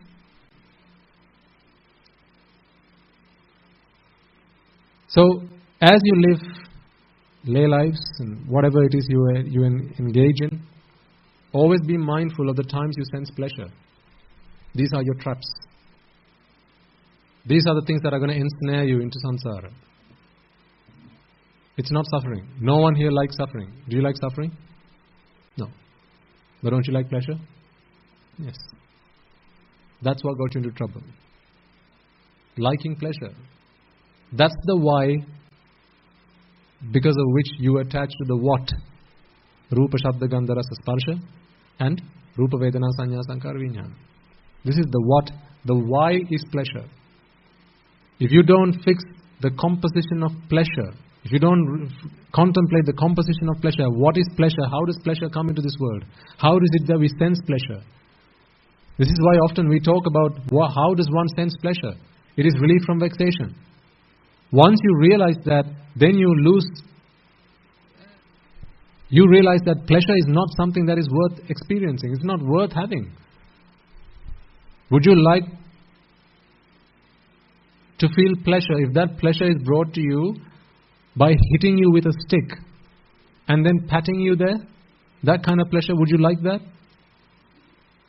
So, as you live lay lives and whatever it is you engage in, always be mindful of the times you sense pleasure. These are your traps. These are the things that are going to ensnare you into samsara. It's not suffering. No one here likes suffering. Do you like suffering? No. But don't you like pleasure? Yes. That's what got you into trouble. Liking pleasure. That's the why, because of which you attach to the what? Rupa, Shabda, Gandha, Rasa, Sparsha and Rupa, Vedana, Sanya, Sankara, Vijnana. This is the what. The why is pleasure. If you don't fix the composition of pleasure, if you don't contemplate the composition of pleasure, what is pleasure? How does pleasure come into this world? How is it that we sense pleasure? This is why often we talk about how does one sense pleasure? It is relief from vexation. Once you realize that, then you realize that pleasure is not something that is worth experiencing. It's not worth having. Would you like to feel pleasure if that pleasure is brought to you by hitting you with a stick and then patting you there? That kind of pleasure, would you like that?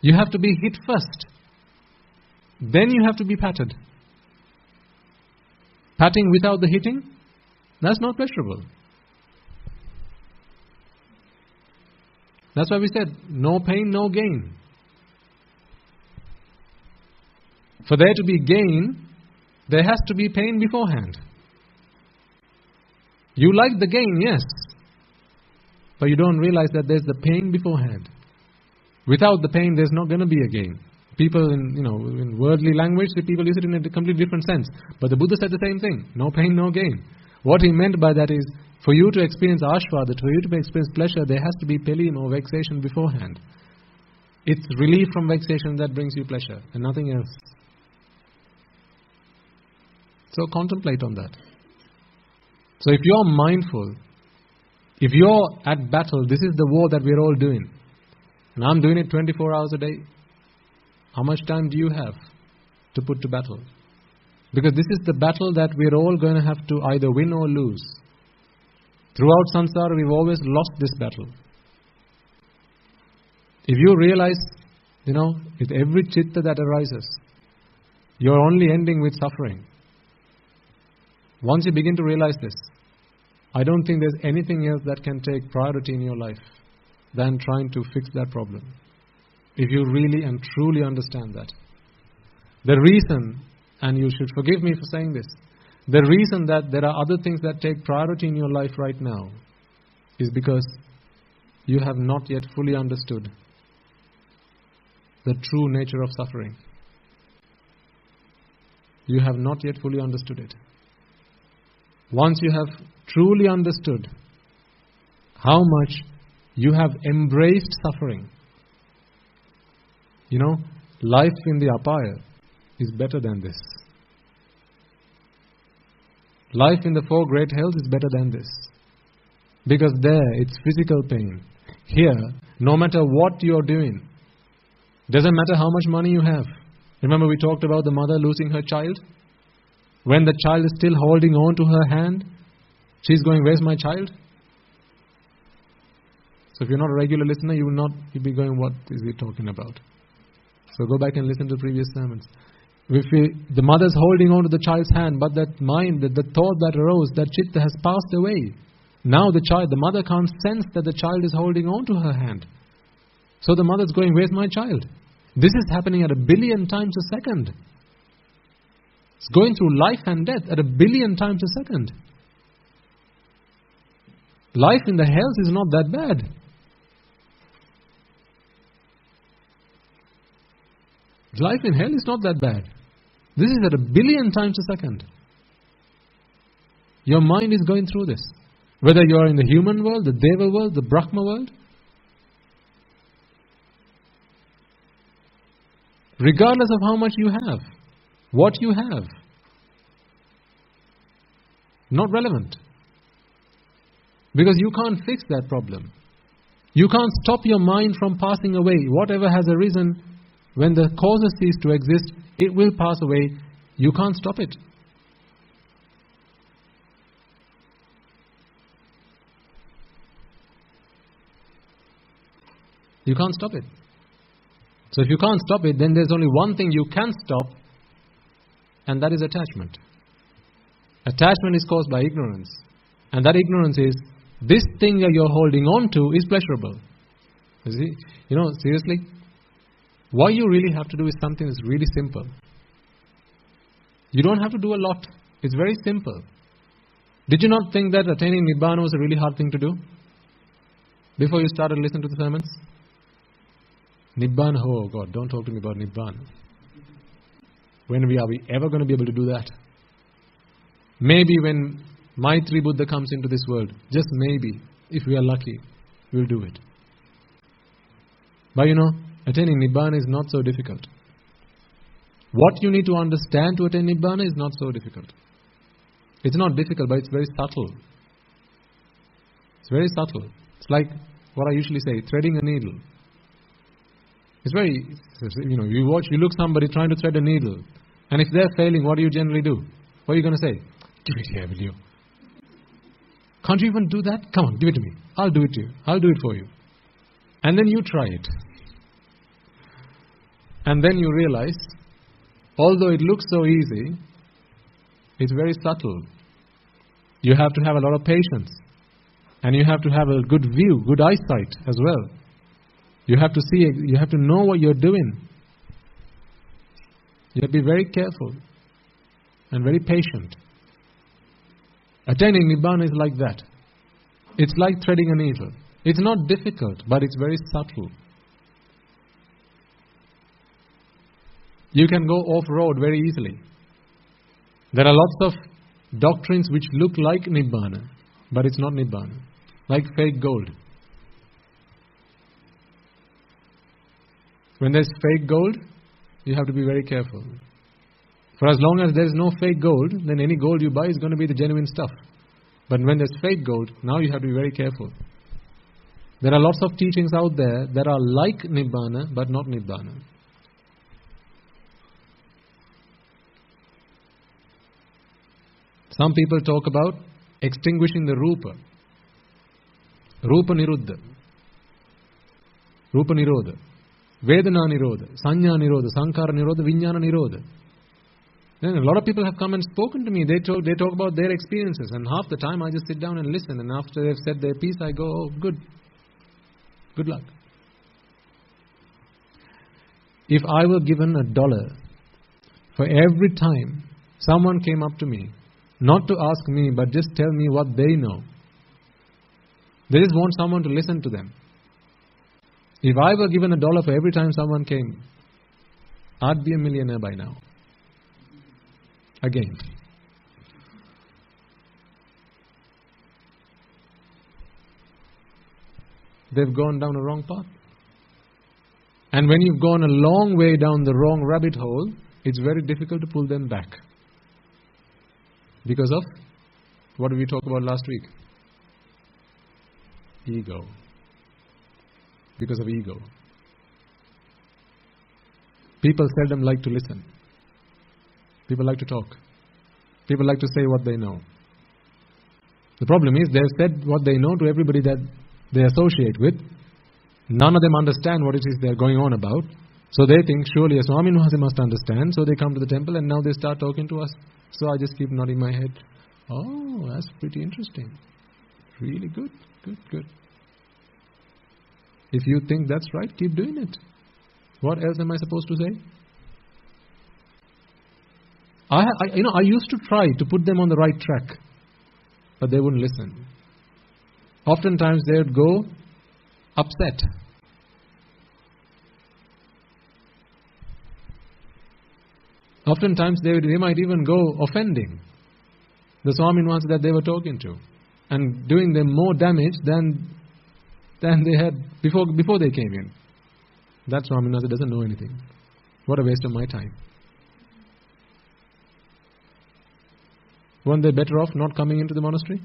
You have to be hit first. Then you have to be patted. Patting without the hitting? That's not pleasurable. That's why we said, no pain, no gain. For there to be gain, there has to be pain beforehand. You like the gain, yes, but you don't realize that there's the pain beforehand. Without the pain, there's not going to be a gain. People in worldly language, the people use it in a completely different sense. But the Buddha said the same thing. No pain, no gain. What he meant by that is, for you to experience ashvada, for you to experience pleasure, there has to be pelim or vexation beforehand. It's relief from vexation that brings you pleasure, and nothing else. So contemplate on that. So if you're mindful, if you're at battle, this is the war that we're all doing. And I'm doing it 24 hours a day. How much time do you have to put to battle? Because this is the battle that we're all going to have to either win or lose. Throughout samsara, we've always lost this battle. If you realize, with every chitta that arises, you're only ending with suffering. Once you begin to realize this, I don't think there's anything else that can take priority in your life than trying to fix that problem. If you really and truly understand that. The reason, and you should forgive me for saying this, the reason that there are other things that take priority in your life right now is because you have not yet fully understood the true nature of suffering. You have not yet fully understood it. Once you have truly understood how much you have embraced suffering, life in the apaya is better than this. Life in the four great hells is better than this. Because there, it's physical pain. Here, no matter what you're doing, doesn't matter how much money you have. Remember we talked about the mother losing her child? When the child is still holding on to her hand, she's going, where's my child? So if you're not a regular listener, you'll be going, what is he talking about? So go back and listen to previous sermons. The mother's holding on to the child's hand, but that mind, the thought that arose, that chitta has passed away. Now the mother can't sense that the child is holding on to her hand. So the mother's going, where's my child? This is happening at 1 billion times a second. It's going through life and death at 1 billion times a second. Life in the hells is not that bad. Life in hell is not that bad. This is at 1 billion times a second. Your mind is going through this. Whether you are in the human world, the Deva world, the Brahma world. Regardless of how much you have, what you have, not relevant. Because you can't fix that problem. You can't stop your mind from passing away. Whatever has arisen, when the causes cease to exist, it will pass away. You can't stop it. You can't stop it. So if you can't stop it, then there's only one thing you can stop, and that is attachment. Attachment is caused by ignorance. And that ignorance is, this thing that you're holding on to is pleasurable. You see? Seriously? What you really have to do is something that's really simple. You don't have to do a lot. It's very simple. Did you not think that attaining Nibbana was a really hard thing to do? Before you started listening to the sermons? Nibbana, oh God, don't talk to me about Nibbana. When are we ever going to be able to do that? Maybe when Maitri Buddha comes into this world, just maybe, if we are lucky, we'll do it. But attaining Nibbana is not so difficult. What you need to understand to attain Nibbana is not so difficult. It's not difficult, but it's very subtle. It's very subtle. It's like what I usually say, threading a needle. It's very, you look somebody trying to thread a needle, and if they're failing, what do you generally do? What are you going to say? Give it here, will you? Can't you even do that? Come on, give it to me. I'll do it to you. I'll do it for you. And then you try it. And then you realize, although it looks so easy, it's very subtle. You have to have a lot of patience. And you have to have a good view, good eyesight as well. You have to see, you have to know what you're doing. You have to be very careful and very patient. Attaining Nibbana is like that. It's like threading a needle. It's not difficult, but it's very subtle. You can go off-road very easily. There are lots of doctrines which look like Nibbana, but it's not Nibbana. Like fake gold. When there's fake gold, you have to be very careful. For as long as there's no fake gold, then any gold you buy is going to be the genuine stuff. But when there's fake gold, now you have to be very careful. There are lots of teachings out there that are like Nibbana, but not Nibbana. Some people talk about extinguishing the Rupa. Rupa Niruddha. Rupa Nirodha. Vedana Nirodha. Sanya Nirodha. Sankara Nirodha. Vijnana Nirodha. Then a lot of people have come and spoken to me. They talk about their experiences. And half the time I just sit down and listen. And after they've said their piece, I go, oh, good. Good luck. If I were given $1 for every time someone came up to me, not to ask me, but just tell me what they know. They just want someone to listen to them. If I were given $1 for every time someone came, I'd be a millionaire by now. Again. They've gone down a wrong path. And when you've gone a long way down the wrong rabbit hole, it's very difficult to pull them back. Because of, what did we talk about last week? Ego. Because of ego. People seldom like to listen. People like to talk. People like to say what they know. The problem is they've said what they know to everybody that they associate with. None of them understand what it is they're going on about. So they think surely a Swami must understand. So they come to the temple and now they start talking to us. So I just keep nodding my head. Oh, that's pretty interesting. Really good. Good. If you think that's right, keep doing it. What else am I supposed to say? I used to try to put them on the right track, but they wouldn't listen. Oftentimes they would go upset. Oftentimes they might even go offending the Swamin ones that they were talking to, and doing them more damage than they had before they came in. That Swamin doesn't know anything. What a waste of my time. Weren't they better off not coming into the monastery?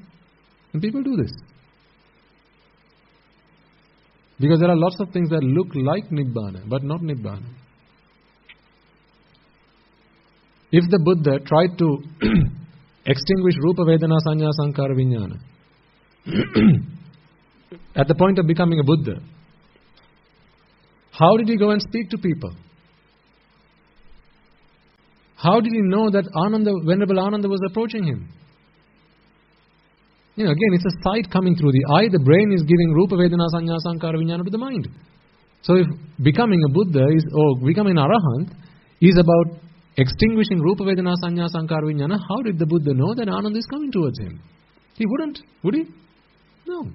And people do this. Because there are lots of things that look like Nibbana, but not Nibbana. If the Buddha tried to extinguish Rupa Vedana Sanya Sankara Vijnana at the point of becoming a Buddha, how did he go and speak to people? How did he know that Venerable Ananda was approaching him? Again, it's a sight coming through the eye. The brain is giving Rupa Vedana Sanya Sankara Vijnana to the mind. So if becoming a Buddha or becoming an Arahant is about extinguishing Rupa Vedana Sanya Sankara Vijnana, how did the Buddha know that Ananda is coming towards him? He wouldn't, would he? No.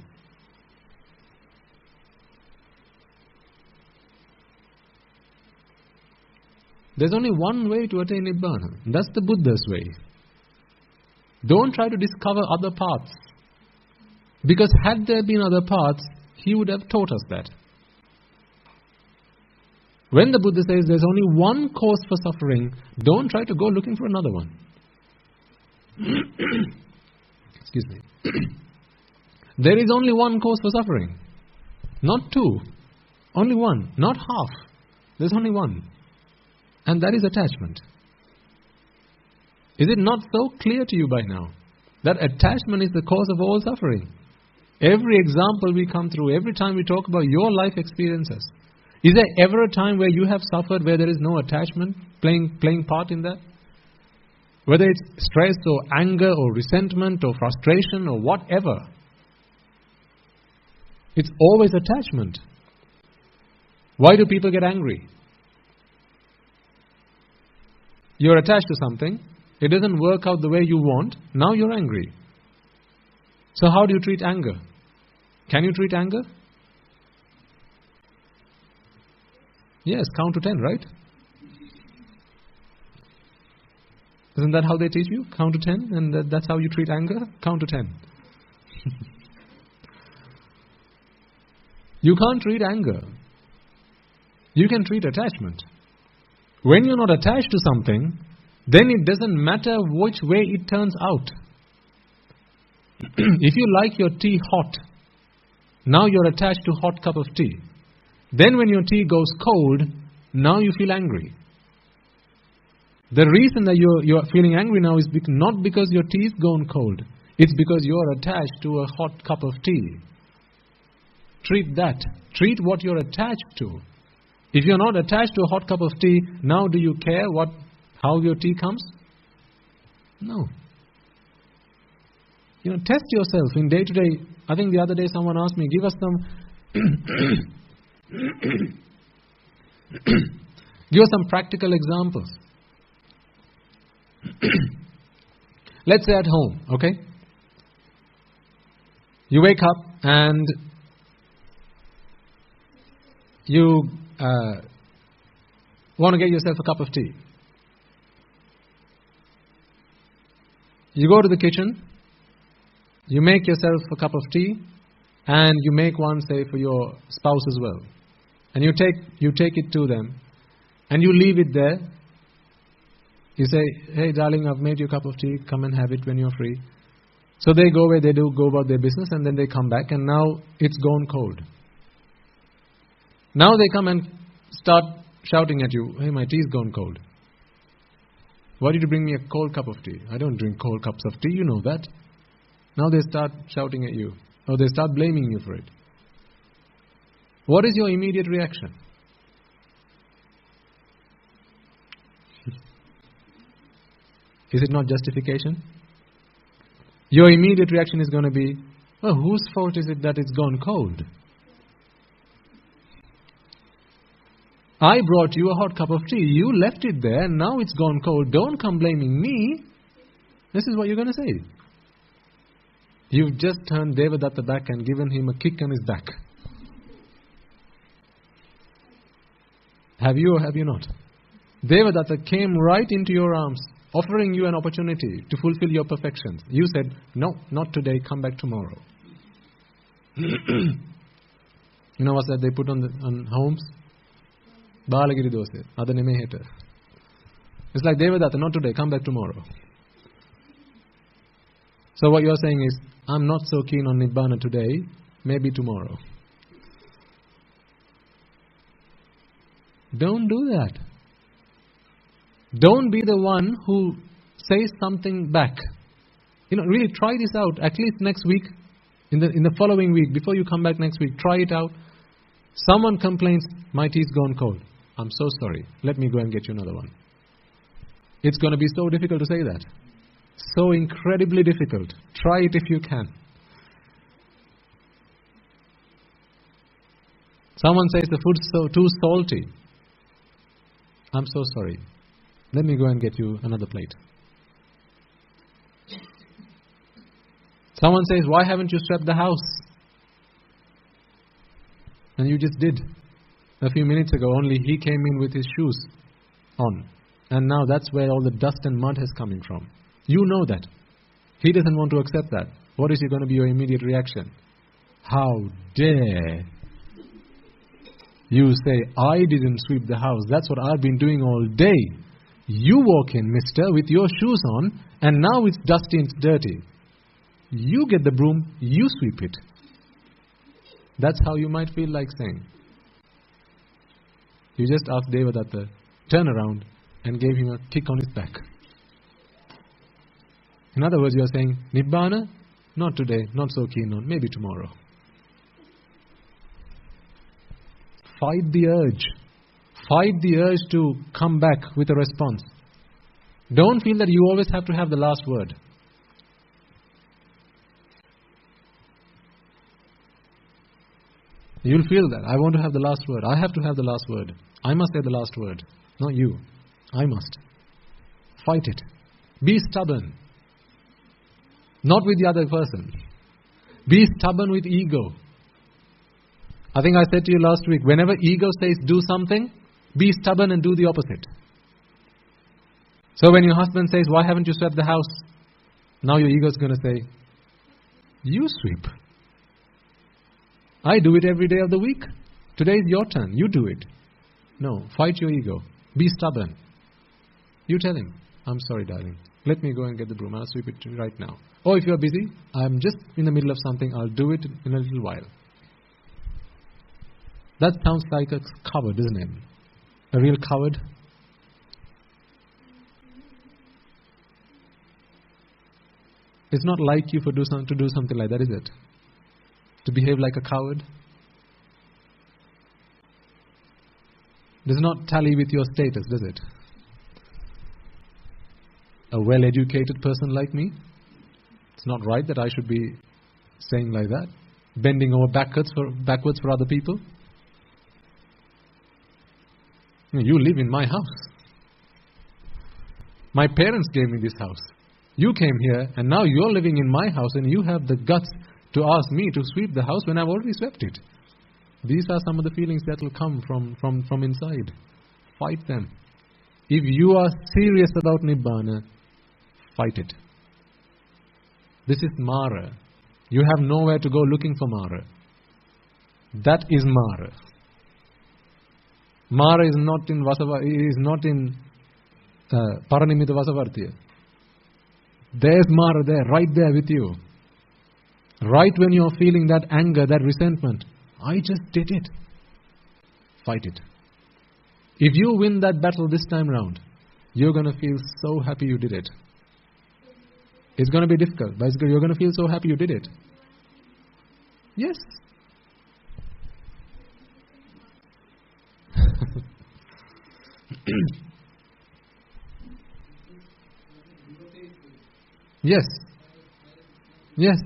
There's only one way to attain Nibbana. That's the Buddha's way. Don't try to discover other paths. Because had there been other paths, he would have taught us that. When the Buddha says there's only one cause for suffering, don't try to go looking for another one. Excuse me. There is only one cause for suffering. Not two. Only one. Not half. There's only one. And that is attachment. Is it not so clear to you by now that attachment is the cause of all suffering? Every example we come through, every time we talk about your life experiences, is there ever a time where you have suffered where there is no attachment playing part in that? Whether it's stress or anger or resentment or frustration or whatever, it's always attachment. Why do people get angry? You're attached to something. It doesn't work out the way you want. Now you're angry. So how do you treat anger? Can you treat anger? Yes, count to 10, right? Isn't that how they teach you? Count to 10, and that's how you treat anger? Count to 10. You can't treat anger. You can treat attachment. When you're not attached to something, then it doesn't matter which way it turns out. If you like your tea hot, now you're attached to hot cup of tea. Then when your tea goes cold, now you feel angry. The reason that you're feeling angry now is not because your tea is gone cold. It's because you're attached to a hot cup of tea. Treat that. Treat what you're attached to. If you're not attached to a hot cup of tea, now do you care how your tea comes? No. Test yourself in day-to-day. I think the other day someone asked me, give us some practical examples. Let's say at home, okay? You wake up and you want to get yourself a cup of tea. You go to the kitchen, you make yourself a cup of tea, and you make one, say, for your spouse as well. And you take it to them, and you leave it there. You say, hey darling, I've made you a cup of tea, come and have it when you're free. So they go away, they go about their business, and then they come back, and now it's gone cold. Now they come and start shouting at you, hey, my tea's gone cold. Why did you bring me a cold cup of tea? I don't drink cold cups of tea, you know that. Now they start shouting at you, or they start blaming you for it. What is your immediate reaction? Is it not justification? Your immediate reaction is going to be, well, whose fault is it that it's gone cold? I brought you a hot cup of tea. You left it there, and now it's gone cold. Don't come blaming me. This is what you're going to say. You've just turned Devadatta back and given him a kick on his back. Have you or have you not? Devadatta came right into your arms, offering you an opportunity to fulfill your perfections. You said, no, not today, come back tomorrow. You know what that they put on homes? Balagiri dose, ada neme heta. It's like Devadatta, not today, come back tomorrow. So what you're saying is, I'm not so keen on Nibbana today, maybe tomorrow. Don't do that. Don't be the one who says something back. Really try this out, at least next week, in the following week, before you come back next week, try it out. Someone complains, my tea's gone cold. I'm so sorry. Let me go and get you another one. It's going to be so difficult to say that. So incredibly difficult. Try it if you can. Someone says the food's too salty. I'm so sorry. Let me go and get you another plate. Someone says, why haven't you swept the house? And you just did. A few minutes ago, only he came in with his shoes on. And now that's where all the dust and mud is coming from. You know that. He doesn't want to accept that. What is going to be your immediate reaction? How dare you say, I didn't sweep the house. That's what I've been doing all day. You walk in, mister, with your shoes on, and now it's dusty and it's dirty. You get the broom, you sweep it. That's how you might feel like saying. You just asked Devadatta, turn around, and gave him a kick on his back. In other words, you are saying, Nibbana, not today, not so keen on, maybe tomorrow. Fight the urge. Fight the urge to come back with a response. Don't feel that you always have to have the last word. You'll feel that. I want to have the last word. I have to have the last word. I must say the last word. Not you. I must. Fight it. Be stubborn. Not with the other person. Be stubborn with ego. I think I said to you last week, whenever ego says do something, be stubborn and do the opposite. So when your husband says, why haven't you swept the house? Now your ego is going to say, you sweep. I do it every day of the week. Today is your turn. You do it. No, fight your ego. Be stubborn. You tell him, I'm sorry, darling. Let me go and get the broom. I'll sweep it right now. Or if you're busy, I'm just in the middle of something. I'll do it in a little while. That sounds like a coward, doesn't it? A real coward. It's not like you to do something like that, is it? To behave like a coward. Does not tally with your status, does it? A well-educated person like me, it's not right that I should be saying like that, bending over backwards for other people. You live in my house. My parents gave me this house. You came here and now you're living in my house and you have the guts to ask me to sweep the house when I've already swept it. These are some of the feelings that will come from inside. Fight them. If you are serious about Nibbana, fight it. This is Mara. You have nowhere to go looking for Mara. That is Mara. Mara is not in Paranimita Vasavartiya. There's Mara there, right there with you. Right when you're feeling that anger, that resentment, I just did it. Fight it. If you win that battle this time round, you're going to feel so happy you did it. It's going to be difficult, but you're going to feel so happy you did it. Yes. Yes. Yes.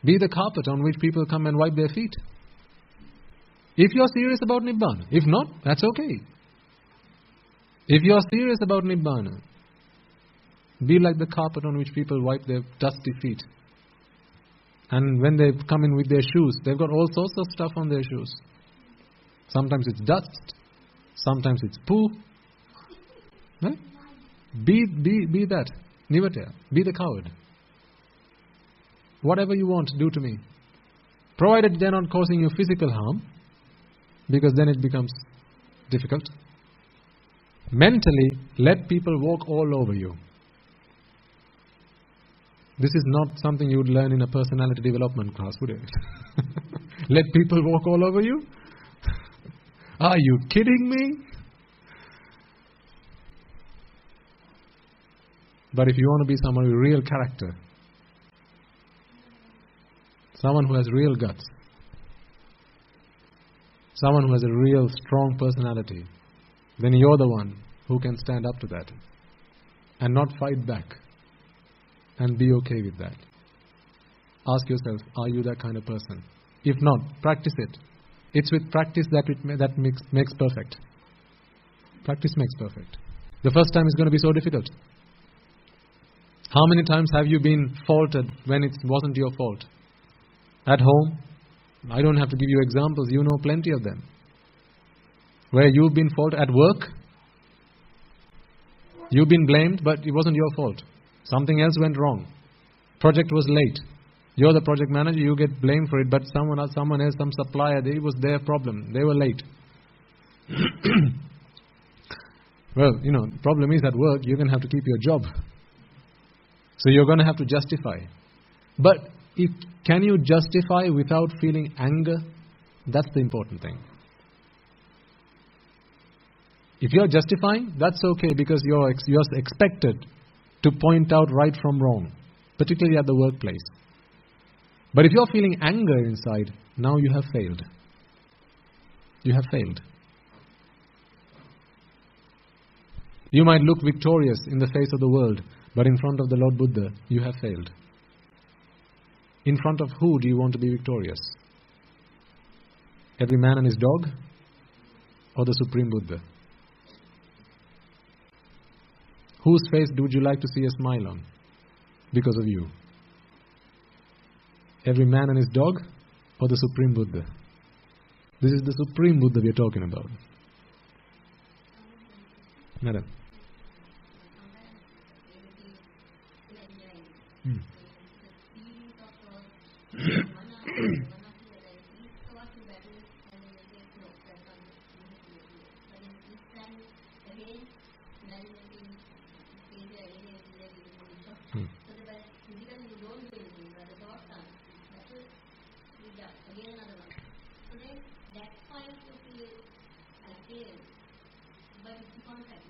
Be the carpet on which people come and wipe their feet. If you're serious about Nibbana. If not, that's okay. If you're serious about Nibbana, be like the carpet on which people wipe their dusty feet. And when they come in with their shoes, they've got all sorts of stuff on their shoes. Sometimes it's dust. Sometimes it's poo. Right? Be that. Nivathapa. Be the coward. Whatever you want, do to me. Provided they're not causing you physical harm, because then it becomes difficult. Mentally, let people walk all over you. This is not something you would learn in a personality development class, would it? Let people walk all over you? Are you kidding me? But if you want to be someone with real character, someone who has real guts, someone who has a real strong personality, then you're the one who can stand up to that and not fight back and be okay with that. Ask yourself, are you that kind of person? If not, practice it. It's with practice that makes perfect. Practice makes perfect. The first time is going to be so difficult. How many times have you been faulted when it wasn't your fault? At home? I don't have to give you examples. You know plenty of them. Where you've been faulted at work. You've been blamed, but it wasn't your fault. Something else went wrong. Project was late. You're the project manager, you get blamed for it, but someone else, some supplier, it was their problem. They were late. Well, the problem is at work, you're going to have to keep your job. So you're going to have to justify. But can you justify without feeling anger? That's the important thing. If you're justifying, that's okay, because you're expected to point out right from wrong, particularly at the workplace. But if you're feeling anger inside, now you have failed. You have failed. You might look victorious in the face of the world, but in front of the Lord Buddha, you have failed. In front of who do you want to be victorious? Every man and his dog? Or the Supreme Buddha? Whose face would you like to see a smile on because of you? Every man and his dog, or the Supreme Buddha? This is the Supreme Buddha we are talking about. Madam.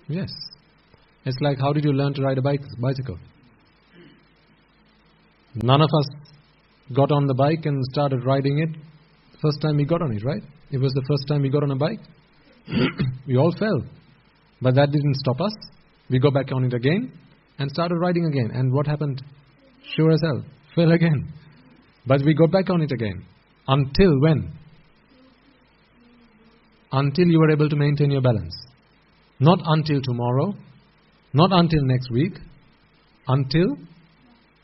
Yes. It's like, how did you learn to ride a bicycle? None of us got on the bike and started riding it first time we got on it, right? It was the first time we got on a bike. We all fell. But that didn't stop us. We got back on it again and started riding again. And what happened? Sure as hell, fell again. But we got back on it again. Until when? Until you were able to maintain your balance. Not until tomorrow, not until next week, until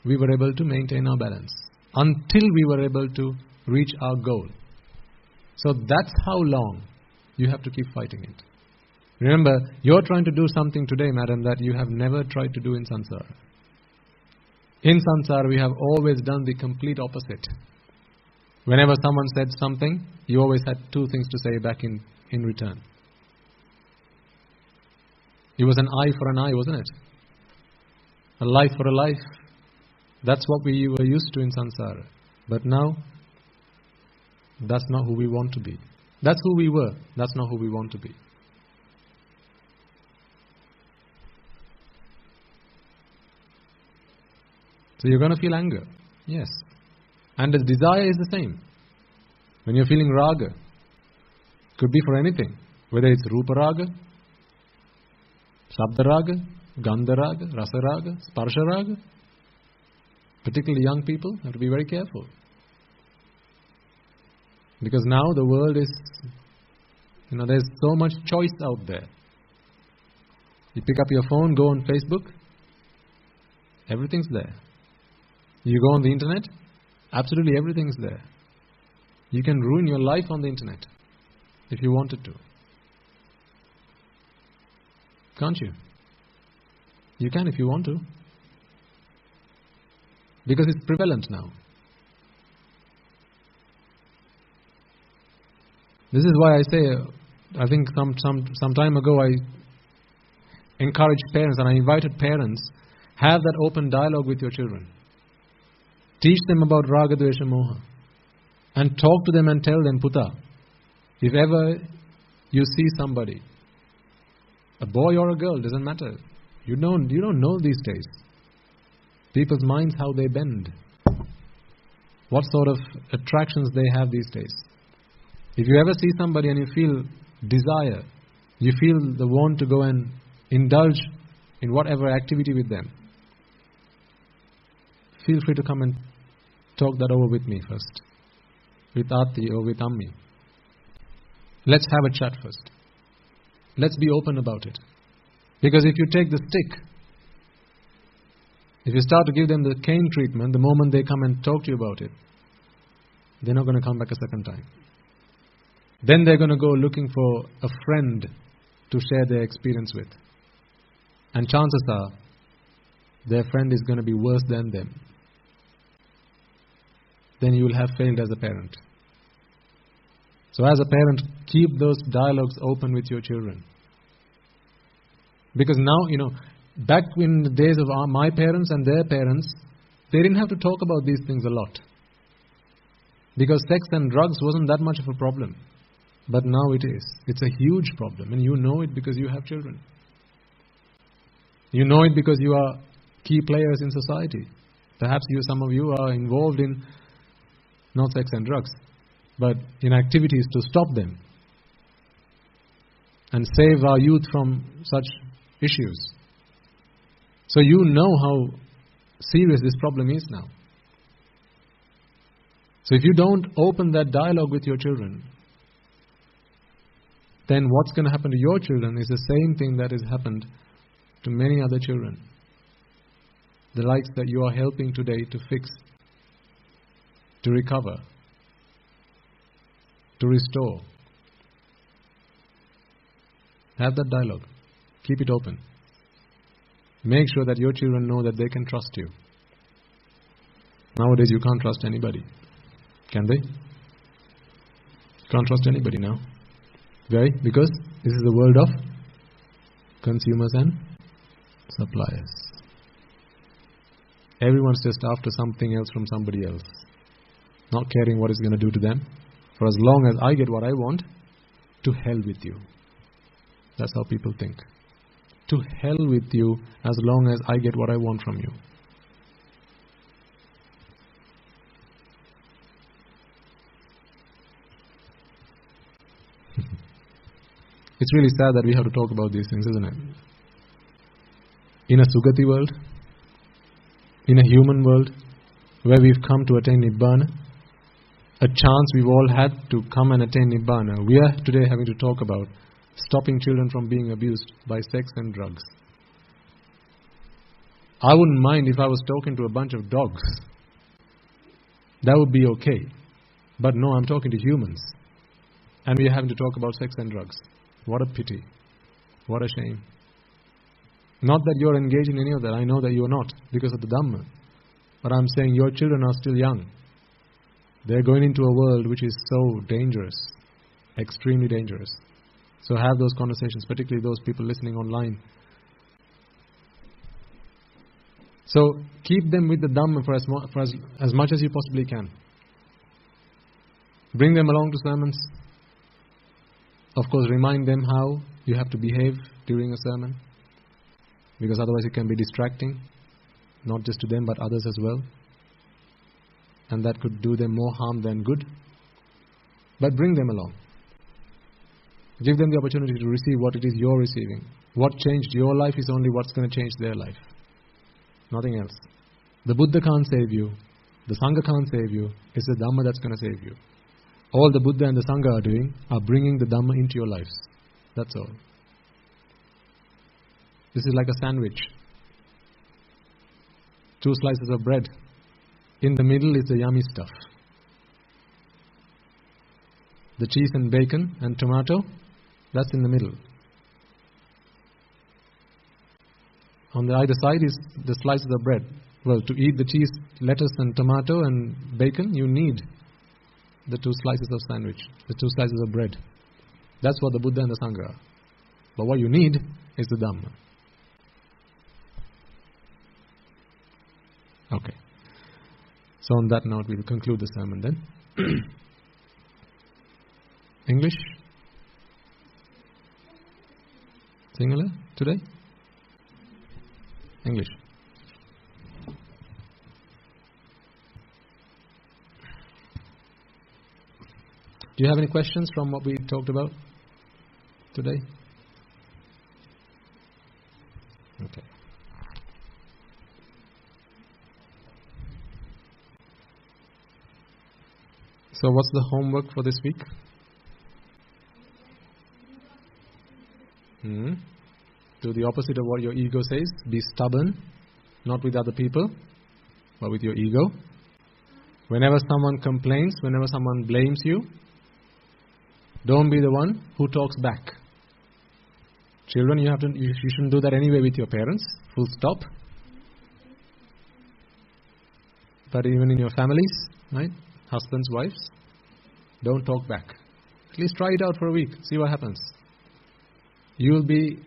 we were able to maintain our balance. Until we were able to reach our goal. So that's how long you have to keep fighting it. Remember, you're trying to do something today, madam, that you have never tried to do in samsara. In samsara, we have always done the complete opposite. Whenever someone said something, you always had two things to say back in return. It was an eye for an eye, wasn't it? A life for a life. That's what we were used to in samsara. But now, that's not who we want to be. That's who we were. That's not who we want to be. So you're going to feel anger. Yes. And the desire is the same. When you're feeling raga, could be for anything. Whether it's rupa raga, sabda raga, gandha raga, rasa raga, sparsha raga. Particularly young people have to be very careful. Because now the world is, there's so much choice out there. You pick up your phone, go on Facebook, everything's there. You go on the internet, absolutely everything's there. You can ruin your life on the internet if you wanted to. Can't you? You can if you want to. Because it's prevalent now. This is why I say, I think some time ago I encouraged parents and I invited parents, have that open dialogue with your children. Teach them about raga, dvesha, moha. And talk to them and tell them, Puta, if ever you see somebody, a boy or a girl, doesn't matter. You don't know these days. People's minds, how they bend. What sort of attractions they have these days. If you ever see somebody and you feel desire, you feel the want to go and indulge in whatever activity with them, feel free to come and talk that over with me first. With Ati or with Ammi. Let's have a chat first. Let's be open about it. Because if you take the stick, if you start to give them the cane treatment, the moment they come and talk to you about it, they're not going to come back a second time. Then they're going to go looking for a friend to share their experience with. And chances are, their friend is going to be worse than them. Then you will have failed as a parent. So as a parent, keep those dialogues open with your children. Because now, back in the days of my parents and their parents, they didn't have to talk about these things a lot. Because sex and drugs wasn't that much of a problem. But now it is. It's a huge problem. And you know it because you have children. You know it because you are key players in society. Perhaps some of you are involved in not sex and drugs, but in activities to stop them and save our youth from such issues. So you know how serious this problem is now. So if you don't open that dialogue with your children, then what's going to happen to your children is the same thing that has happened to many other children. The likes that you are helping today to fix, to recover, to restore. Have that dialogue. Keep it open. Make sure that your children know that they can trust you. Nowadays you can't trust anybody. Can they? Can't trust anybody now. Why? Because this is the world of consumers and suppliers. Everyone's just after something else from somebody else, not caring what it's going to do to them. For as long as I get what I want, to hell with you. That's how people think. To hell with you as long as I get what I want from you. It's really sad that we have to talk about these things, isn't it? In a Sugati world, in a human world, where we've come to attain Nibbana, a chance we've all had to come and attain Nibbana, we are today having to talk about stopping children from being abused by sex and drugs. I wouldn't mind if I was talking to a bunch of dogs. That would be okay. But no, I'm talking to humans. And we are having to talk about sex and drugs. What a pity. What a shame. Not that you're engaged in any of that. I know that you're not because of the Dhamma. But I'm saying your children are still young. They're going into a world which is so dangerous. Extremely dangerous. So have those conversations, particularly those people listening online. So keep them with the Dhamma for as much as you possibly can. Bring them along to sermons. Of course, remind them how you have to behave during a sermon, because otherwise it can be distracting, not just to them but others as well, and that could do them more harm than good. But bring them along. Give them the opportunity to receive what it is you're receiving. What changed your life is only what's going to change their life. Nothing else. The Buddha can't save you. The Sangha can't save you. It's the Dhamma that's going to save you. All the Buddha and the Sangha are doing are bringing the Dhamma into your lives. That's all. This is like a sandwich. 2 slices of bread. In the middle is the yummy stuff. The cheese and bacon and tomato, that's in the middle. On the either side is the slices of bread. Well, to eat the cheese, lettuce and tomato and bacon, you need the 2 slices of sandwich, the 2 slices of bread. That's what the Buddha and the Sangha are. But what you need is the Dhamma. Okay. So on that note, we will conclude the sermon then. English? Sinhala today? English. Do you have any questions from what we talked about today? Okay. So what's the homework for this week? Do the opposite of what your ego says. Be stubborn, not with other people, but with your ego. Whenever someone complains, whenever someone blames you, don't be the one who talks back. Children, you shouldn't do that anyway with your parents. Full stop. But even in your families, right? Husbands, wives, don't talk back. At least try it out for a week. See what happens. You'll be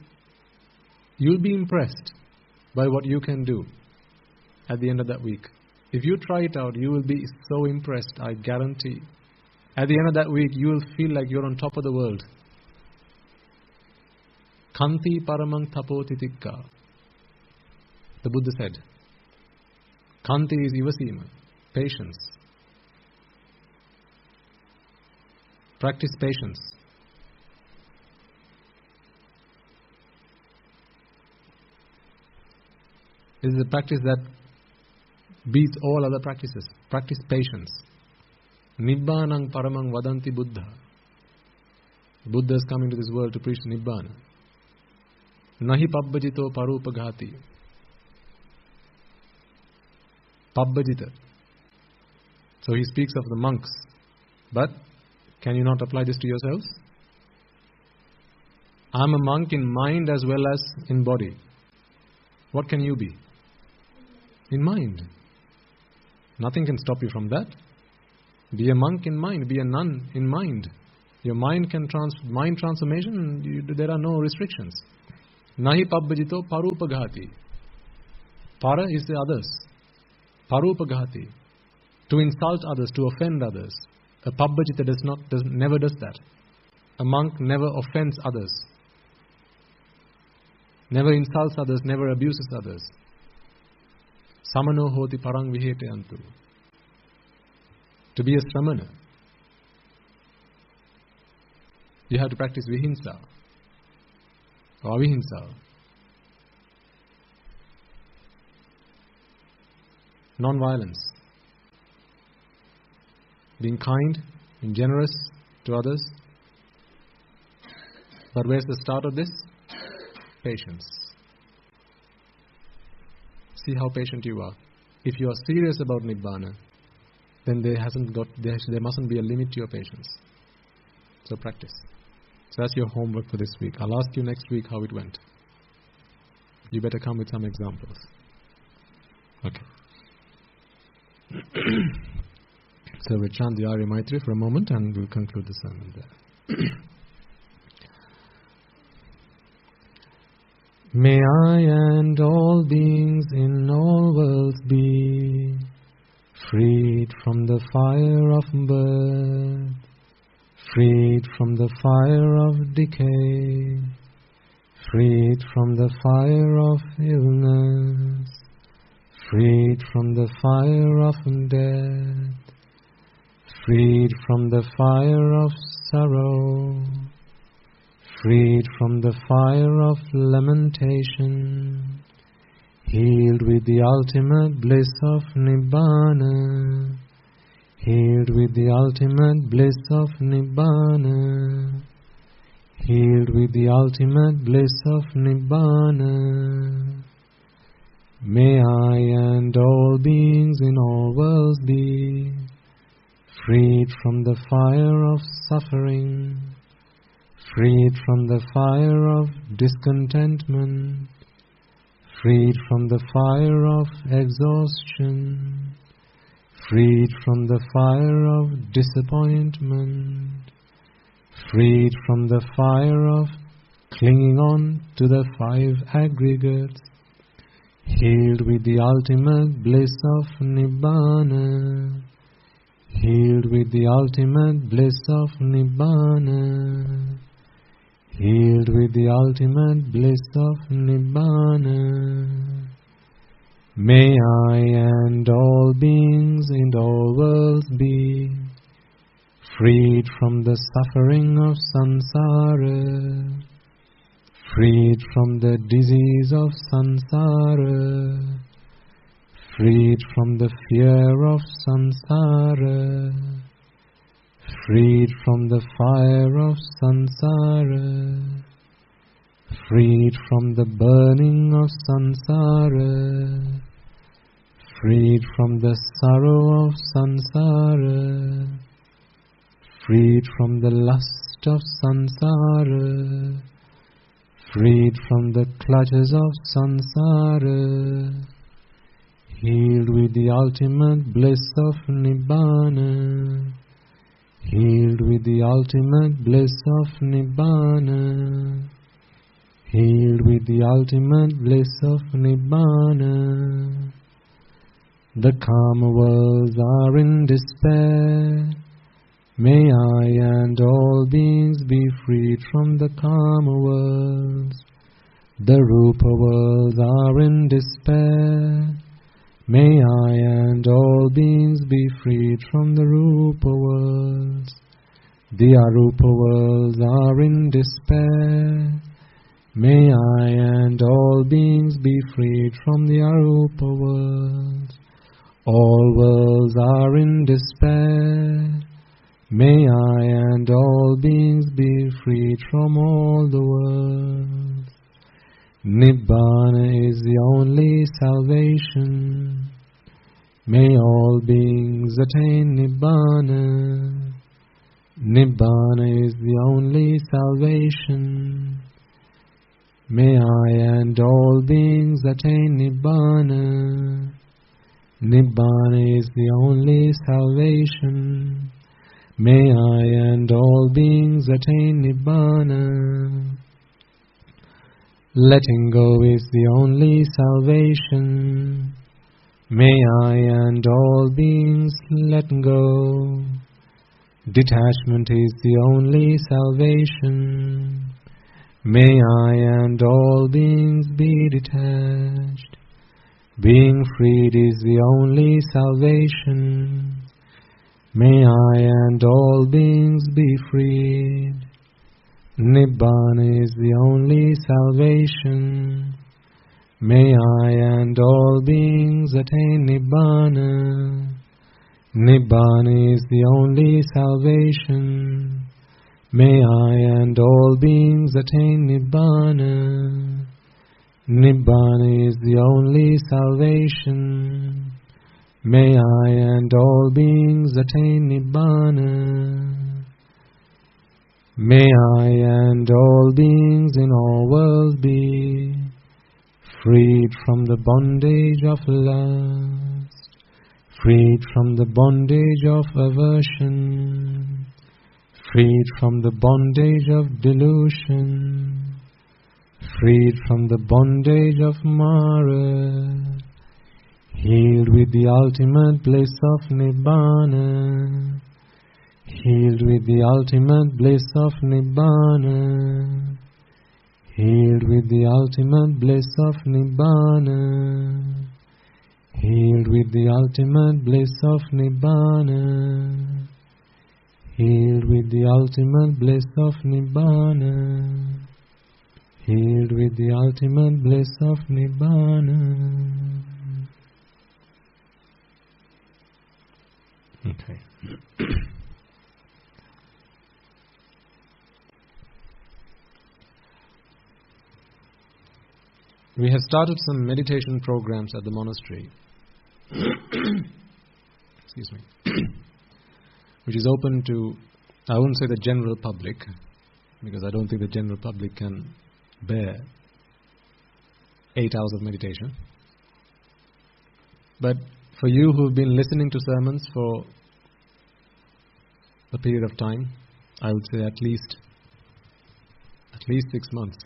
impressed by what you can do at the end of that week. If you try it out, you will be so impressed, I guarantee. At the end of that week, you will feel like you're on top of the world. Kanti paramang tapo titikka. The Buddha said. Kanti is ivasima, patience. Practice patience. This is a practice that beats all other practices. Practice patience. Nibbanang paramang vadanti Buddha. Buddha has come into this world to preach Nibbana. Nahi pabbajito parupagati. Pabbajita. So he speaks of the monks. But can you not apply this to yourselves? I'm a monk in mind as well as in body. What can you be? In mind. Nothing can stop you from that. Be a monk in mind. Be a nun in mind. Your mind can mind transformation. There are no restrictions. Nahi pabbajito parupagati. Para is the others. Parupagati. To insult others, to offend others. A pabbajita never does that. A monk never offends others. Never insults others, never abuses others. Samano hoti parang vihetayantu. To be a sramana, you have to practice vihimsa or avihimsa. Non-violence. Being kind and generous to others. But where's the start of this? Patience. See how patient you are. If you are serious about Nibbana, then there mustn't be a limit to your patience. So practice. So that's your homework for this week. I'll ask you next week how it went. You better come with some examples. Okay. So we'll chant the Arya Maitri for a moment and we'll conclude the sermon there. May I and all beings in all worlds be freed from the fire of birth, freed from the fire of decay, freed from the fire of illness, freed from the fire of death, freed from the fire of sorrow, freed from the fire of lamentation, healed with the ultimate bliss of Nibbana, healed with the ultimate bliss of Nibbana, healed with the ultimate bliss of Nibbana. May I and all beings in all worlds be freed from the fire of suffering, freed from the fire of discontentment, freed from the fire of exhaustion, freed from the fire of disappointment, freed from the fire of clinging on to the five aggregates, healed with the ultimate bliss of Nibbana, healed with the ultimate bliss of Nibbana, healed with the ultimate bliss of Nibbana. May I and all beings in all worlds be freed from the suffering of samsara, freed from the disease of samsara, freed from the fear of samsara, freed from the fire of samsara, freed from the burning of samsara, freed from the sorrow of samsara, freed from the lust of samsara, freed from the clutches of samsara, healed with the ultimate bliss of Nibbana, healed with the ultimate bliss of Nibbana, healed with the ultimate bliss of Nibbana. The karma worlds are in despair. May I and all beings be freed from the karma worlds. The rupa worlds are in despair. May I and all beings be freed from the rupa worlds. The arupa worlds are in despair. May I and all beings be freed from the arupa worlds. All worlds are in despair. May I and all beings be freed from all the worlds. Nibbana is the only salvation. May all beings attain Nibbana. Nibbana is the only salvation. May I and all beings attain Nibbana. Nibbana is the only salvation. May I and all beings attain Nibbana. Letting go is the only salvation. May I and all beings let go. Detachment is the only salvation. May I and all beings be detached. Being freed is the only salvation. May I and all beings be freed. Nibbana is the only salvation. May I and all beings attain Nibbana. Nibbana is the only salvation. May I and all beings attain Nibbana. Nibbana is the only salvation. May I and all beings attain Nibbana. May I and all beings in all worlds be freed from the bondage of lust, freed from the bondage of aversion, freed from the bondage of delusion, freed from the bondage of Mara, healed with the ultimate bliss of Nibbana, healed with the ultimate bliss of Nibbana, healed with the ultimate bliss of Nibbana, healed with the ultimate bliss of Nibbana, healed with the ultimate bliss of Nibbana, healed with the ultimate bliss of Nibbana. Okay. We have started some meditation programs at the monastery, excuse me, which is open to, I wouldn't say the general public, because I don't think the general public can bear 8 hours of meditation. But for you who've been listening to sermons for a period of time, I would say at least 6 months,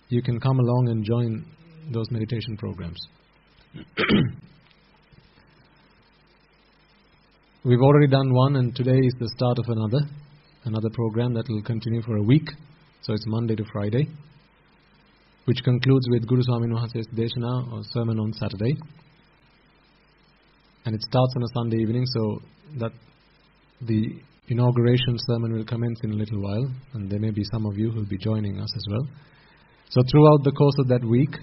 you can come along and join those meditation programs. We've already done one, and today is the start of another program that will continue for a week. So it's Monday to Friday, which concludes with Guru Swamin Wahanse's Deshana or sermon on Saturday. And it starts on a Sunday evening, so that the inauguration sermon will commence in a little while, and there may be some of you who will be joining us as well. So throughout the course of that week,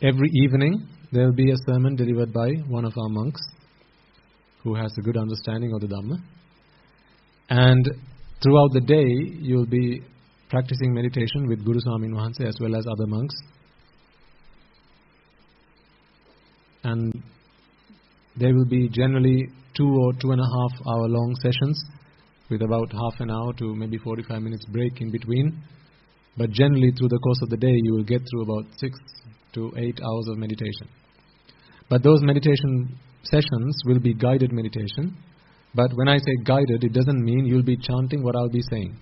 every evening there will be a sermon delivered by one of our monks who has a good understanding of the Dhamma. And throughout the day, you will be practicing meditation with Guru Swamin Wahanse as well as other monks. And there will be generally 2 or 2.5 hour long sessions with about half an hour to maybe 45 minutes break in between. But generally through the course of the day, you will get through about 6 to 8 hours of meditation. But those meditation sessions will be guided meditation. But when I say guided, it doesn't mean you'll be chanting what I'll be saying.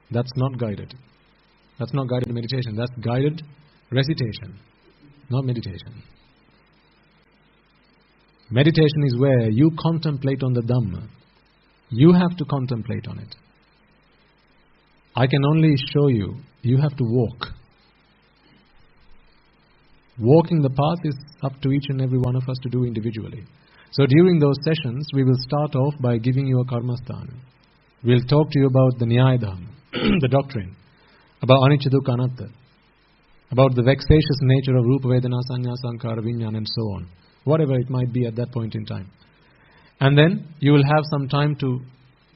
That's not guided. That's not guided meditation. That's guided recitation, not meditation. Meditation is where you contemplate on the Dhamma. You have to contemplate on it. I can only show you. You have to walk. Walking the path is up to each and every one of us to do individually. So during those sessions, we will start off by giving you a karmasthana. We'll talk to you about the Nyaya Dhamma, the doctrine, about Anicca Dukkha Anatta, about the vexatious nature of Rupa Vedana Sanya Sankara Vijnana and so on, whatever it might be at that point in time. And then you will have some time to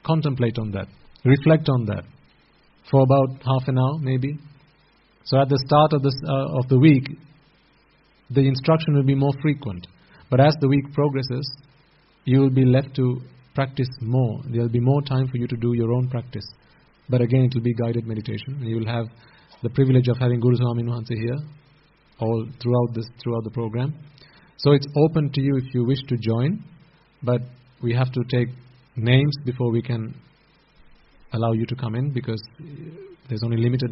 contemplate on that, reflect on that, for about half an hour maybe. So at the start of the week, the instruction will be more frequent. But as the week progresses, you will be left to practice more. There will be more time for you to do your own practice. But again, it will be guided meditation. You will have the privilege of having Guru Swamin Wahanse here all throughout the program. So it's open to you if you wish to join, but we have to take names before we can allow you to come in, because there's only limited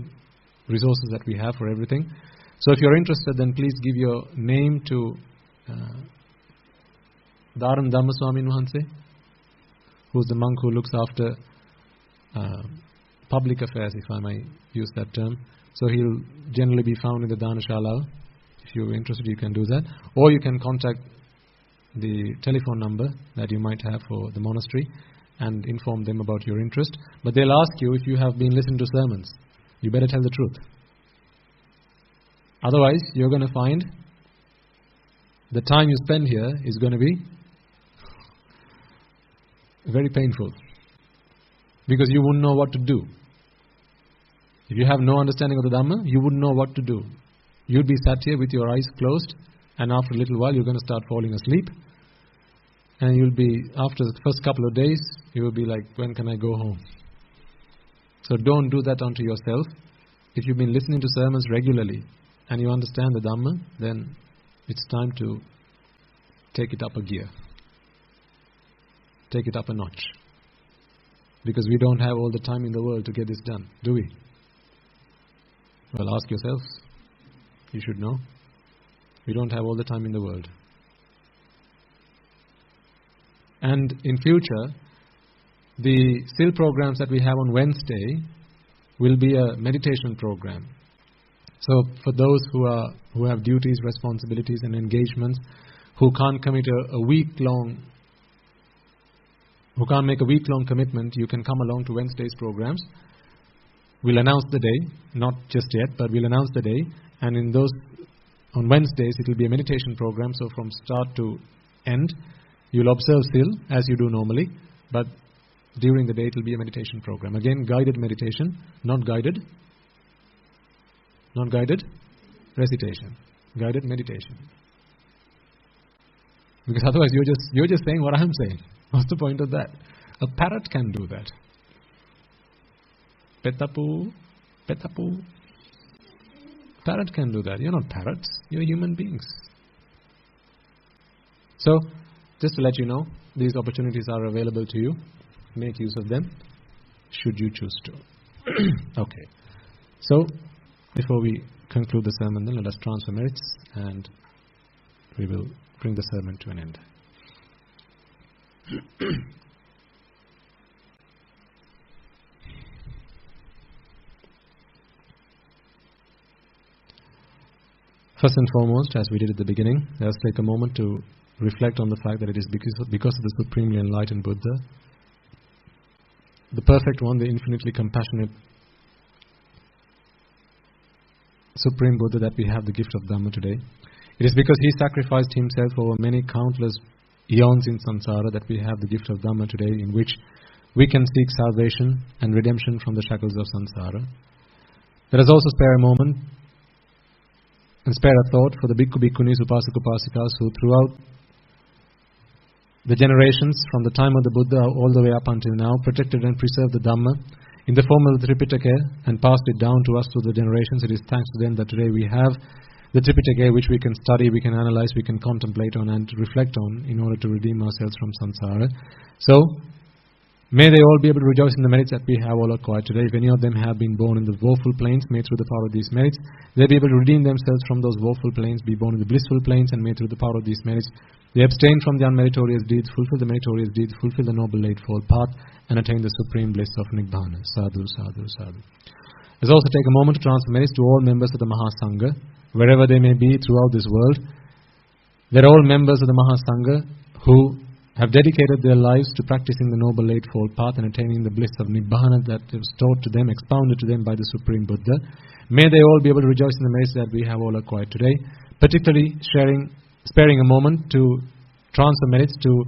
resources that we have for everything. So if you're interested, then please give your name to Dharam Dhamma Swamin Wahanse, who's the monk who looks after public affairs, if I may use that term. So he'll generally be found in the Dhanashala. If you're interested, you can do that. Or you can contact the telephone number that you might have for the monastery and inform them about your interest. But they'll ask you if you have been listening to sermons. You better tell the truth. Otherwise, you're going to find the time you spend here is going to be very painful, because you wouldn't know what to do. If you have no understanding of the Dhamma, you wouldn't know what to do. You'd be sat here with your eyes closed, and after a little while you're going to start falling asleep, and you'll be, after the first couple of days, you will be like, when can I go home? So don't do that unto yourself. If you've been listening to sermons regularly and you understand the Dhamma, then it's time to take it up a gear. Take it up a notch. Because we don't have all the time in the world to get this done, do we? Well, ask yourselves. You should know. We don't have all the time in the world. And in future, the still programs that we have on Wednesday will be a meditation program. So for those who have duties, responsibilities and engagements, who can't commit a week-long, who can't make a week-long commitment, you can come along to Wednesday's programs. We'll announce the day, not just yet, but we'll announce the day. And in those, on Wednesdays, it will be a meditation program. So from start to end, you'll observe still, as you do normally, but during the day it will be a meditation program. Again, guided meditation, not guided recitation, guided meditation. Because otherwise you're just saying what I'm saying. What's the point of that? A parrot can do that. Petapu. Parrot can do that. You're not parrots. You're human beings. So, just to let you know, these opportunities are available to you. Make use of them, should you choose to. Okay. So, before we conclude the sermon, then let us transfer merits, and we will bring the sermon to an end. First and foremost, as we did at the beginning, let us take a moment to reflect on the fact that it is because of the supremely enlightened Buddha, the perfect one, the infinitely compassionate Supreme Buddha, that we have the gift of Dhamma today. It is because he sacrificed himself over many countless eons in samsara that we have the gift of Dhamma today, in which we can seek salvation and redemption from the shackles of samsara. Let us also spare a moment and spare a thought for the Bhikkhu Bhikkhunis, Upasak Upasikas, who throughout the generations from the time of the Buddha all the way up until now protected and preserved the Dhamma in the form of the Tripitaka and passed it down to us through the generations. It is thanks to them that today we have the Tripitaka, which we can study, we can analyze, we can contemplate on and reflect on in order to redeem ourselves from samsara. So, may they all be able to rejoice in the merits that we have all acquired today. If any of them have been born in the woeful planes, may through the power of these merits, they be able to redeem themselves from those woeful planes, be born in the blissful planes, and may through the power of these merits, they abstain from the unmeritorious deeds, fulfill the meritorious deeds, fulfill the noble eightfold path, and attain the supreme bliss of Nibbana. Sadhu, sadhu, sadhu. Let's also take a moment to transfer merits to all members of the Mahasangha, wherever they may be throughout this world. They're all members of the Mahasangha who have dedicated their lives to practicing the Noble Eightfold Path and attaining the bliss of Nibbana that was taught to them, expounded to them by the Supreme Buddha. May they all be able to rejoice in the merits that we have all acquired today, particularly sparing a moment to transfer merits to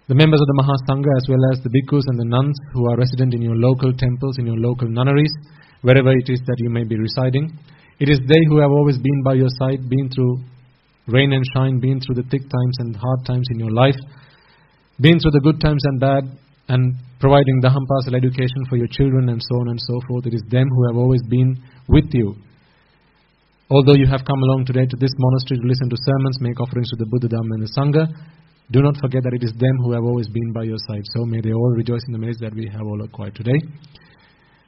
the members of the Mahasangha as well as the bhikkhus and the nuns who are resident in your local temples, in your local nunneries, wherever it is that you may be residing. It is they who have always been by your side, been through rain and shine, been through the thick times and hard times in your life, been through the good times and bad, and providing Dhampasal education for your children and so on and so forth. It is them who have always been with you. Although you have come along today to this monastery to listen to sermons, make offerings to the Buddha, Dhamma and the Sangha, do not forget that it is them who have always been by your side. So may they all rejoice in the merits that we have all acquired today.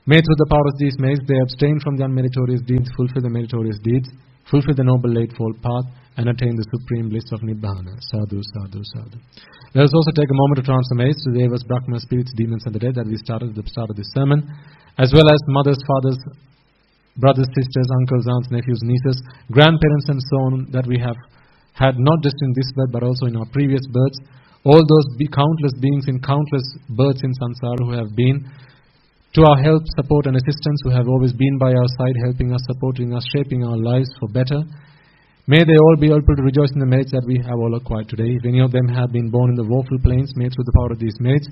May through the power of these merits they abstain from the unmeritorious deeds, fulfill the meritorious deeds, fulfill the noble eightfold path, and attain the supreme bliss of Nibbana. Sadhu, sadhu, sadhu. Let us also take a moment to transfer merits to the Devas, Brahmas, spirits, demons and the dead that we started at the start of this sermon, as well as mothers, fathers, brothers, sisters, uncles, aunts, nephews, nieces, grandparents and so on that we have had not just in this birth but also in our previous births. All those countless beings in countless births in samsara who have been to our help, support and assistance, who have always been by our side, helping us, supporting us, shaping our lives for better. May they all be able to rejoice in the merits that we have all acquired today. If any of them have been born in the woeful planes, may through the power of these merits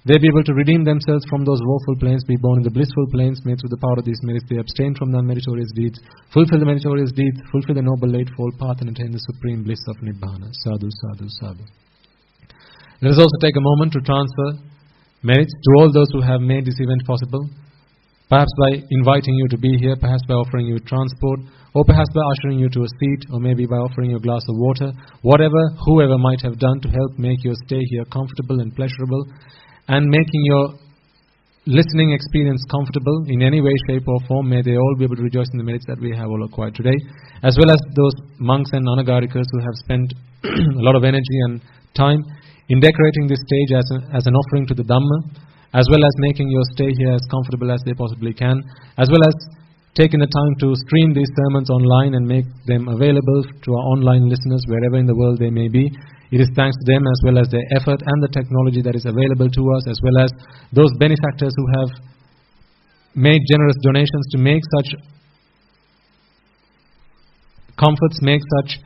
they be able to redeem themselves from those woeful planes, be born in the blissful planes. May through the power of these merits they abstain from the unmeritorious deeds, fulfill the meritorious deeds, fulfill the noble eightfold path and attain the supreme bliss of Nibbana. Sadhu, sadhu, sadhu. Let us also take a moment to transfer merits to all those who have made this event possible, perhaps by inviting you to be here, perhaps by offering you transport, or perhaps by ushering you to a seat, or maybe by offering you a glass of water, whatever, whoever might have done to help make your stay here comfortable and pleasurable, and making your listening experience comfortable in any way, shape or form. May they all be able to rejoice in the merits that we have all acquired today, as well as those monks and anagarikas who have spent a lot of energy and time in decorating this stage as an offering to the Dhamma, as well as making your stay here as comfortable as they possibly can, as well as taking the time to stream these sermons online and make them available to our online listeners wherever in the world they may be. It is thanks to them as well as their effort and the technology that is available to us, as well as those benefactors who have made generous donations to make such comforts, make such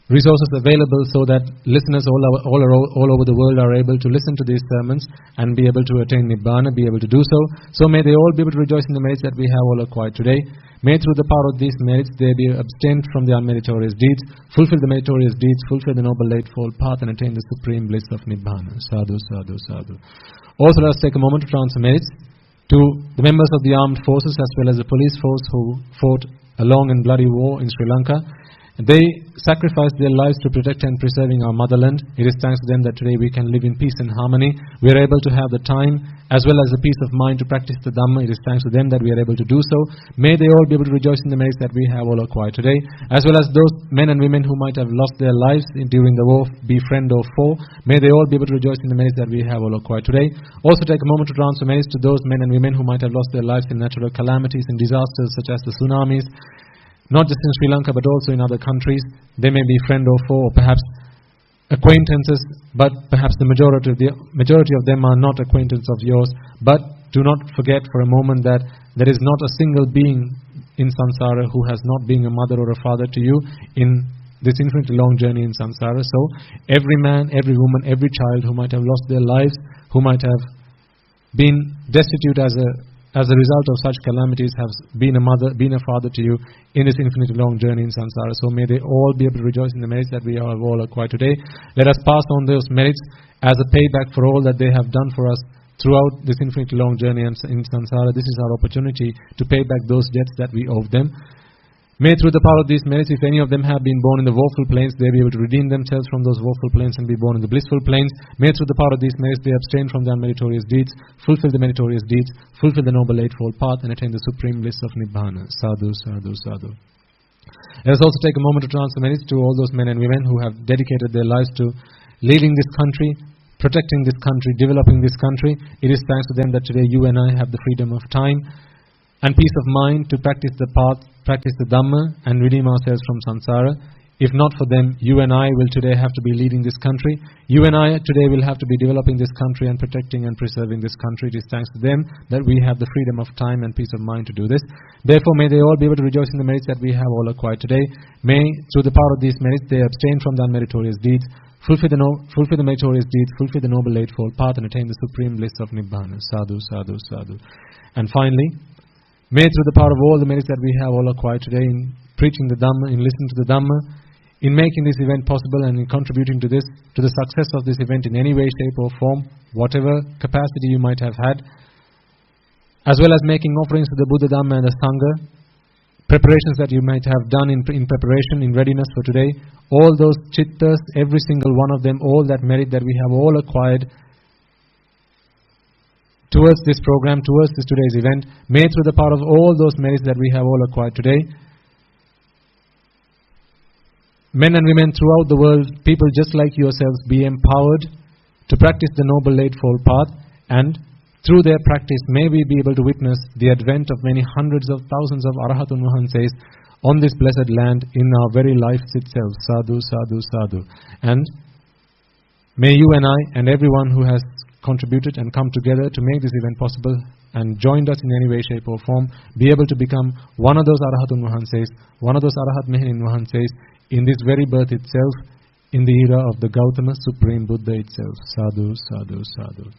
resources available so that listeners all over the world are able to listen to these sermons and be able to attain Nibbana, be able to do so. So may they all be able to rejoice in the merits that we have all acquired today. May through the power of these merits they be abstained from the unmeritorious deeds, fulfill the meritorious deeds, fulfill the noble eightfold path and attain the supreme bliss of Nibbana. Sadhu, sadhu, sadhu. Also let us take a moment to transfer merits to the members of the armed forces as well as the police force who fought a long and bloody war in Sri Lanka. They sacrificed their lives to protect and preserving our motherland. It is thanks to them that today we can live in peace and harmony. We are able to have the time as well as the peace of mind to practice the Dhamma. It is thanks to them that we are able to do so. May they all be able to rejoice in the merits that we have all acquired today, as well as those men and women who might have lost their lives during the war, be friend or foe. May they all be able to rejoice in the merits that we have all acquired today. Also take a moment to transfer merits to those men and women who might have lost their lives in natural calamities and disasters such as the tsunamis, not just in Sri Lanka but also in other countries. They may be friend or foe or perhaps acquaintances, but perhaps the majority of them are not acquaintances of yours. But do not forget for a moment that there is not a single being in samsara who has not been a mother or a father to you in this infinitely long journey in samsara. So every man, every woman, every child who might have lost their lives, who might have been destitute as a result of such calamities, have been a mother, been a father to you in this infinitely long journey in samsara. So may they all be able to rejoice in the merits that we have all acquired today. Let us pass on those merits as a payback for all that they have done for us throughout this infinitely long journey in samsara. This is our opportunity to pay back those debts that we owe them. May through the power of these merits, if any of them have been born in the woeful planes, they be able to redeem themselves from those woeful planes and be born in the blissful planes. May through the power of these merits they abstain from the unmeritorious deeds, fulfill the meritorious deeds, fulfill the noble eightfold path and attain the supreme bliss of Nibbana. Sadhu, sadhu, sadhu. Let us also take a moment to transfer merits to all those men and women who have dedicated their lives to leading this country, protecting this country, developing this country. It is thanks to them that today you and I have the freedom of time and peace of mind to practice the path, practice the Dhamma and redeem ourselves from samsara. If not for them, you and I will today have to be leading this country. You and I today will have to be developing this country and protecting and preserving this country. It is thanks to them that we have the freedom of time and peace of mind to do this. Therefore, may they all be able to rejoice in the merits that we have all acquired today. May, through the power of these merits, they abstain from the unmeritorious deeds, fulfill the meritorious deeds, fulfill the Noble Eightfold Path, and attain the supreme bliss of Nibbana. Sadhu, sadhu, sadhu. And finally, may through the power of all the merits that we have all acquired today in preaching the Dhamma, in listening to the Dhamma, in making this event possible and in contributing to this, to the success of this event in any way, shape or form, whatever capacity you might have had, as well as making offerings to the Buddha, Dhamma and the Sangha, preparations that you might have done in preparation, in readiness for today, all those chittas, every single one of them, all that merit that we have all acquired towards this program, towards this today's event, may through the power of all those merits that we have all acquired today, men and women throughout the world, people just like yourselves, be empowered to practice the Noble Eightfold Path, and through their practice may we be able to witness the advent of many hundreds of thousands of Arahatun Vahanses on this blessed land in our very lives itself. Sadhu, sadhu, sadhu. And may you and I and everyone who has contributed and come together to make this event possible and joined us in any way, shape or form, be able to become one of those Arahatun Vahanses, one of those Arahat Mehenin Vahanses, in this very birth itself, in the era of the Gautama Supreme Buddha itself. Sadhu, sadhu, sadhu.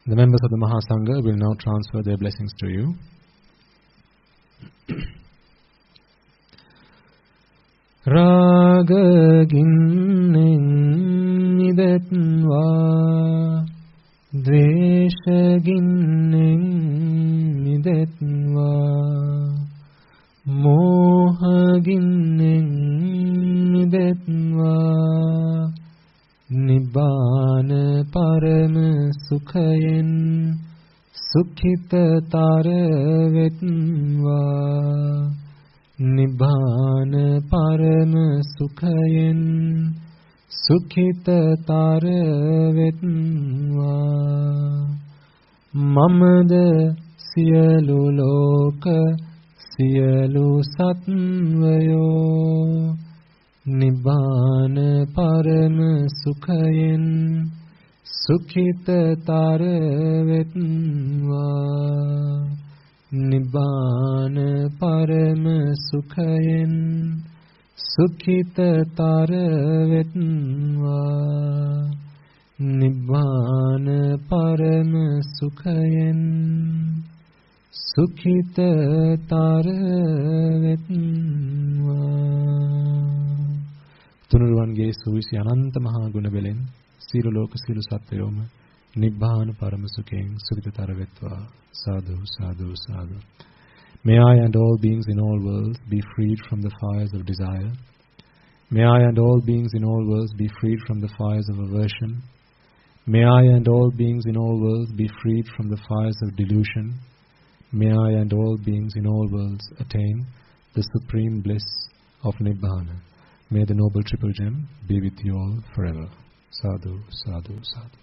The members of the Mahasangha will now transfer their blessings to you. Raga ginning nidetva, dvesha ginning nidetva, moha ginning nidetva, Nibbana parama sukhayen sukhita taravetva. Nibbana parama sukhayen sukhita taravetva. Mamada siyalu loka siyalu satvayo. Nibbana parama sukhayen sukhita taravetva. Nibbana parama sukhayen sukhita taravetva. Nibbana parama sukhayen sukhita taravetva. තුනුරුවන්ගේ සුවිසි අනන්ත මහා ගුණ බෙලෙන් සියලු ලෝක සියලු සත්වයෝම නිබ්බාන පරම සුඛයෙන් සුඛිතතර වෙත්වා. Sadhu, sadhu, sadhu. May I and all beings in all worlds be freed from the fires of desire. May I and all beings in all worlds be freed from the fires of aversion. May I and all beings in all worlds be freed from the fires of delusion. May I and all beings in all worlds attain the supreme bliss of Nibbana. May the Noble Triple Gem be with you all forever. Sadhu, sadhu, sadhu.